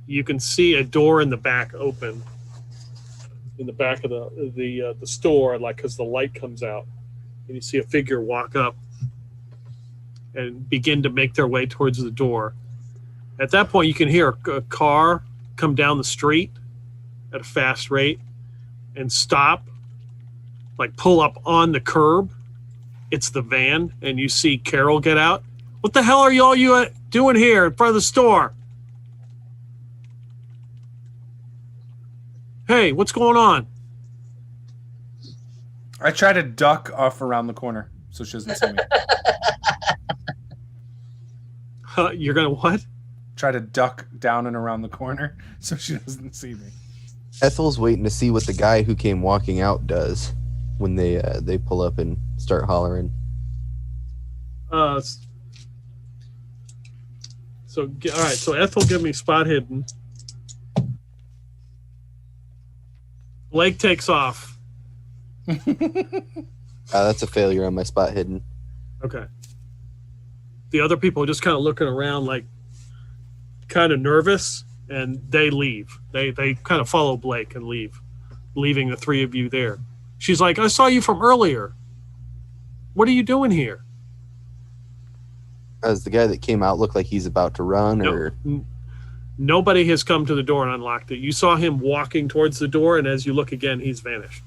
you can see a door in the back open. in the back of the store, like because the light comes out, and you see a figure walk up and begin to make their way towards the door. At that point, you can hear a car come down the street at a fast rate and stop, like pull up on the curb. It's the van, and you see Carol get out. What the hell are you doing here in front of the store? Hey, what's going on? I try to duck off around the corner so she doesn't see me. You're gonna what? Try to duck down and around the corner so she doesn't see me. Ethel's waiting to see what the guy who came walking out does when they pull up and start hollering. All right. So Ethel, give me spot hidden. Blake takes off. That's a failure on my spot hidden. Okay. The other people are just kind of looking around, like kind of nervous, and they leave. They kind of follow Blake and leave, leaving the three of you there. She's like, I saw you from earlier. What are you doing here? Does the guy that came out look like he's about to run, or Nobody has come to the door and unlocked it. You saw him walking towards the door, and as you look again, he's vanished.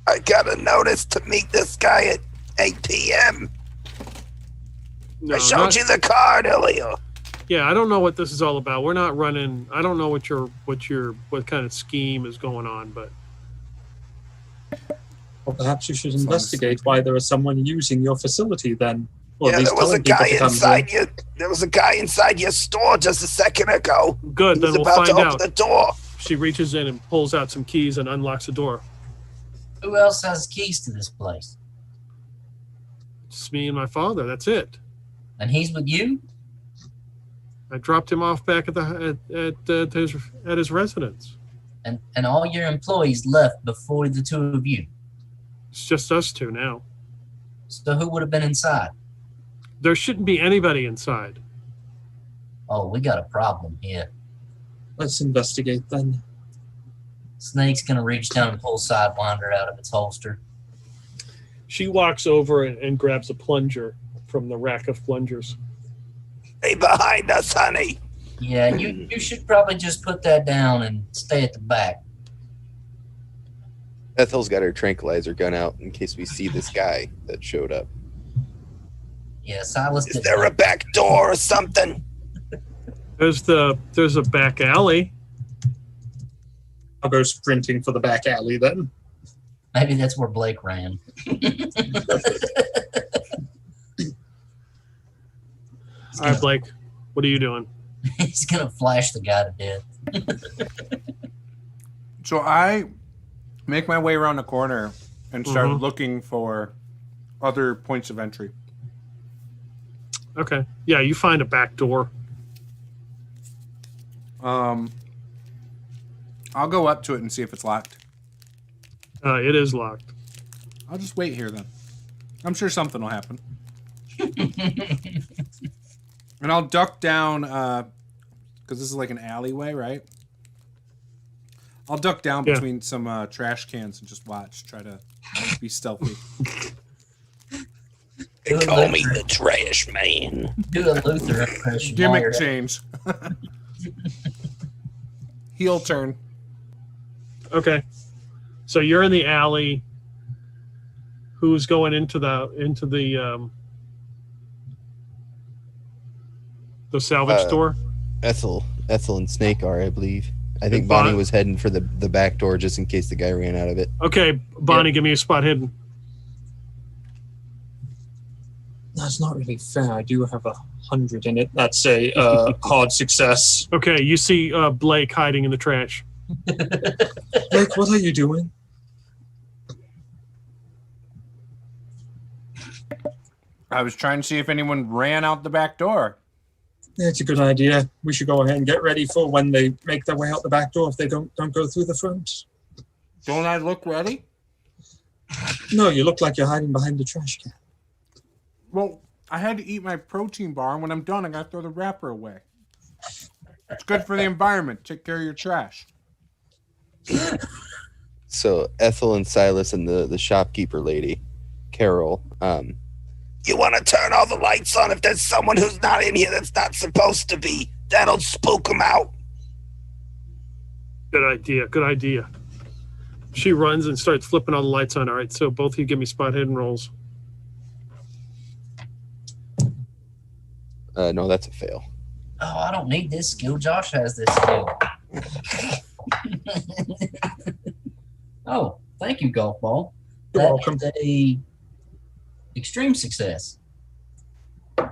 I got a notice to meet this guy at 8 p.m. No, I showed you the card earlier. Yeah, I don't know what this is all about. We're not running. I don't know what kind of scheme is going on, but Well, perhaps you should investigate why there is someone using your facility then. Or Yeah, at least there was a telling people guy to come inside here. There was a guy inside your store just a second ago. good. He Then was we'll about find to out. open the door. She reaches in and pulls out some keys and unlocks the door. Who else has keys to this place? It's me and my father. That's it. And he's with you? I dropped him off back at his residence. And all your employees left before the two of you. It's just us two now. So who would have been inside? There shouldn't be anybody inside. Oh, we got a problem here. Let's investigate then. Snake's gonna reach down and pull Sidewinder out of its holster. She walks over and grabs a plunger from the rack of plungers. Hey, behind us, honey. Yeah, you should probably just put that down and stay at the back. Ethel's got her tranquilizer gun out in case we see this guy that showed up. Yeah, Silas Is did there a back door or something? There's a back alley. I'll go sprinting for the back alley then. Maybe that's where Blake ran. All right, Blake, what are you doing? He's gonna flash the guy to death. So I make my way around the corner and start looking for other points of entry. Okay. Yeah, you find a back door. I'll go up to it and see if it's locked. It is locked. I'll just wait here then. I'm sure something will happen. And I'll duck down, because this is like an alleyway, right? I'll duck down between some trash cans and just watch, try to be stealthy. They call me the trash man. Do a Luther impression. Gimmick change. Heel turn. Okay. So you're in the alley. Who's going into the salvage store? Ethel and Snake are, I believe. I think And Bonnie was heading for the back door just in case the guy ran out of it. Okay, Bonnie, give me a spot hidden. That's not really fair. I do have 100 in it. That's a hard success. Okay, you see Blake hiding in the trash. Blake, what are you doing? I was trying to see if anyone ran out the back door. That's a good idea. We should go ahead and get ready for when they make their way out the back door if they don't go through the front. Don't I look ready? No, you look like you're hiding behind the trash can. Well, I had to eat my protein bar, and when I'm done, I gotta throw the wrapper away. It's good for the environment. Take care of your trash. So Ethel and Silas and the shopkeeper lady, Carol. You want to turn all the lights on if there's someone who's not in here that's not supposed to be. That'll spook them out. Good idea. Good idea. She runs and starts flipping all the lights on. All right, so both of you give me spot hidden rolls. No, that's a fail. Oh, I don't need this skill. Josh has this skill. Oh, thank you, golf ball. You're welcome. That is a extreme success.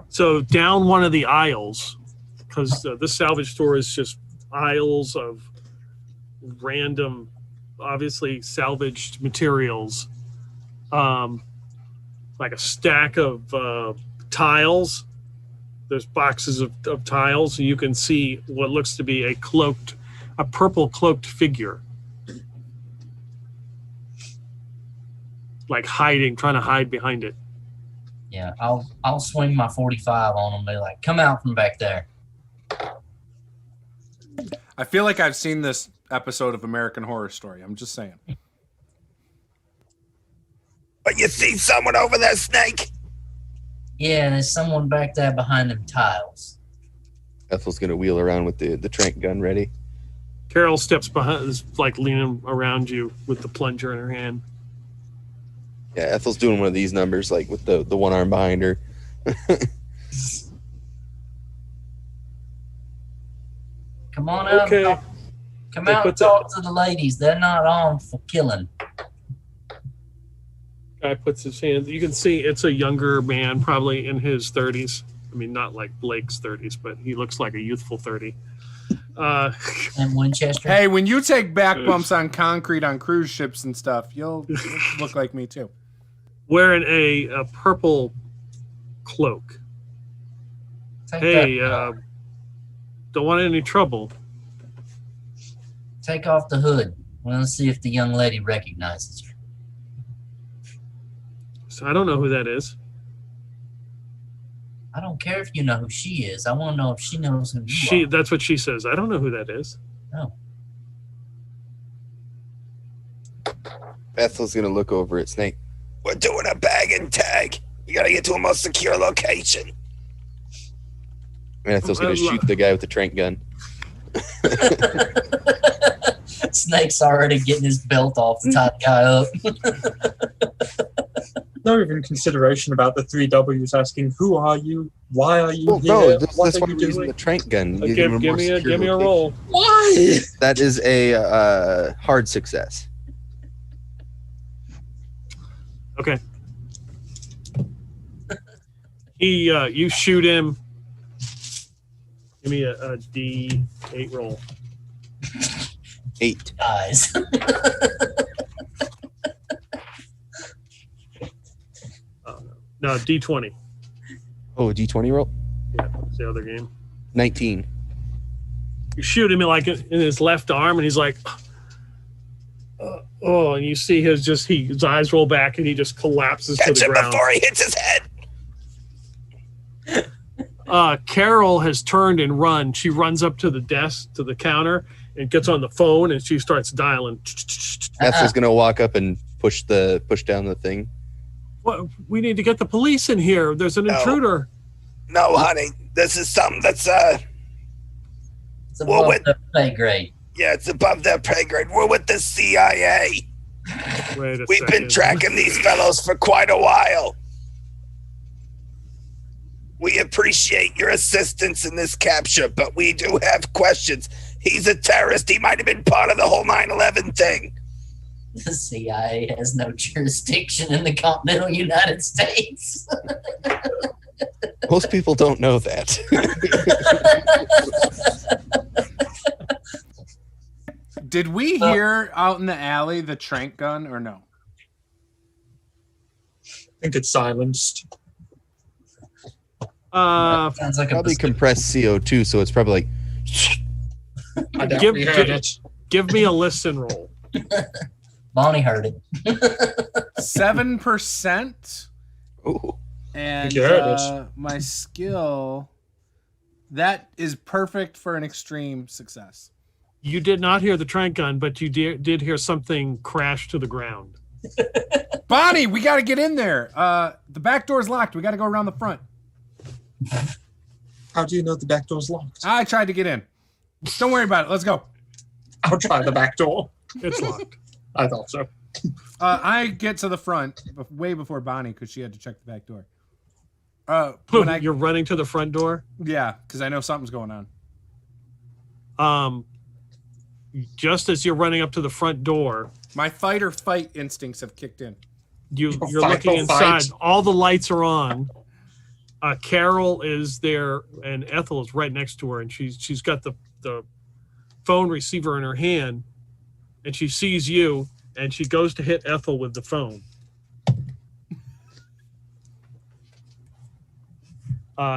So down one of the aisles, because this salvage store is just aisles of random, obviously salvaged materials, like a stack of tiles. There's boxes of tiles, and you can see what looks to be a purple cloaked figure, like trying to hide behind it. Yeah, I'll swing my 45 on them. Be like, come out from back there. I feel like I've seen this episode of American Horror Story. I'm just saying. But you see someone over there, Snake? Yeah, and there's someone back there behind them tiles. Ethel's gonna wheel around with the trank gun ready. Carol steps behind, is like leaning around you with the plunger in her hand. Yeah, Ethel's doing one of these numbers, like with the one arm behind her. Come on out. Okay. Come They out put and talk to the ladies. They're not on for killing. Guy puts his hand. You can see it's a younger man, probably in his 30s. I mean, not like Blake's 30s, but he looks like a youthful 30. And Winchester. Hey, when you take back bumps on concrete on cruise ships and stuff, you'll look like me too. Wearing a purple cloak. Take Hey, that- don't want any trouble. take off the hood. We'll see if the young lady recognizes her. So I don't know who that is. I don't care if you know who she is. I want to know if she knows who you are. That's what she says. I don't know who that is. No. Ethel's gonna look over at Snake. We're doing a bag and tag. We gotta get to a most secure location. And Ethel's gonna shoot the guy with the trank gun. Snake's already getting his belt off to tie the guy up. No even consideration about the three W's asking, who are you? Why are you Well, here? no, What that's are why you we're using doing? the trank gun. You Give more me secure a location. roll. Why? That is a hard success. Okay. You shoot him. Give me a D8 roll. 8. Guys. No, D20. Oh, a D20 roll? Yeah, that's the other game. 19. You shoot him in his left arm, and he's like, oh, and you see his eyes roll back, and he just collapses to Catch the him ground. before he hits his head. Carol has turned and run. She runs up to the desk, to the counter, and gets on the phone, and she starts dialing. Ethel's gonna walk up and push down the thing. What? We need to get the police in here. There's an No. intruder. No, honey. This is something that's It's above wait. the pay grade. yeah, it's above their pay grade. We're with the CIA. Wait a We've second. been tracking these fellows for quite a while. We appreciate your assistance in this capture, but we do have questions. He's a terrorist. He might have been part of the whole 9/11 thing. The CIA has no jurisdiction in the continental United States. Most people don't know that. Did we hear out in the alley the trank gun or no? I think it's silenced. Sounds like Probably a compressed CO2, so it's probably like I doubt Give- we heard give- it. Give me a listen roll. Bonnie heard it. 7%. ooh. And you heard it. my skill That is perfect for an extreme success. You did not hear the trank gun, but you did hear something crash to the ground. Bonnie, we got to get in there. The back door's locked. We got to go around the front. How do you know the back door's locked? I tried to get in. Don't worry about it. Let's go. I'll try the back door. It's locked. I thought so. I get to the front way before Bonnie because she had to check the back door. You're running to the front door? Yeah, because I know something's going on. Just as you're running up to the front door, My fight or fight instincts have kicked in. you're looking inside. All the lights are on. Carol is there, and Ethel is right next to her, and she's got the phone receiver in her hand, and she sees you, and she goes to hit Ethel with the phone.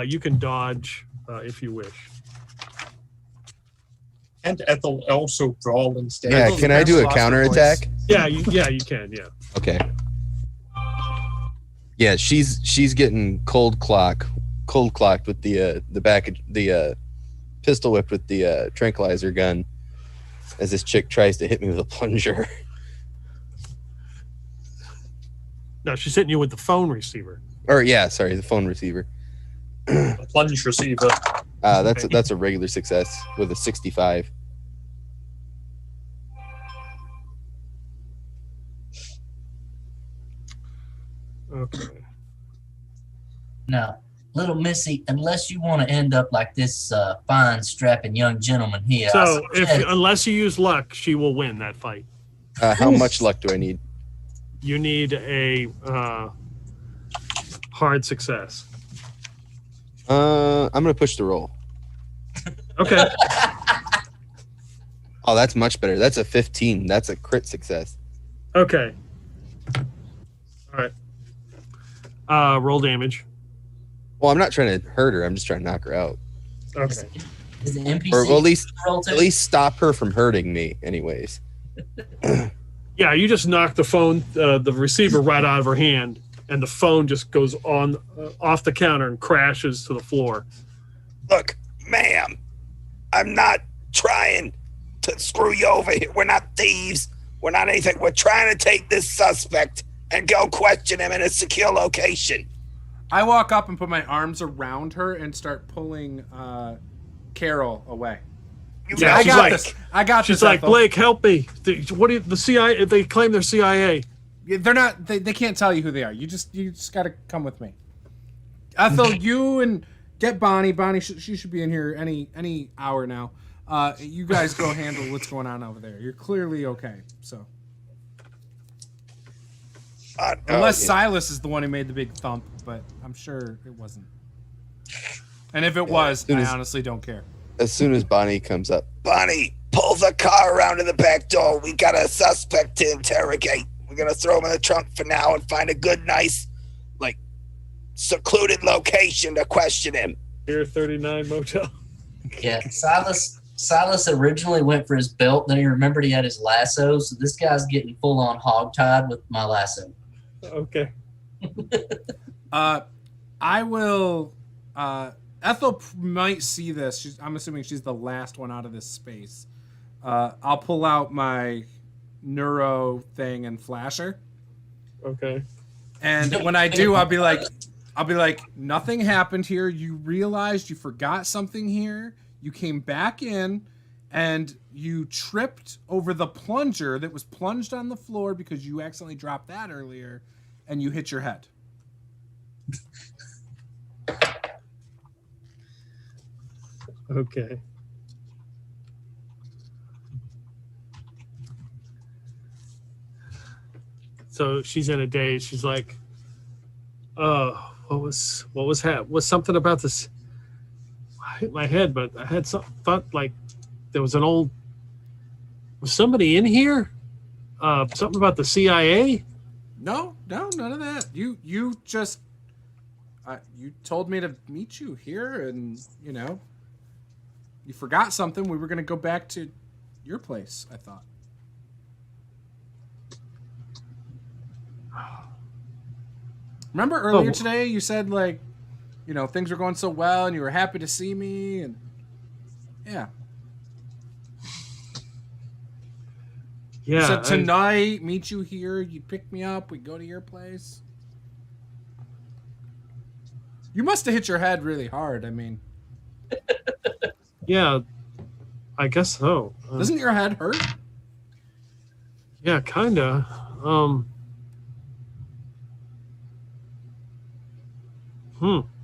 You can dodge if you wish. And Ethel also brawl instead. Yeah, can I do a counterattack? Yeah, you can. Yeah. Okay. Yeah, she's getting cold clocked with the back of the pistol whipped with the tranquilizer gun as this chick tries to hit me with a plunger. No, she's hitting you with the phone receiver. Or yeah, sorry, the phone receiver. A plunge receiver. That's a regular success with a 65. Okay. Now, little Missy, unless you want to end up like this fine, strapping young gentleman here. So, unless you use luck, she will win that fight. How much luck do I need? You need a hard success. I'm gonna push the roll. Okay. Oh, that's much better. That's a 15. That's a crit success. Okay. All right. Roll damage. Well, I'm not trying to hurt her. I'm just trying to knock her out, Okay. Is the NPC or well, roll at least stop her from hurting me. Anyways. Yeah, you just knocked the phone, the receiver right out of her hand, and the phone just goes on off the counter and crashes to the floor. Look, ma'am, I'm not trying to screw you over here. We're not thieves. We're not anything. We're trying to take this suspect and go question him in a secure location. I walk up and put my arms around her and start pulling Carol away. Yeah, I she's got like- this. I got She's this. like, Ethel. Blake, help me. The CIA? They claim they're CIA. They're not. They can't tell you who they are. You just got to come with me. Ethel, you and get Bonnie. Bonnie, she should be in here any hour now. You guys go handle what's going on over there. You're clearly okay. So unless Silas is the one who made the big thump, but I'm sure it wasn't. And if it was, I honestly don't care. As soon as Bonnie comes up, Bonnie, pull the car around to the back door. We got a suspect to interrogate. We're going to throw him in the trunk for now and find a good, nice, like, secluded location to question him. Pier 39 Motel. Yeah, Silas originally went for his belt, then he remembered he had his lasso, so this guy's getting full on hogtied with my lasso. Okay. I will. Ethel might see this. I'm assuming she's the last one out of this space. I'll pull out my neuro thing and flash her. Okay. And when I do, I'll be like, nothing happened here. You realized you forgot something here. You came back in, and you tripped over the plunger that was plunged on the floor because you accidentally dropped that earlier, and you hit your head. Okay. So she's in a daze. She's like, was something about this? I hit my head, but I had thought like there was was somebody in here? Something about the CIA? No, none of that. You just, you told me to meet you here, and you forgot something. We were gonna go back to your place, I thought. Remember earlier today you said like things were going so well and you were happy to see me. And yeah. Yeah. So tonight, meet you here. You pick me up. We go to your place. You must have hit your head really hard. I mean, Yeah, I guess so. doesn't your head hurt? Yeah, kinda.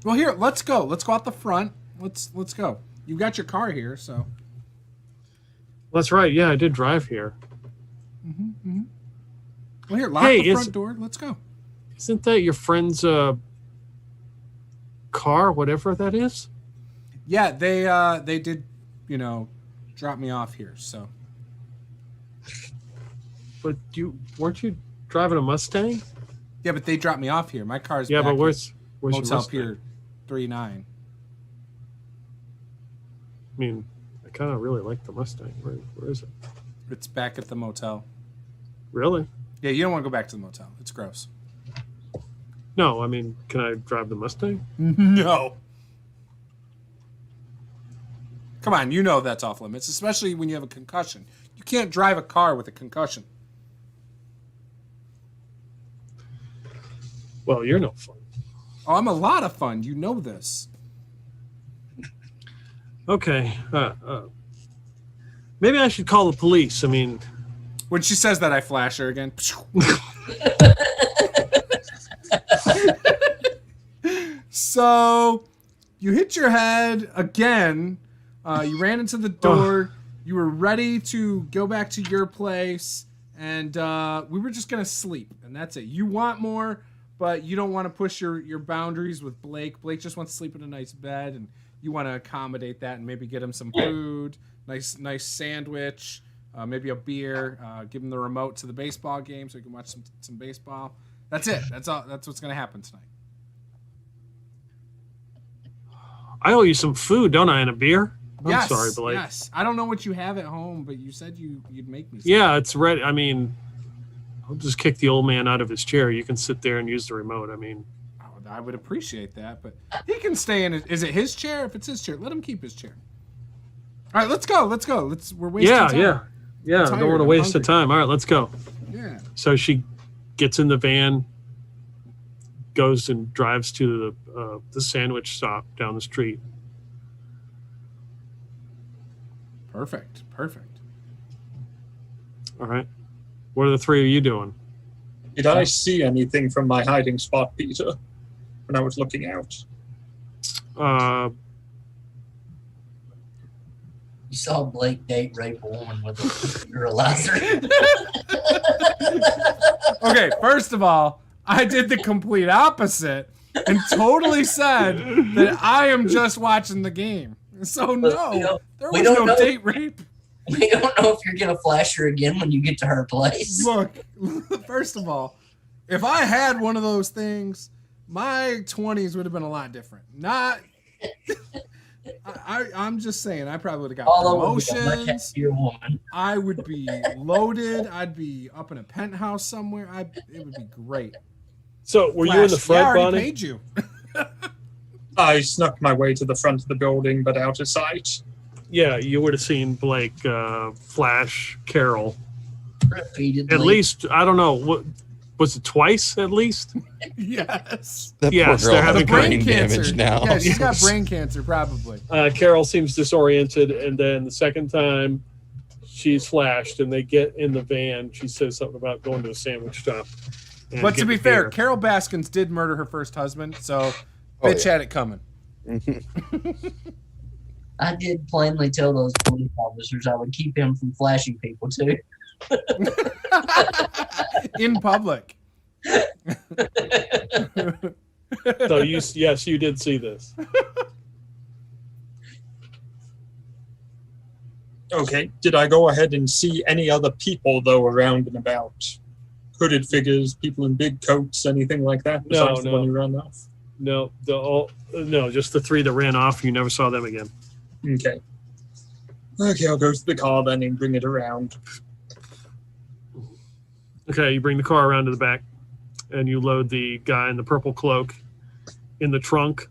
Well, here, let's go. Let's go out the front. Let's go. You got your car here, so. That's right. Yeah, I did drive here. Well, here, lock Hey, the front door. Let's go. Isn't that your friend's car, whatever that is? Yeah, they did, drop me off here. So. But weren't you driving a Mustang? Yeah, but they dropped me off here. My car's Yeah, back but at where's your Motel Mustang? Pier 39. I mean, I kind of really like the Mustang. Where is it? It's back at the motel. Really? Yeah, you don't want to go back to the motel. It's gross. No, I mean, can I drive the Mustang? No. Come on, you know that's off limits, especially when you have a concussion. You can't drive a car with a concussion. Well, you're no fun. Oh, I'm a lot of fun. You know this. Okay. Maybe I should call the police. I mean, When she says that, I flash her again. So, you hit your head again. You ran into the door. You were ready to go back to your place. And we were just going to sleep. And that's it. You want more, but you don't want to push your boundaries with Blake. Blake just wants to sleep in a nice bed. And you want to accommodate that and maybe get him some food. Nice sandwich. Maybe a beer. Give him the remote to the baseball game so he can watch some baseball. That's it. That's all. That's what's going to happen tonight. I owe you some food, don't I, and a beer? I'm sorry, Blake. Yes. I don't know what you have at home, but you said you'd make me some. Yeah, it's ready. I mean, I'll just kick the old man out of his chair. You can sit there and use the remote. I mean, I would appreciate that, but he can stay in it. Is it his chair? If it's his chair, let him keep his chair. All right, let's go. We're wasting time. Yeah. I'm Don't want to tired, waste the I'm time. All right, let's go. Yeah. So she gets in the van, goes and drives to the sandwich shop down the street. Perfect. All right. What are the three of you doing? Did I see anything from my hiding spot, Peter, when I was looking out? You saw Blake date rape a woman with a fertilizer. Okay, first of all, I did the complete opposite and totally said that I am just watching the game. So no, there was no date rape. We don't know if you're going to flash her again when you get to her place. Look, first of all, if I had one of those things, my 20s would have been a lot different. I'm just saying, I probably would have got promotions. I would be loaded. I'd be up in a penthouse somewhere. It would be great. So, were you in the front, I already Bonnie? paid you. I snuck my way to the front of the building, but out of sight. Yeah, you would have seen Blake flash Carol. Repeatedly. At least, I don't know, what was it, twice at least? Yes. That Yes, poor they're girl has having brain damage now. Yeah, she's got brain cancer, probably. Carol seems disoriented, and then the second time she's flashed and they get in the van, she says something about going to a sandwich shop. But to be fair, beer. Carol Baskins did murder her first husband, so bitch had it coming. I did plainly tell those police officers I would keep him from flashing people too. In public. So yes, you did see this. Okay. Did I go ahead and see any other people, though, around and about? Hooded figures, people in big coats, anything like that? Besides the one who ran off? No, just the three that ran off. You never saw them again. Okay. Okay, I'll go to the car then and bring it around. Okay, you bring the car around to the back, and you load the guy in the purple cloak in the trunk,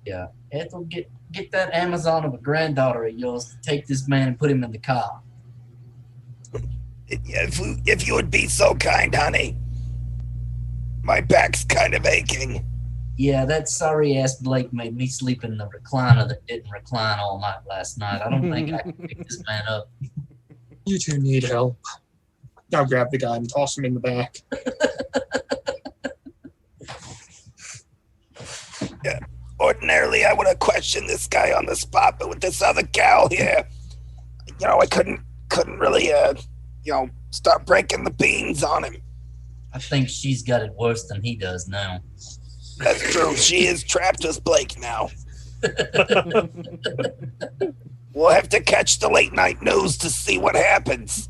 Yeah. Ethel, get that Amazon of a granddaughter of yours to take this man and put him in the car. If you would be so kind, honey. My back's kind of aching. Yeah, that sorry-ass Blake made me sleep in the recliner that didn't recline all night last night. I don't think I can pick this man up. You two need help. I'll grab the guy and toss him in the back. Yeah. Ordinarily, I would have questioned this guy on the spot, but with this other gal here, I couldn't really, start breaking the beans on him. I think she's got it worse than he does now. That's true. She is trapped with Blake now. We'll have to catch the late night news to see what happens.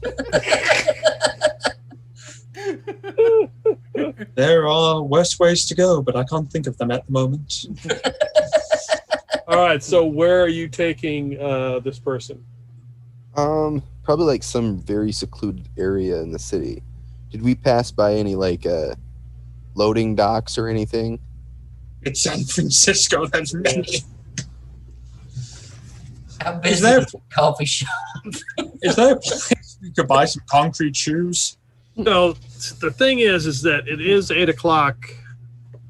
There are worse ways to go, but I can't think of them at the moment. All right, so where are you taking this person? Probably like some very secluded area in the city. Did we pass by any loading docks or anything? It's San Francisco, that's many. How busy Is there- is the coffee shop? Is there a place you could buy some concrete shoes? No, the thing is that it is 8 o'clock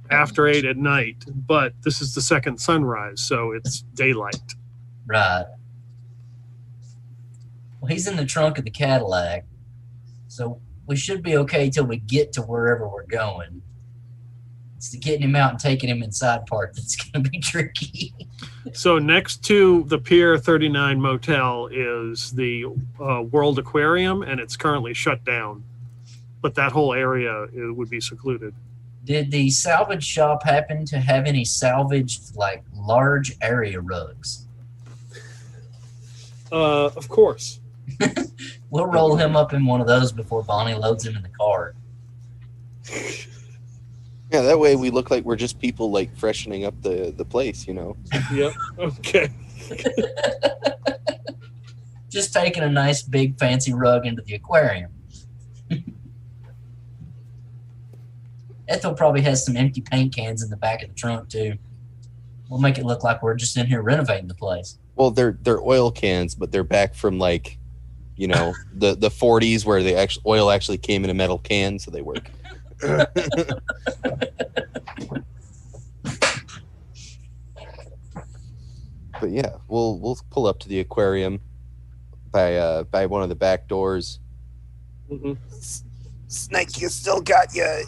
after 8 at night, but this is the second sunrise, so it's daylight. Right. Well, he's in the trunk of the Cadillac, so we should be okay till we get to wherever we're going. It's the getting him out and taking him inside part that's going to be tricky. So next to the Pier 39 Motel is the World Aquarium, and it's currently shut down. But that whole area would be secluded. Did the salvage shop happen to have any salvaged, large area rugs? Of course. We'll roll him up in one of those before Bonnie loads him in the car. Yeah, that way we look like we're just people freshening up the place, Yep. Okay. Just taking a nice big fancy rug into the aquarium. Ethel probably has some empty paint cans in the back of the trunk too. We'll make it look like we're just in here renovating the place. Well, they're oil cans, but they're back from the 40s where the oil actually came in a metal can, so they work. But yeah, we'll pull up to the aquarium by one of the back doors. Mm-hmm. Snake, you still got your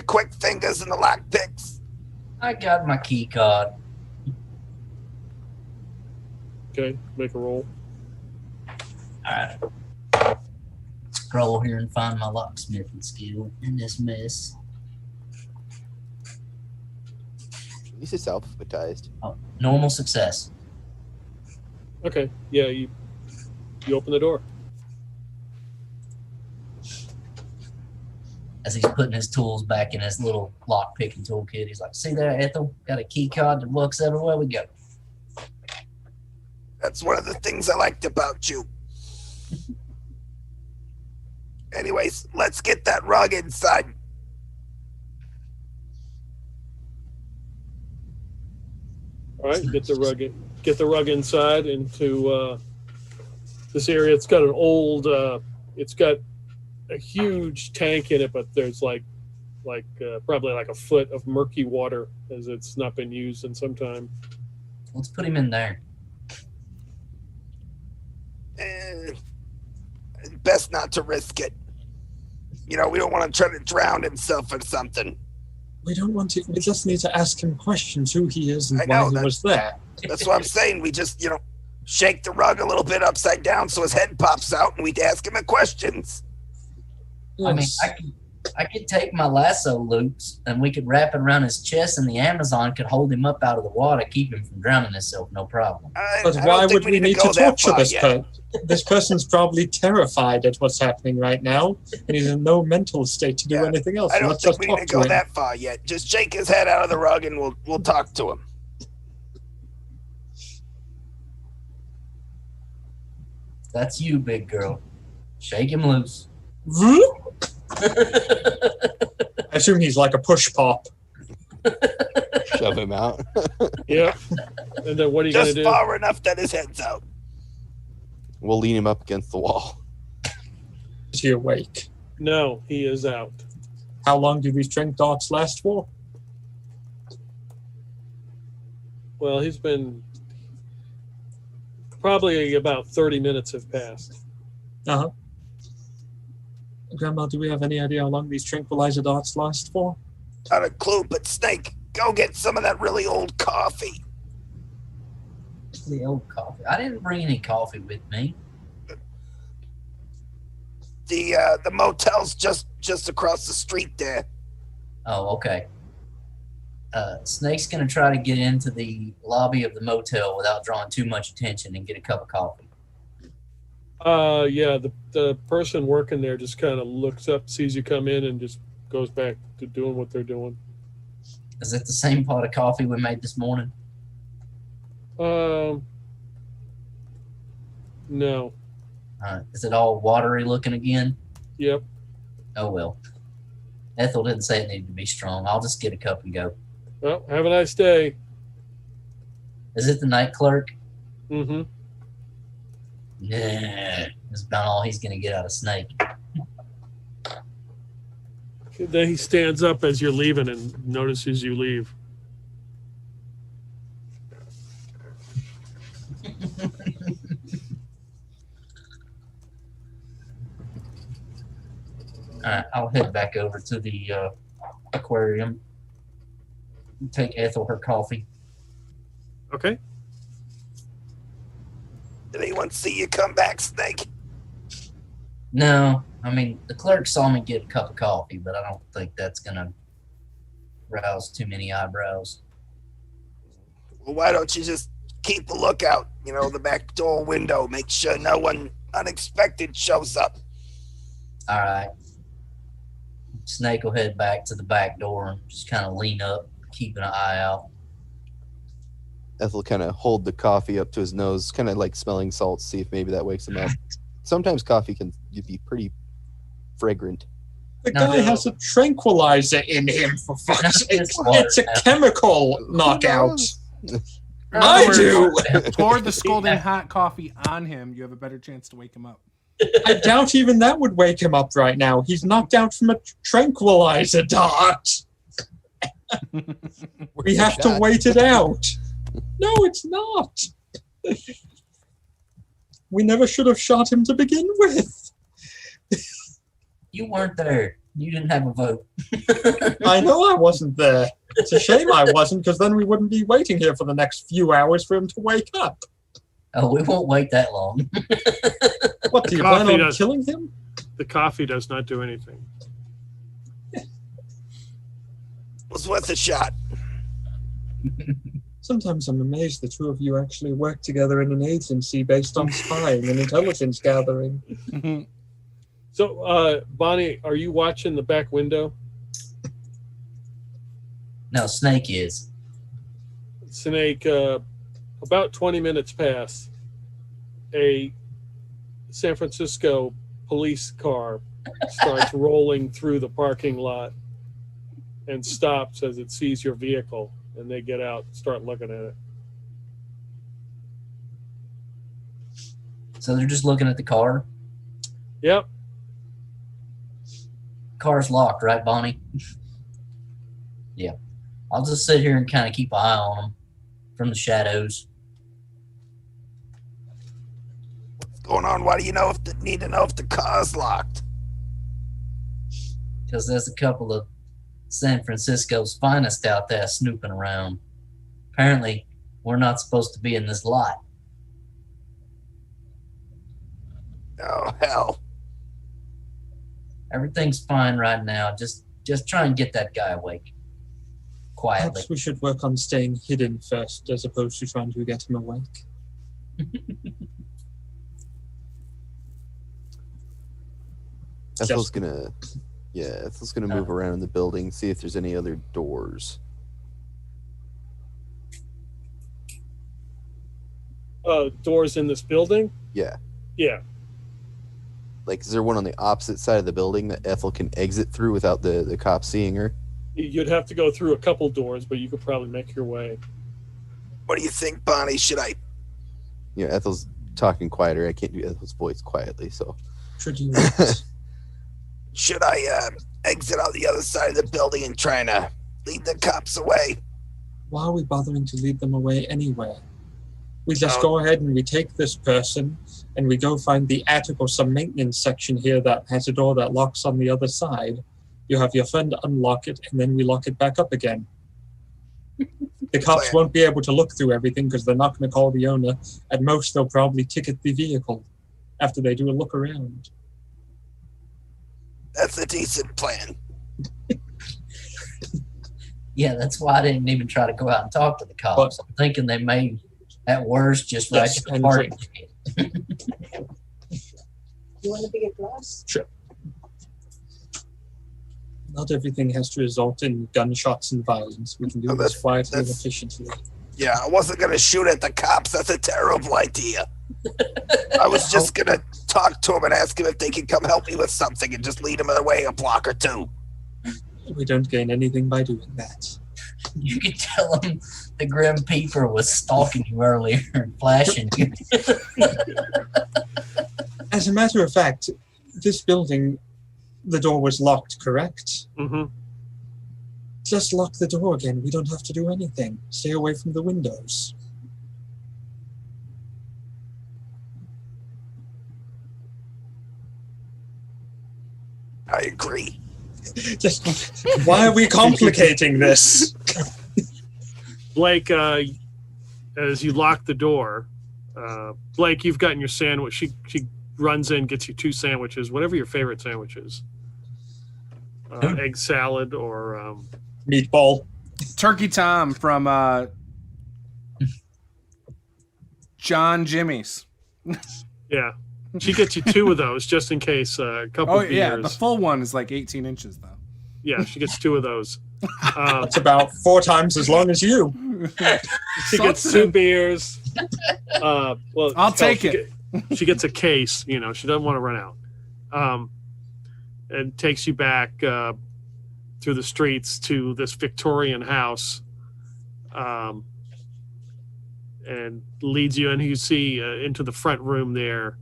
quick fingers and the lock picks. I got my key card. Okay, make a roll. Alright. Scroll here and find my locksmithing skill in this mess. At least it's alphabetized. Oh, normal success. Okay, yeah, you open the door. As he's putting his tools back in his little lock picking toolkit, he's like, "See there, Ethel? Got a key card that works everywhere we go." That's one of the things I liked about you. Anyways, let's get that rug inside. All right, get the rug inside into this area. It's got an old. It's got a huge tank in it, but there's probably a foot of murky water as it's not been used in some time. Let's put him in there. Best not to risk it. We don't want to try to drown himself or something. We don't want to. We just need to ask him questions, who he is and I know, why he was there. That's what I'm saying. We just, shake the rug a little bit upside down so his head pops out and we'd ask him questions. I mean, Yes. I could take my lasso loops and we could wrap it around his chest, and the Amazon could hold him up out of the water, keep him from drowning himself, no problem. But I why don't think would we need to go that torture far this yet. person? This person's probably terrified at what's happening right now, and he's in no mental state to do Yeah, anything else. I don't Let's think just we talk need to to go him. that far yet. Just shake his head out of the rug and we'll talk to him. That's you, big girl. Shake him loose. I assume he's like a push pop. shove him out. Yep. And then what are you going to Just do? far enough that his head's out. We'll lean him up against the wall. Is he awake? No, he is out. How long do these drink darts last for? Well, he's been probably about 30 minutes have passed. Uh-huh. Grandma, do we have any idea how long these tranquilizer darts last for? Not a clue, but Snake, go get some of that really old coffee. The old coffee. I didn't bring any coffee with me. The motel's just across the street there. Oh, okay. Snake's gonna try to get into the lobby of the motel without drawing too much attention and get a cup of coffee. Yeah, the person working there just kind of looks up, sees you come in, and just goes back to doing what they're doing. Is it the same pot of coffee we made this morning? No. Is it all watery looking again? Yep. Oh well. Ethel didn't say it needed to be strong. I'll just get a cup and go. Well, have a nice day. Is it the night clerk? Mm-hmm. Yeah. That's about all he's gonna get out of Snake. Then he stands up as you're leaving and notices you leave. Alright, I'll head back over to the aquarium and take Ethel her coffee. Okay. Did anyone see you come back, Snake? No, I mean, the clerk saw me get a cup of coffee, but I don't think that's gonna rouse too many eyebrows. Well, why don't you just keep a lookout? You know, the back door window. Make sure no one unexpected shows up. Alright. Snake will head back to the back door and just kind of lean up, keeping an eye out. Ethel kind of hold the coffee up to his nose, kind of like smelling salt, see if maybe that wakes him up. Sometimes coffee can be pretty fragrant. The No, guy no. has a tranquilizer in him, for fuck's sake. It's water. It's a chemical knockout. In I other do. words, pour the scalding hot coffee on him. You have a better chance to wake him up. I doubt even that would wake him up right now. He's knocked out from a tranquilizer dart. We have to wait it out. No, it's not. We never should have shot him to begin with. You weren't there. You didn't have a vote. I know I wasn't there. It's a shame I wasn't, because then we wouldn't be waiting here for the next few hours for him to wake up. Oh, we won't wait that long. What, do you Coffee plan on does- killing him? The coffee does not do anything. Was worth a shot. Sometimes I'm amazed the two of you actually work together in an agency based on spying and intelligence gathering. So, Bonnie, are you watching the back window? No, Snake is. Snake, about 20 minutes pass. A San Francisco police car starts rolling through the parking lot and stops as it sees your vehicle, and they get out and start looking at it. So they're just looking at the car. Yep. Car's locked, right, Bonnie? Yeah. I'll just sit here and kind of keep an eye on them from the shadows. What's going on? Why do you need to know if the car's locked? Because there's a couple of San Francisco's finest out there snooping around. Apparently, we're not supposed to be in this lot. Oh, hell. Everything's fine right now. Just try and get that guy awake. Quietly. Perhaps we should work on staying hidden first, as opposed to trying to get him awake. Ethel's gonna move around in the building, see if there's any other doors. Doors in this building? Yeah. Yeah. Like, is there one on the opposite side of the building that Ethel can exit through without the cops seeing her? You'd have to go through a couple doors, but you could probably make your way. What do you think, Bonnie? Should I? Yeah, Ethel's talking quieter. I can't do Ethel's voice quietly, so. Should you? Should I exit on the other side of the building and try to lead the cops away? Why are we bothering to lead them away anywhere? We just go ahead and we take this person and we go find the attic or some maintenance section here that has a door that locks on the other side. You have your friend unlock it, and then we lock it back up again. The cops won't be able to look through everything because they're not going to call the owner. At most, they'll probably ticket the vehicle after they do a look around. That's a decent plan. Yeah, that's why I didn't even try to go out and talk to the cops. I'm thinking they may, at worst, just write Yes, you a party ticket. You want to be a glass? Sure. Not everything has to result in gunshots and violence. We can do this quietly and efficiently. Yeah, I wasn't going to shoot at the cops. That's a terrible idea. I was just going to talk to them and ask them if they could come help me with something and just lead them away a block or two. We don't gain anything by doing that. You could tell them the Grim Peeper was stalking you earlier and flashing you. As a matter of fact, this building, the door was locked, correct? Mm-hmm. Just lock the door again. We don't have to do anything. Stay away from the windows. I agree. Just why are we complicating this? Blake, as you lock the door, Blake, you've gotten your sandwich. She runs in, gets you 2 sandwiches, whatever your favorite sandwich is. Egg salad or meatball. Turkey Tom from John Jimmy's. Yeah. She gets you 2 of those just in case a couple Oh, beers. yeah. The full one is like 18 inches, though. Yeah, she gets 2 of those. It's about 4 times as long as you. She gets 2 beers. Well, I'll take it. She gets a case. You know, she doesn't want to run out. And takes you back through the streets to this Victorian house, and leads you in. You see into the front room there.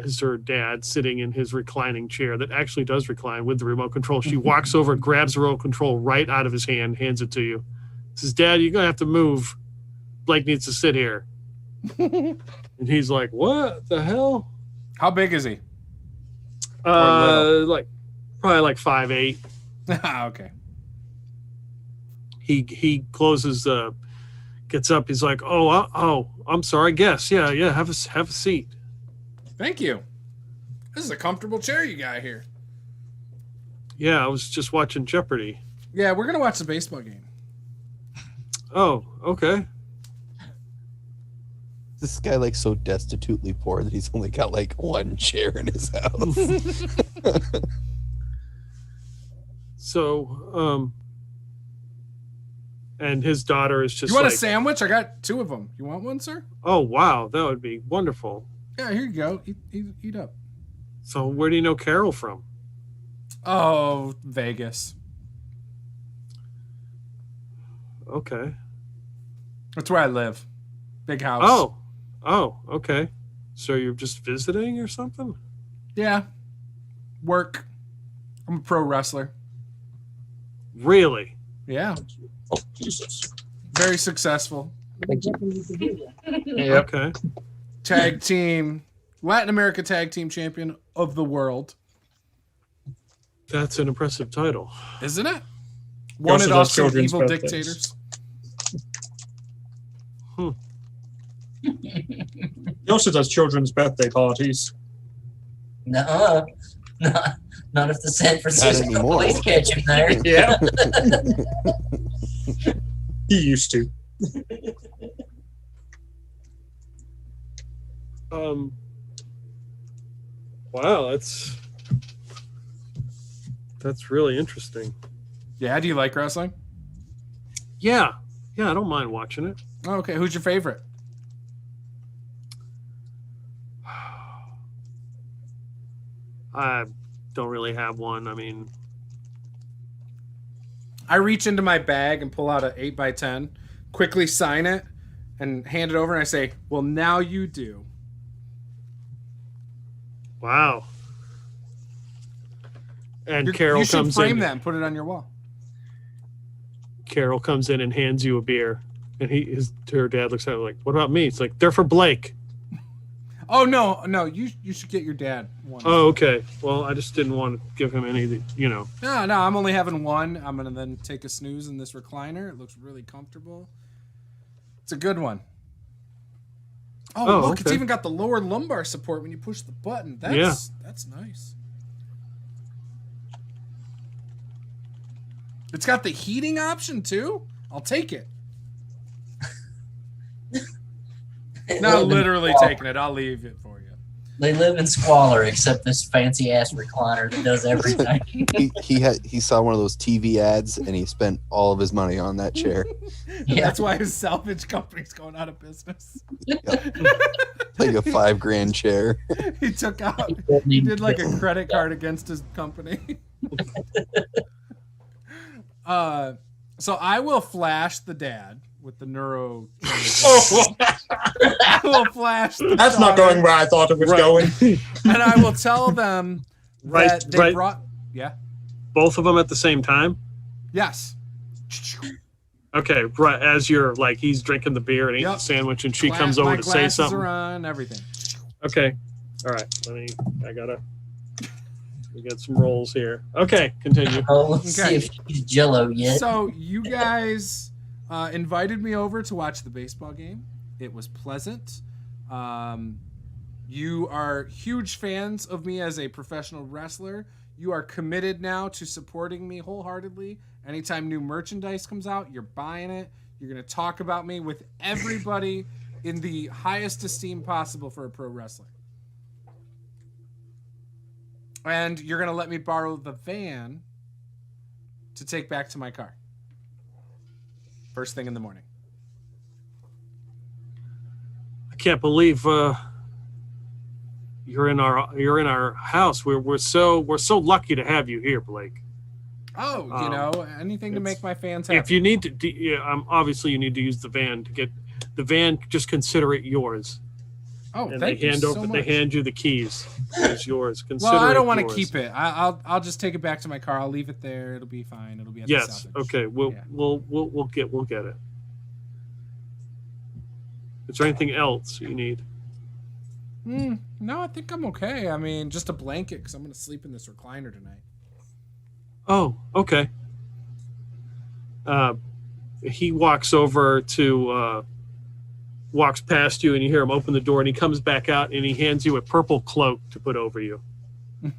Is her dad sitting in his reclining chair that actually does recline with the remote control. She walks over, grabs the remote control right out of his hand, hands it to you. Says, "Dad, you're gonna have to move. Blake needs to sit here." And he's like, "What the hell?" How big is he? Like probably like 5'8". Okay. He closes. Gets up. He's like, "Oh, I'm sorry. Guess. Yeah. Have a seat." Thank you. This is a comfortable chair you got here. Yeah, I was just watching Jeopardy. Yeah, we're gonna watch the baseball game. Oh, okay. This guy like so destitutely poor that he's only got like 1 chair in his house. So, and his daughter is just You want like, a sandwich? I got 2 of them. You want one, sir? "Oh, wow, that would be wonderful." Yeah, here you go. Eat up. So where do you know Carol from? Oh, Vegas. Okay. That's where I live. Big house. Oh, okay. So you're just visiting or something? Yeah. Work. I'm a pro wrestler. Really? Yeah. Oh, Jesus. Very successful. Yep. Okay. Tag team. Latin America tag team champion of the world. That's an impressive title. Isn't it? He Wanted also off does some children's evil birthdays. dictators. He also does children's birthday parties. No, not if the San Francisco anymore. police catch him there. Yeah. He used to. Wow, that's really interesting. Yeah, do you like wrestling? Yeah, I don't mind watching it. Oh, okay, who's your favorite? I don't really have one. I mean, I reach into my bag and pull out an 8x10, quickly sign it, and hand it over, and I say, well, now you do. Wow. And Carol you should comes frame in. that and put it on your wall. Carol comes in and hands you a beer. And her dad looks at her like, what about me? It's like, they're for Blake. Oh, no, you should get your dad one. Oh, okay. Well, I just didn't want to give him any, you know. No, I'm only having one. I'm going to then take a snooze in this recliner. It looks really comfortable. It's a good one. Oh, look, okay. It's even got the lower lumbar support when you push the button. That's nice. It's got the heating option, too? I'll take it. Not literally taking it. I'll leave it for you. They live in squalor, except this fancy ass recliner that does everything. he saw one of those TV ads and he spent all of his money on that chair. Yeah. That's why his salvage company's going out of business. Yep. Like a $5,000 chair. He took out. He did like a credit card against his company. So I will flash the dad with the neuro. I will flash. That's not going where I thought it was going. And I will tell them that they brought. Yeah. Both of them at the same time? Yes. Okay, right. As you're like, he's drinking the beer and eating the sandwich, and she comes over to say something. Are on, everything. Okay. All right. We got some rolls here. Okay, continue. Oh, let's see if she's Jello yet. So you guys invited me over to watch the baseball game. It was pleasant. You are huge fans of me as a professional wrestler. You are committed now to supporting me wholeheartedly. Anytime new merchandise comes out, you're buying it. You're going to talk about me with everybody in the highest esteem possible for a pro wrestler. And you're going to let me borrow the van to take back to my car. First thing in the morning. I can't believe you're in our house. We're so lucky to have you here, Blake. Oh, anything to make my fans happy. If you need to, obviously you need to use the van to get the van. Just consider it yours. Oh, and thank you so much. They hand you the keys. It's yours. Consider well, I don't want to keep it. I'll just take it back to my car. I'll leave it there. It'll be fine. It'll be at the salvage. Okay. We'll get it. Is there anything else you need? No, I think I'm okay. I mean, just a blanket because I'm going to sleep in this recliner tonight. Oh, okay. He walks over to. Walks past you and you hear him open the door and he comes back out and he hands you a purple cloak to put over you. All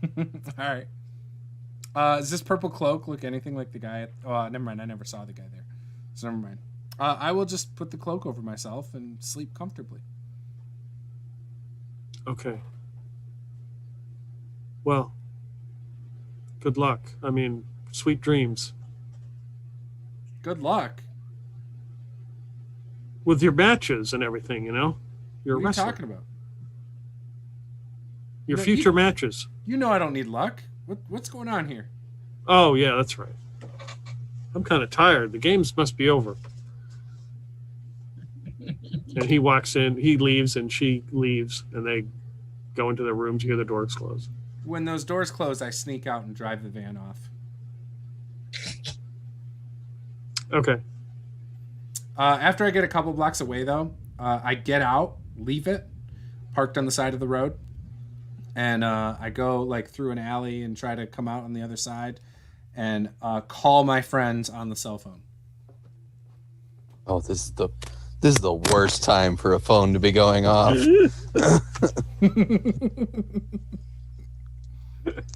right. Does this purple cloak look anything like the guy? Never mind. I never saw the guy there. So never mind. I will just put the cloak over myself and sleep comfortably. Okay. Well, good luck. I mean, sweet dreams. Good luck. With your matches and everything, you know? You're what are you talking about? Your future matches. You know I don't need luck. What's going on here? Oh, yeah, that's right. I'm kind of tired. The games must be over. And he walks in, he leaves, and she leaves, and they go into their rooms. You hear the doors close. When those doors close, I sneak out and drive the van off. Okay. After I get a couple blocks away, though, I get out, leave it, parked on the side of the road, and I go like through an alley and try to come out on the other side and call my friends on the cell phone. Oh, this is the worst time for a phone to be going off. Wait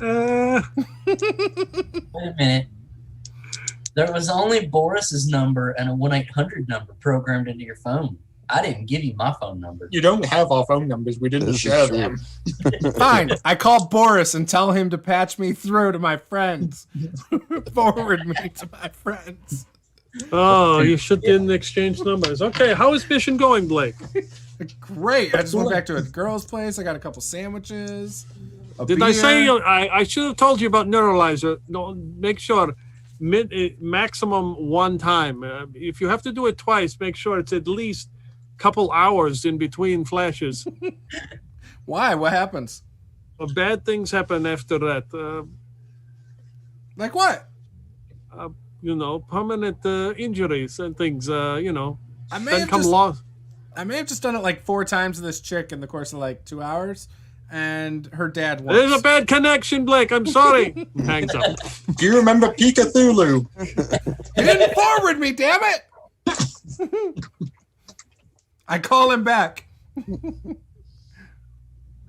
a minute. There was only Boris's number and a 1-800 number programmed into your phone. I didn't give you my phone number. You don't have our phone numbers. We didn't share them. Fine. I call Boris and tell him to patch me through to my friends. Forward me to my friends. Oh, you should get an exchange numbers. Okay, how is mission going, Blake? Great. I just went back to a girl's place. I got a couple sandwiches. Did I say I should have told you about neuralizer? No, make sure maximum one time. If you have to do it twice, make sure it's at least a couple hours in between flashes. Why? What happens? Bad things happen after that. Like what? Permanent injuries and things. I may Then have come just, along. I may have just done it like 4 times to this chick in the course of like 2 hours, and her dad once. There's a bad connection, Blake. I'm sorry. Hangs up. Do you remember Cthulhu? You didn't forward me, damn it! I call him back.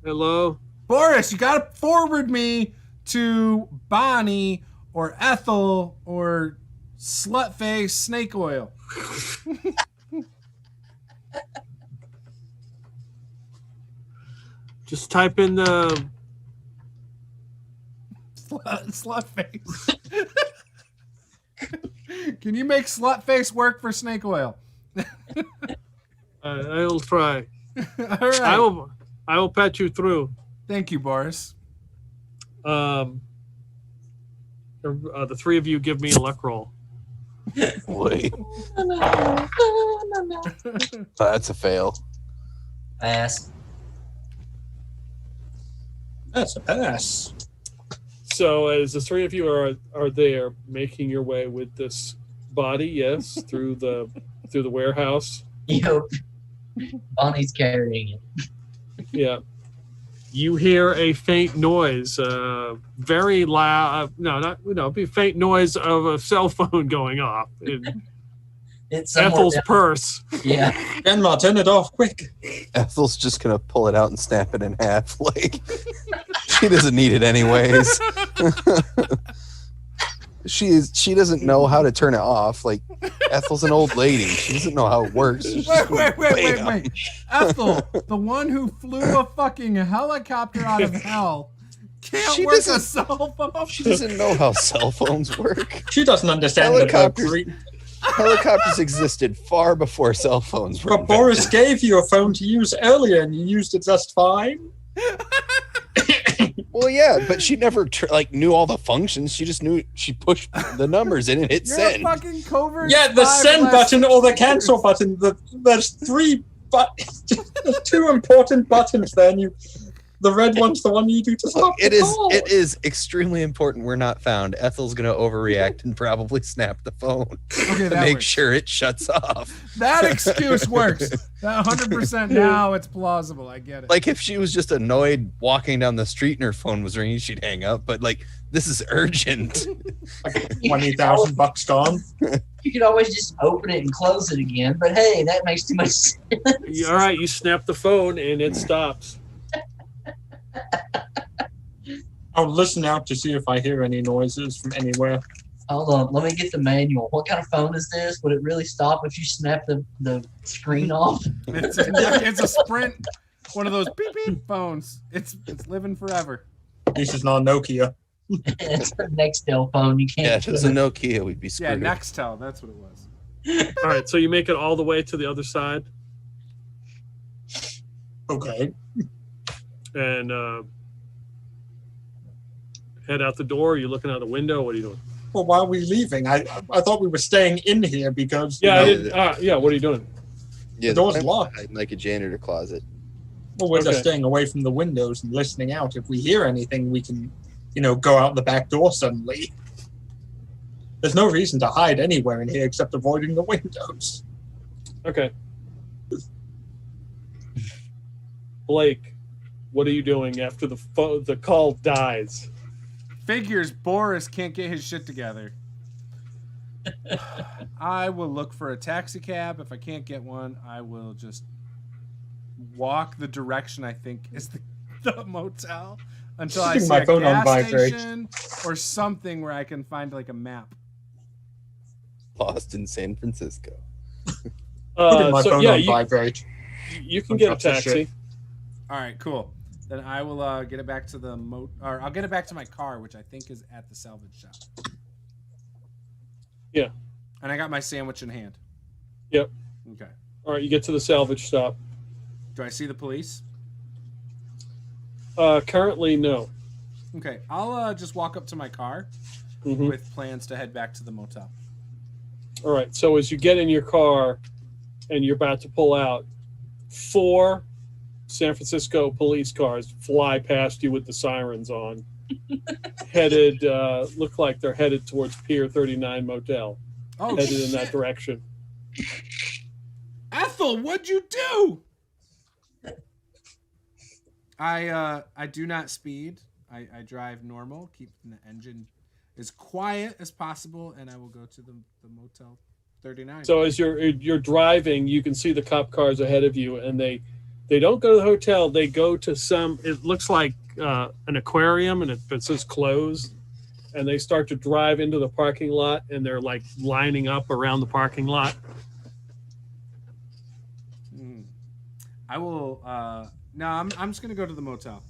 Hello. Boris, you gotta forward me to Bonnie or Ethel or Slutface Snake Oil. Just type in the Slutface. Can you make Slutface work for Snake Oil? I'll try. All right. I will patch you through. Thank you, Boris. The 3 of you give me a luck roll. Wait. That's a fail. Pass. That's a pass. So as the 3 of you are there making your way with this body, yes, through the warehouse. Yep. Bonnie's carrying it. Yeah. You hear a faint noise, very loud. Be faint noise of a cell phone going off. It's Ethel's down. purse. Yeah. Grandma, turn it off quick. Ethel's just gonna pull it out and snap it in half. Like she doesn't need it anyways. She doesn't know how to turn it off. Like Ethel's an old lady. She doesn't know how it works. She's just gonna bam. Wait. Ethel, the one who flew a fucking helicopter out of hell, can't work a cell phone? She doesn't know how cell phones work. She doesn't understand Helicopters existed far before cell phones were But invented. Boris gave you a phone to use earlier, and you used it just fine. Well, yeah, but she never knew all the functions. She just knew she pushed the numbers in and hit You're send. a fucking covert. Yeah, the spy send less- button or the cancel button. There's 3 buttons. There's 2 important buttons there, and the red one's the one you do to stop the call. It is extremely important we're not found. Ethel's gonna overreact and probably snap the phone Okay, to that make works. sure it shuts off. That excuse works. That 100% now it's plausible. I get it. Like if she was just annoyed walking down the street and her phone was ringing, she'd hang up. But like this is urgent. $20,000 gone. You could always just open it and close it again, but hey, that makes too much sense. All right, you snap the phone and it stops. I'll listen out to see if I hear any noises from anywhere. Hold on, let me get the manual. What kind of phone is this? Would it really stop if you snap the screen off? It's a Sprint, one of those beep beep phones. It's living forever. This is not Nokia. It's a Nextel phone. You can't. Yeah, if it was a Nokia, we'd be Yeah, screwed. Nextel. That's what it was. All right, so you make it all the way to the other side Okay. and head out the door. You're looking out the window. What are you doing? Well, why are we leaving? I thought we were staying in here because Yeah, I you know, didn't. Yeah, what are you doing? Yeah, the door's I'm locked. hiding like a janitor closet. well, we're Okay. just staying away from the windows and listening out. If we hear anything, we can, go out the back door suddenly. There's no reason to hide anywhere in here except avoiding the windows. Okay. Blake, what are you doing after the call dies? Figures Boris can't get his shit together. I will look for a taxi cab. If I can't get one, I will just walk the direction I think is the motel until I Keeping see my a phone on gas vibrate. station or something where I can find like a map. Lost in San Francisco. Putting my phone on you vibrate. can get a That's a taxi. shit. All right, cool. Then I will get it back to the or I'll get it back to my car, which I think is at the salvage shop. Yeah. And I got my sandwich in hand. Yep. Okay. All right, you get to the salvage stop. Do I see the police? Currently, no. Okay. I'll just walk up to my car with plans to head back to the motel. All right. So as you get in your car and you're about to pull out, 4 San Francisco police cars fly past you with the sirens on, headed, look like they're headed towards Pier 39 Motel, headed in that direction. Ethel, what'd you do? I do not speed. I drive normal, keeping the engine as quiet as possible, and I will go to the Motel 39. So as you're driving, you can see the cop cars ahead of you, and they don't go to the hotel. They go to some. It looks like an aquarium, and it says closed. And they start to drive into the parking lot, and they're like lining up around the parking lot. I will. No, I'm just gonna go to the motel.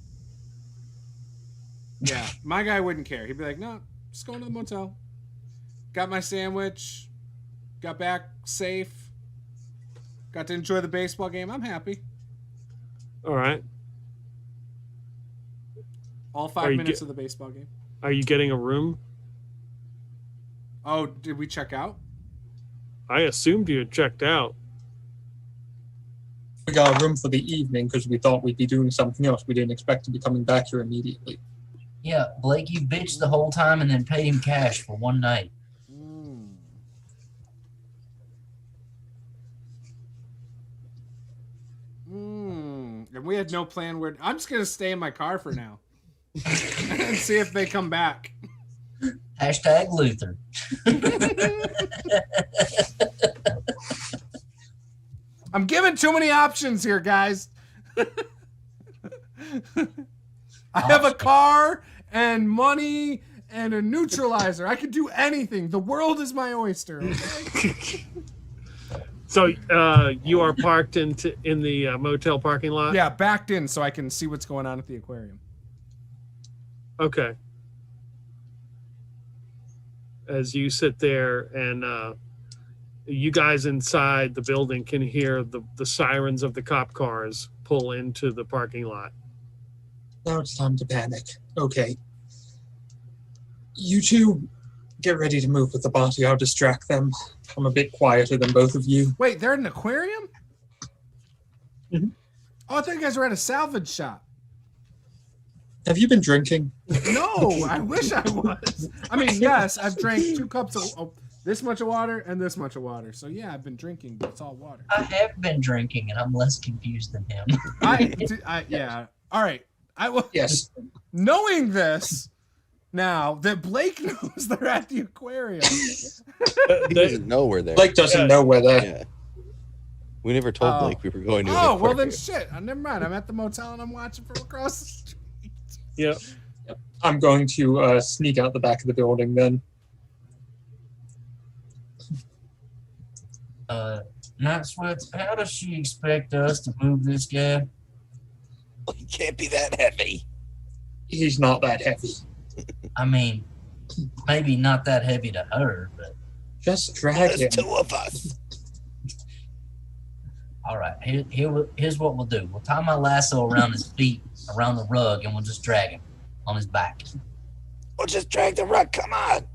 Yeah, my guy wouldn't care. He'd be like, "No, just going to the motel. Got my sandwich. Got back safe. Got to enjoy the baseball game. I'm happy." All right. All 5 minutes of the baseball game. Are you getting a room? Oh, did we check out? I assumed you had checked out. We got a room for the evening because we thought we'd be doing something else. We didn't expect to be coming back here immediately. Yeah, Blake, you bitched the whole time and then paid him cash for one night. And we had no plan where. I'm just gonna stay in my car for now and see if they come back. Hashtag Luther. I'm giving too many options here, guys. I have a car and money and a neutralizer. I could do anything. The world is my oyster. Okay? So you are parked in the motel parking lot? Yeah, backed in so I can see what's going on at the aquarium. Okay. As you sit there and you guys inside the building can hear the sirens of the cop cars pull into the parking lot. Now it's time to panic. Okay. You two, get ready to move with the body. I'll distract them. I'm a bit quieter than both of you. Wait, they're at an aquarium? Mm-hmm. Oh, I thought you guys were at a salvage shop. Have you been drinking? No, I wish I was. I mean, yes, I've drank 2 cups of this much of water and this much of water. So yeah, I've been drinking, but it's all water. I have been drinking, and I'm less confused than him. Yeah. All right. I will. Yes. Knowing this now that Blake knows they're at the aquarium. He doesn't know we're there. Blake doesn't know we're there. Yeah. We never told Blake we were going to an well aquarium. then shit. Never mind. I'm at the motel and I'm watching from across the street. Yep. I'm going to sneak out the back of the building then. Night Sweats, how does she expect us to move this guy? He can't be that heavy. He's not that heavy. I mean, maybe not that heavy to her, but just drag him. There's 2 of us. All right. Here's what we'll do. We'll tie my lasso around his feet, around the rug, and we'll just drag him on his back. We'll just drag the rug. Come on.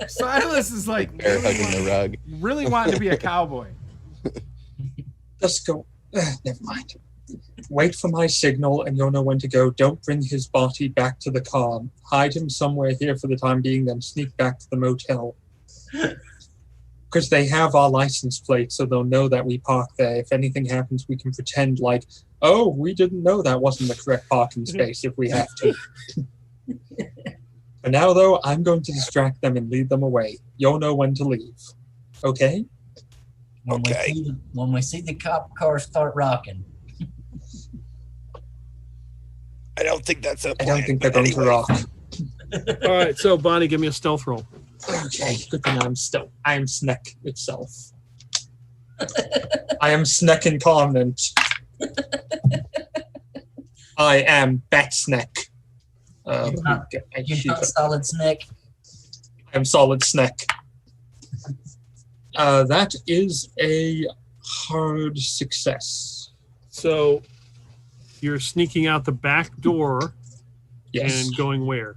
Silas is like Bear hugging the rug. really wanting to be a cowboy. Just go. Never mind. Wait for my signal and you'll know when to go. Don't bring his body back to the car. Hide him somewhere here for the time being, then sneak back to the motel. Because they have our license plate, so they'll know that we park there. If anything happens, we can pretend like, oh, we didn't know that wasn't the correct parking space if we have to. For now, though, I'm going to distract them and lead them away. You'll know when to leave. Okay? When we see the cop car start rocking. I don't think that's a plan. I don't think they're going to rock. All right, so Bonnie, give me a stealth roll. Okay, good thing I am Sneck itself. I am Sneck incarnate. I am Bat Sneck. You're not solid Sneck. I'm solid Sneck. That is a hard success. So you're sneaking out the back door Yes. and going where?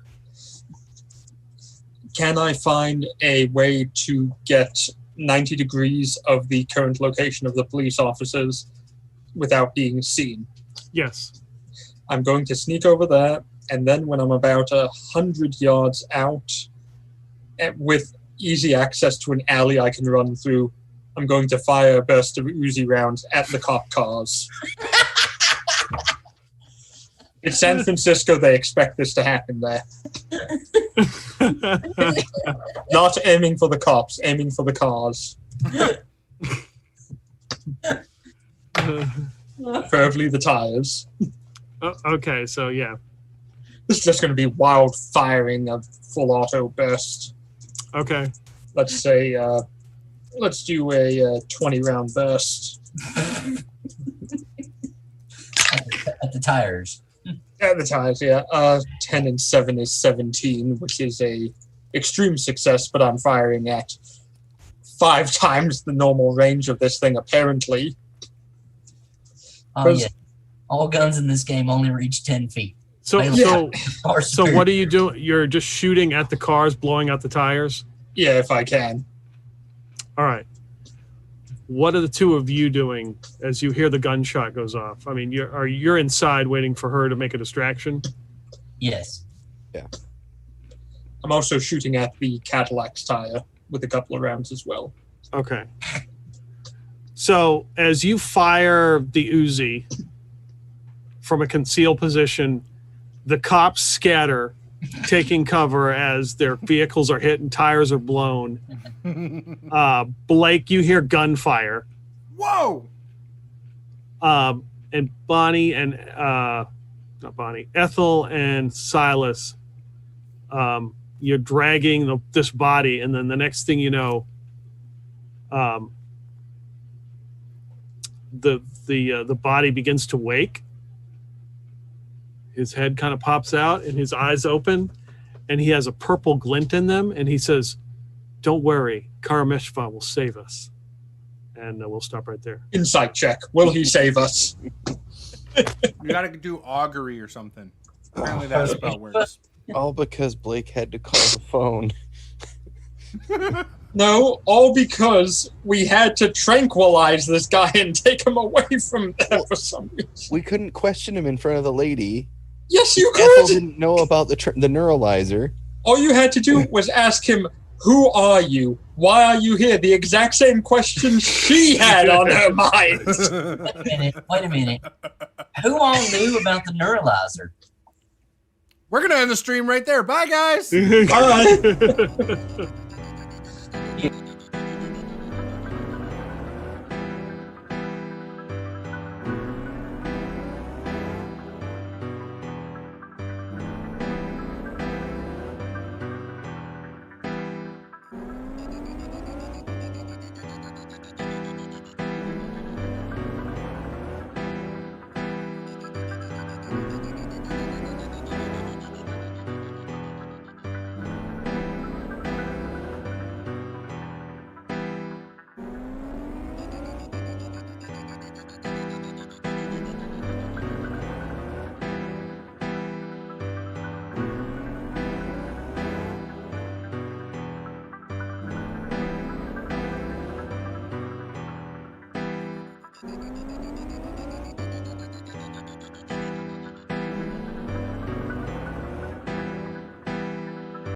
can I find a way to get 90 degrees of the current location of the police officers without being seen? Yes. I'm going to sneak over there, and then when I'm about 100 yards out, with easy access to an alley I can run through, I'm going to fire a burst of Uzi rounds at the cop cars. It's San Francisco, they expect this to happen there. Not aiming for the cops, aiming for the cars. Preferably the tires. Okay, so yeah. This is just going to be wild firing of full auto burst. Okay. Let's say, let's do a 20 round burst. At the tires. At the tires, yeah. 10 and 7 is 17, which is a extreme success, but I'm firing at 5 times the normal range of this thing, apparently. Oh, yeah. All guns in this game only reach 10 feet. So So what are you doing? You're just shooting at the cars, blowing out the tires? Yeah, if I can. All right. What are the two of you doing as you hear the gunshot goes off? I mean, you're inside waiting for her to make a distraction? Yes. Yeah. I'm also shooting at the Cadillac's tire with a couple of rounds as well. Okay. So as you fire the Uzi from a concealed position, the cops scatter, taking cover as their vehicles are hit and tires are blown. Blake, you hear gunfire. Whoa! And Bonnie and not Bonnie, Ethel and Silas, you're dragging this body, and then the next thing you know, the body begins to wake. His head kind of pops out and his eyes open, and he has a purple glint in them, and he says, "Don't worry, Karameshva will save us." And we'll stop right there. Insight check. Will he save us? You gotta do augury or something. Apparently that spell works. All because Blake had to call the phone. No, all because we had to tranquilize this guy and take him away from there for some reason. We couldn't question him in front of the lady. Yes, you Ethel could! didn't know about the neuralizer. All you had to do was ask him, who are you? Why are you here? The exact same question she had on her mind. Wait a minute. Who all knew about the neuralizer? We're gonna end the stream right there. Bye, guys. Bye.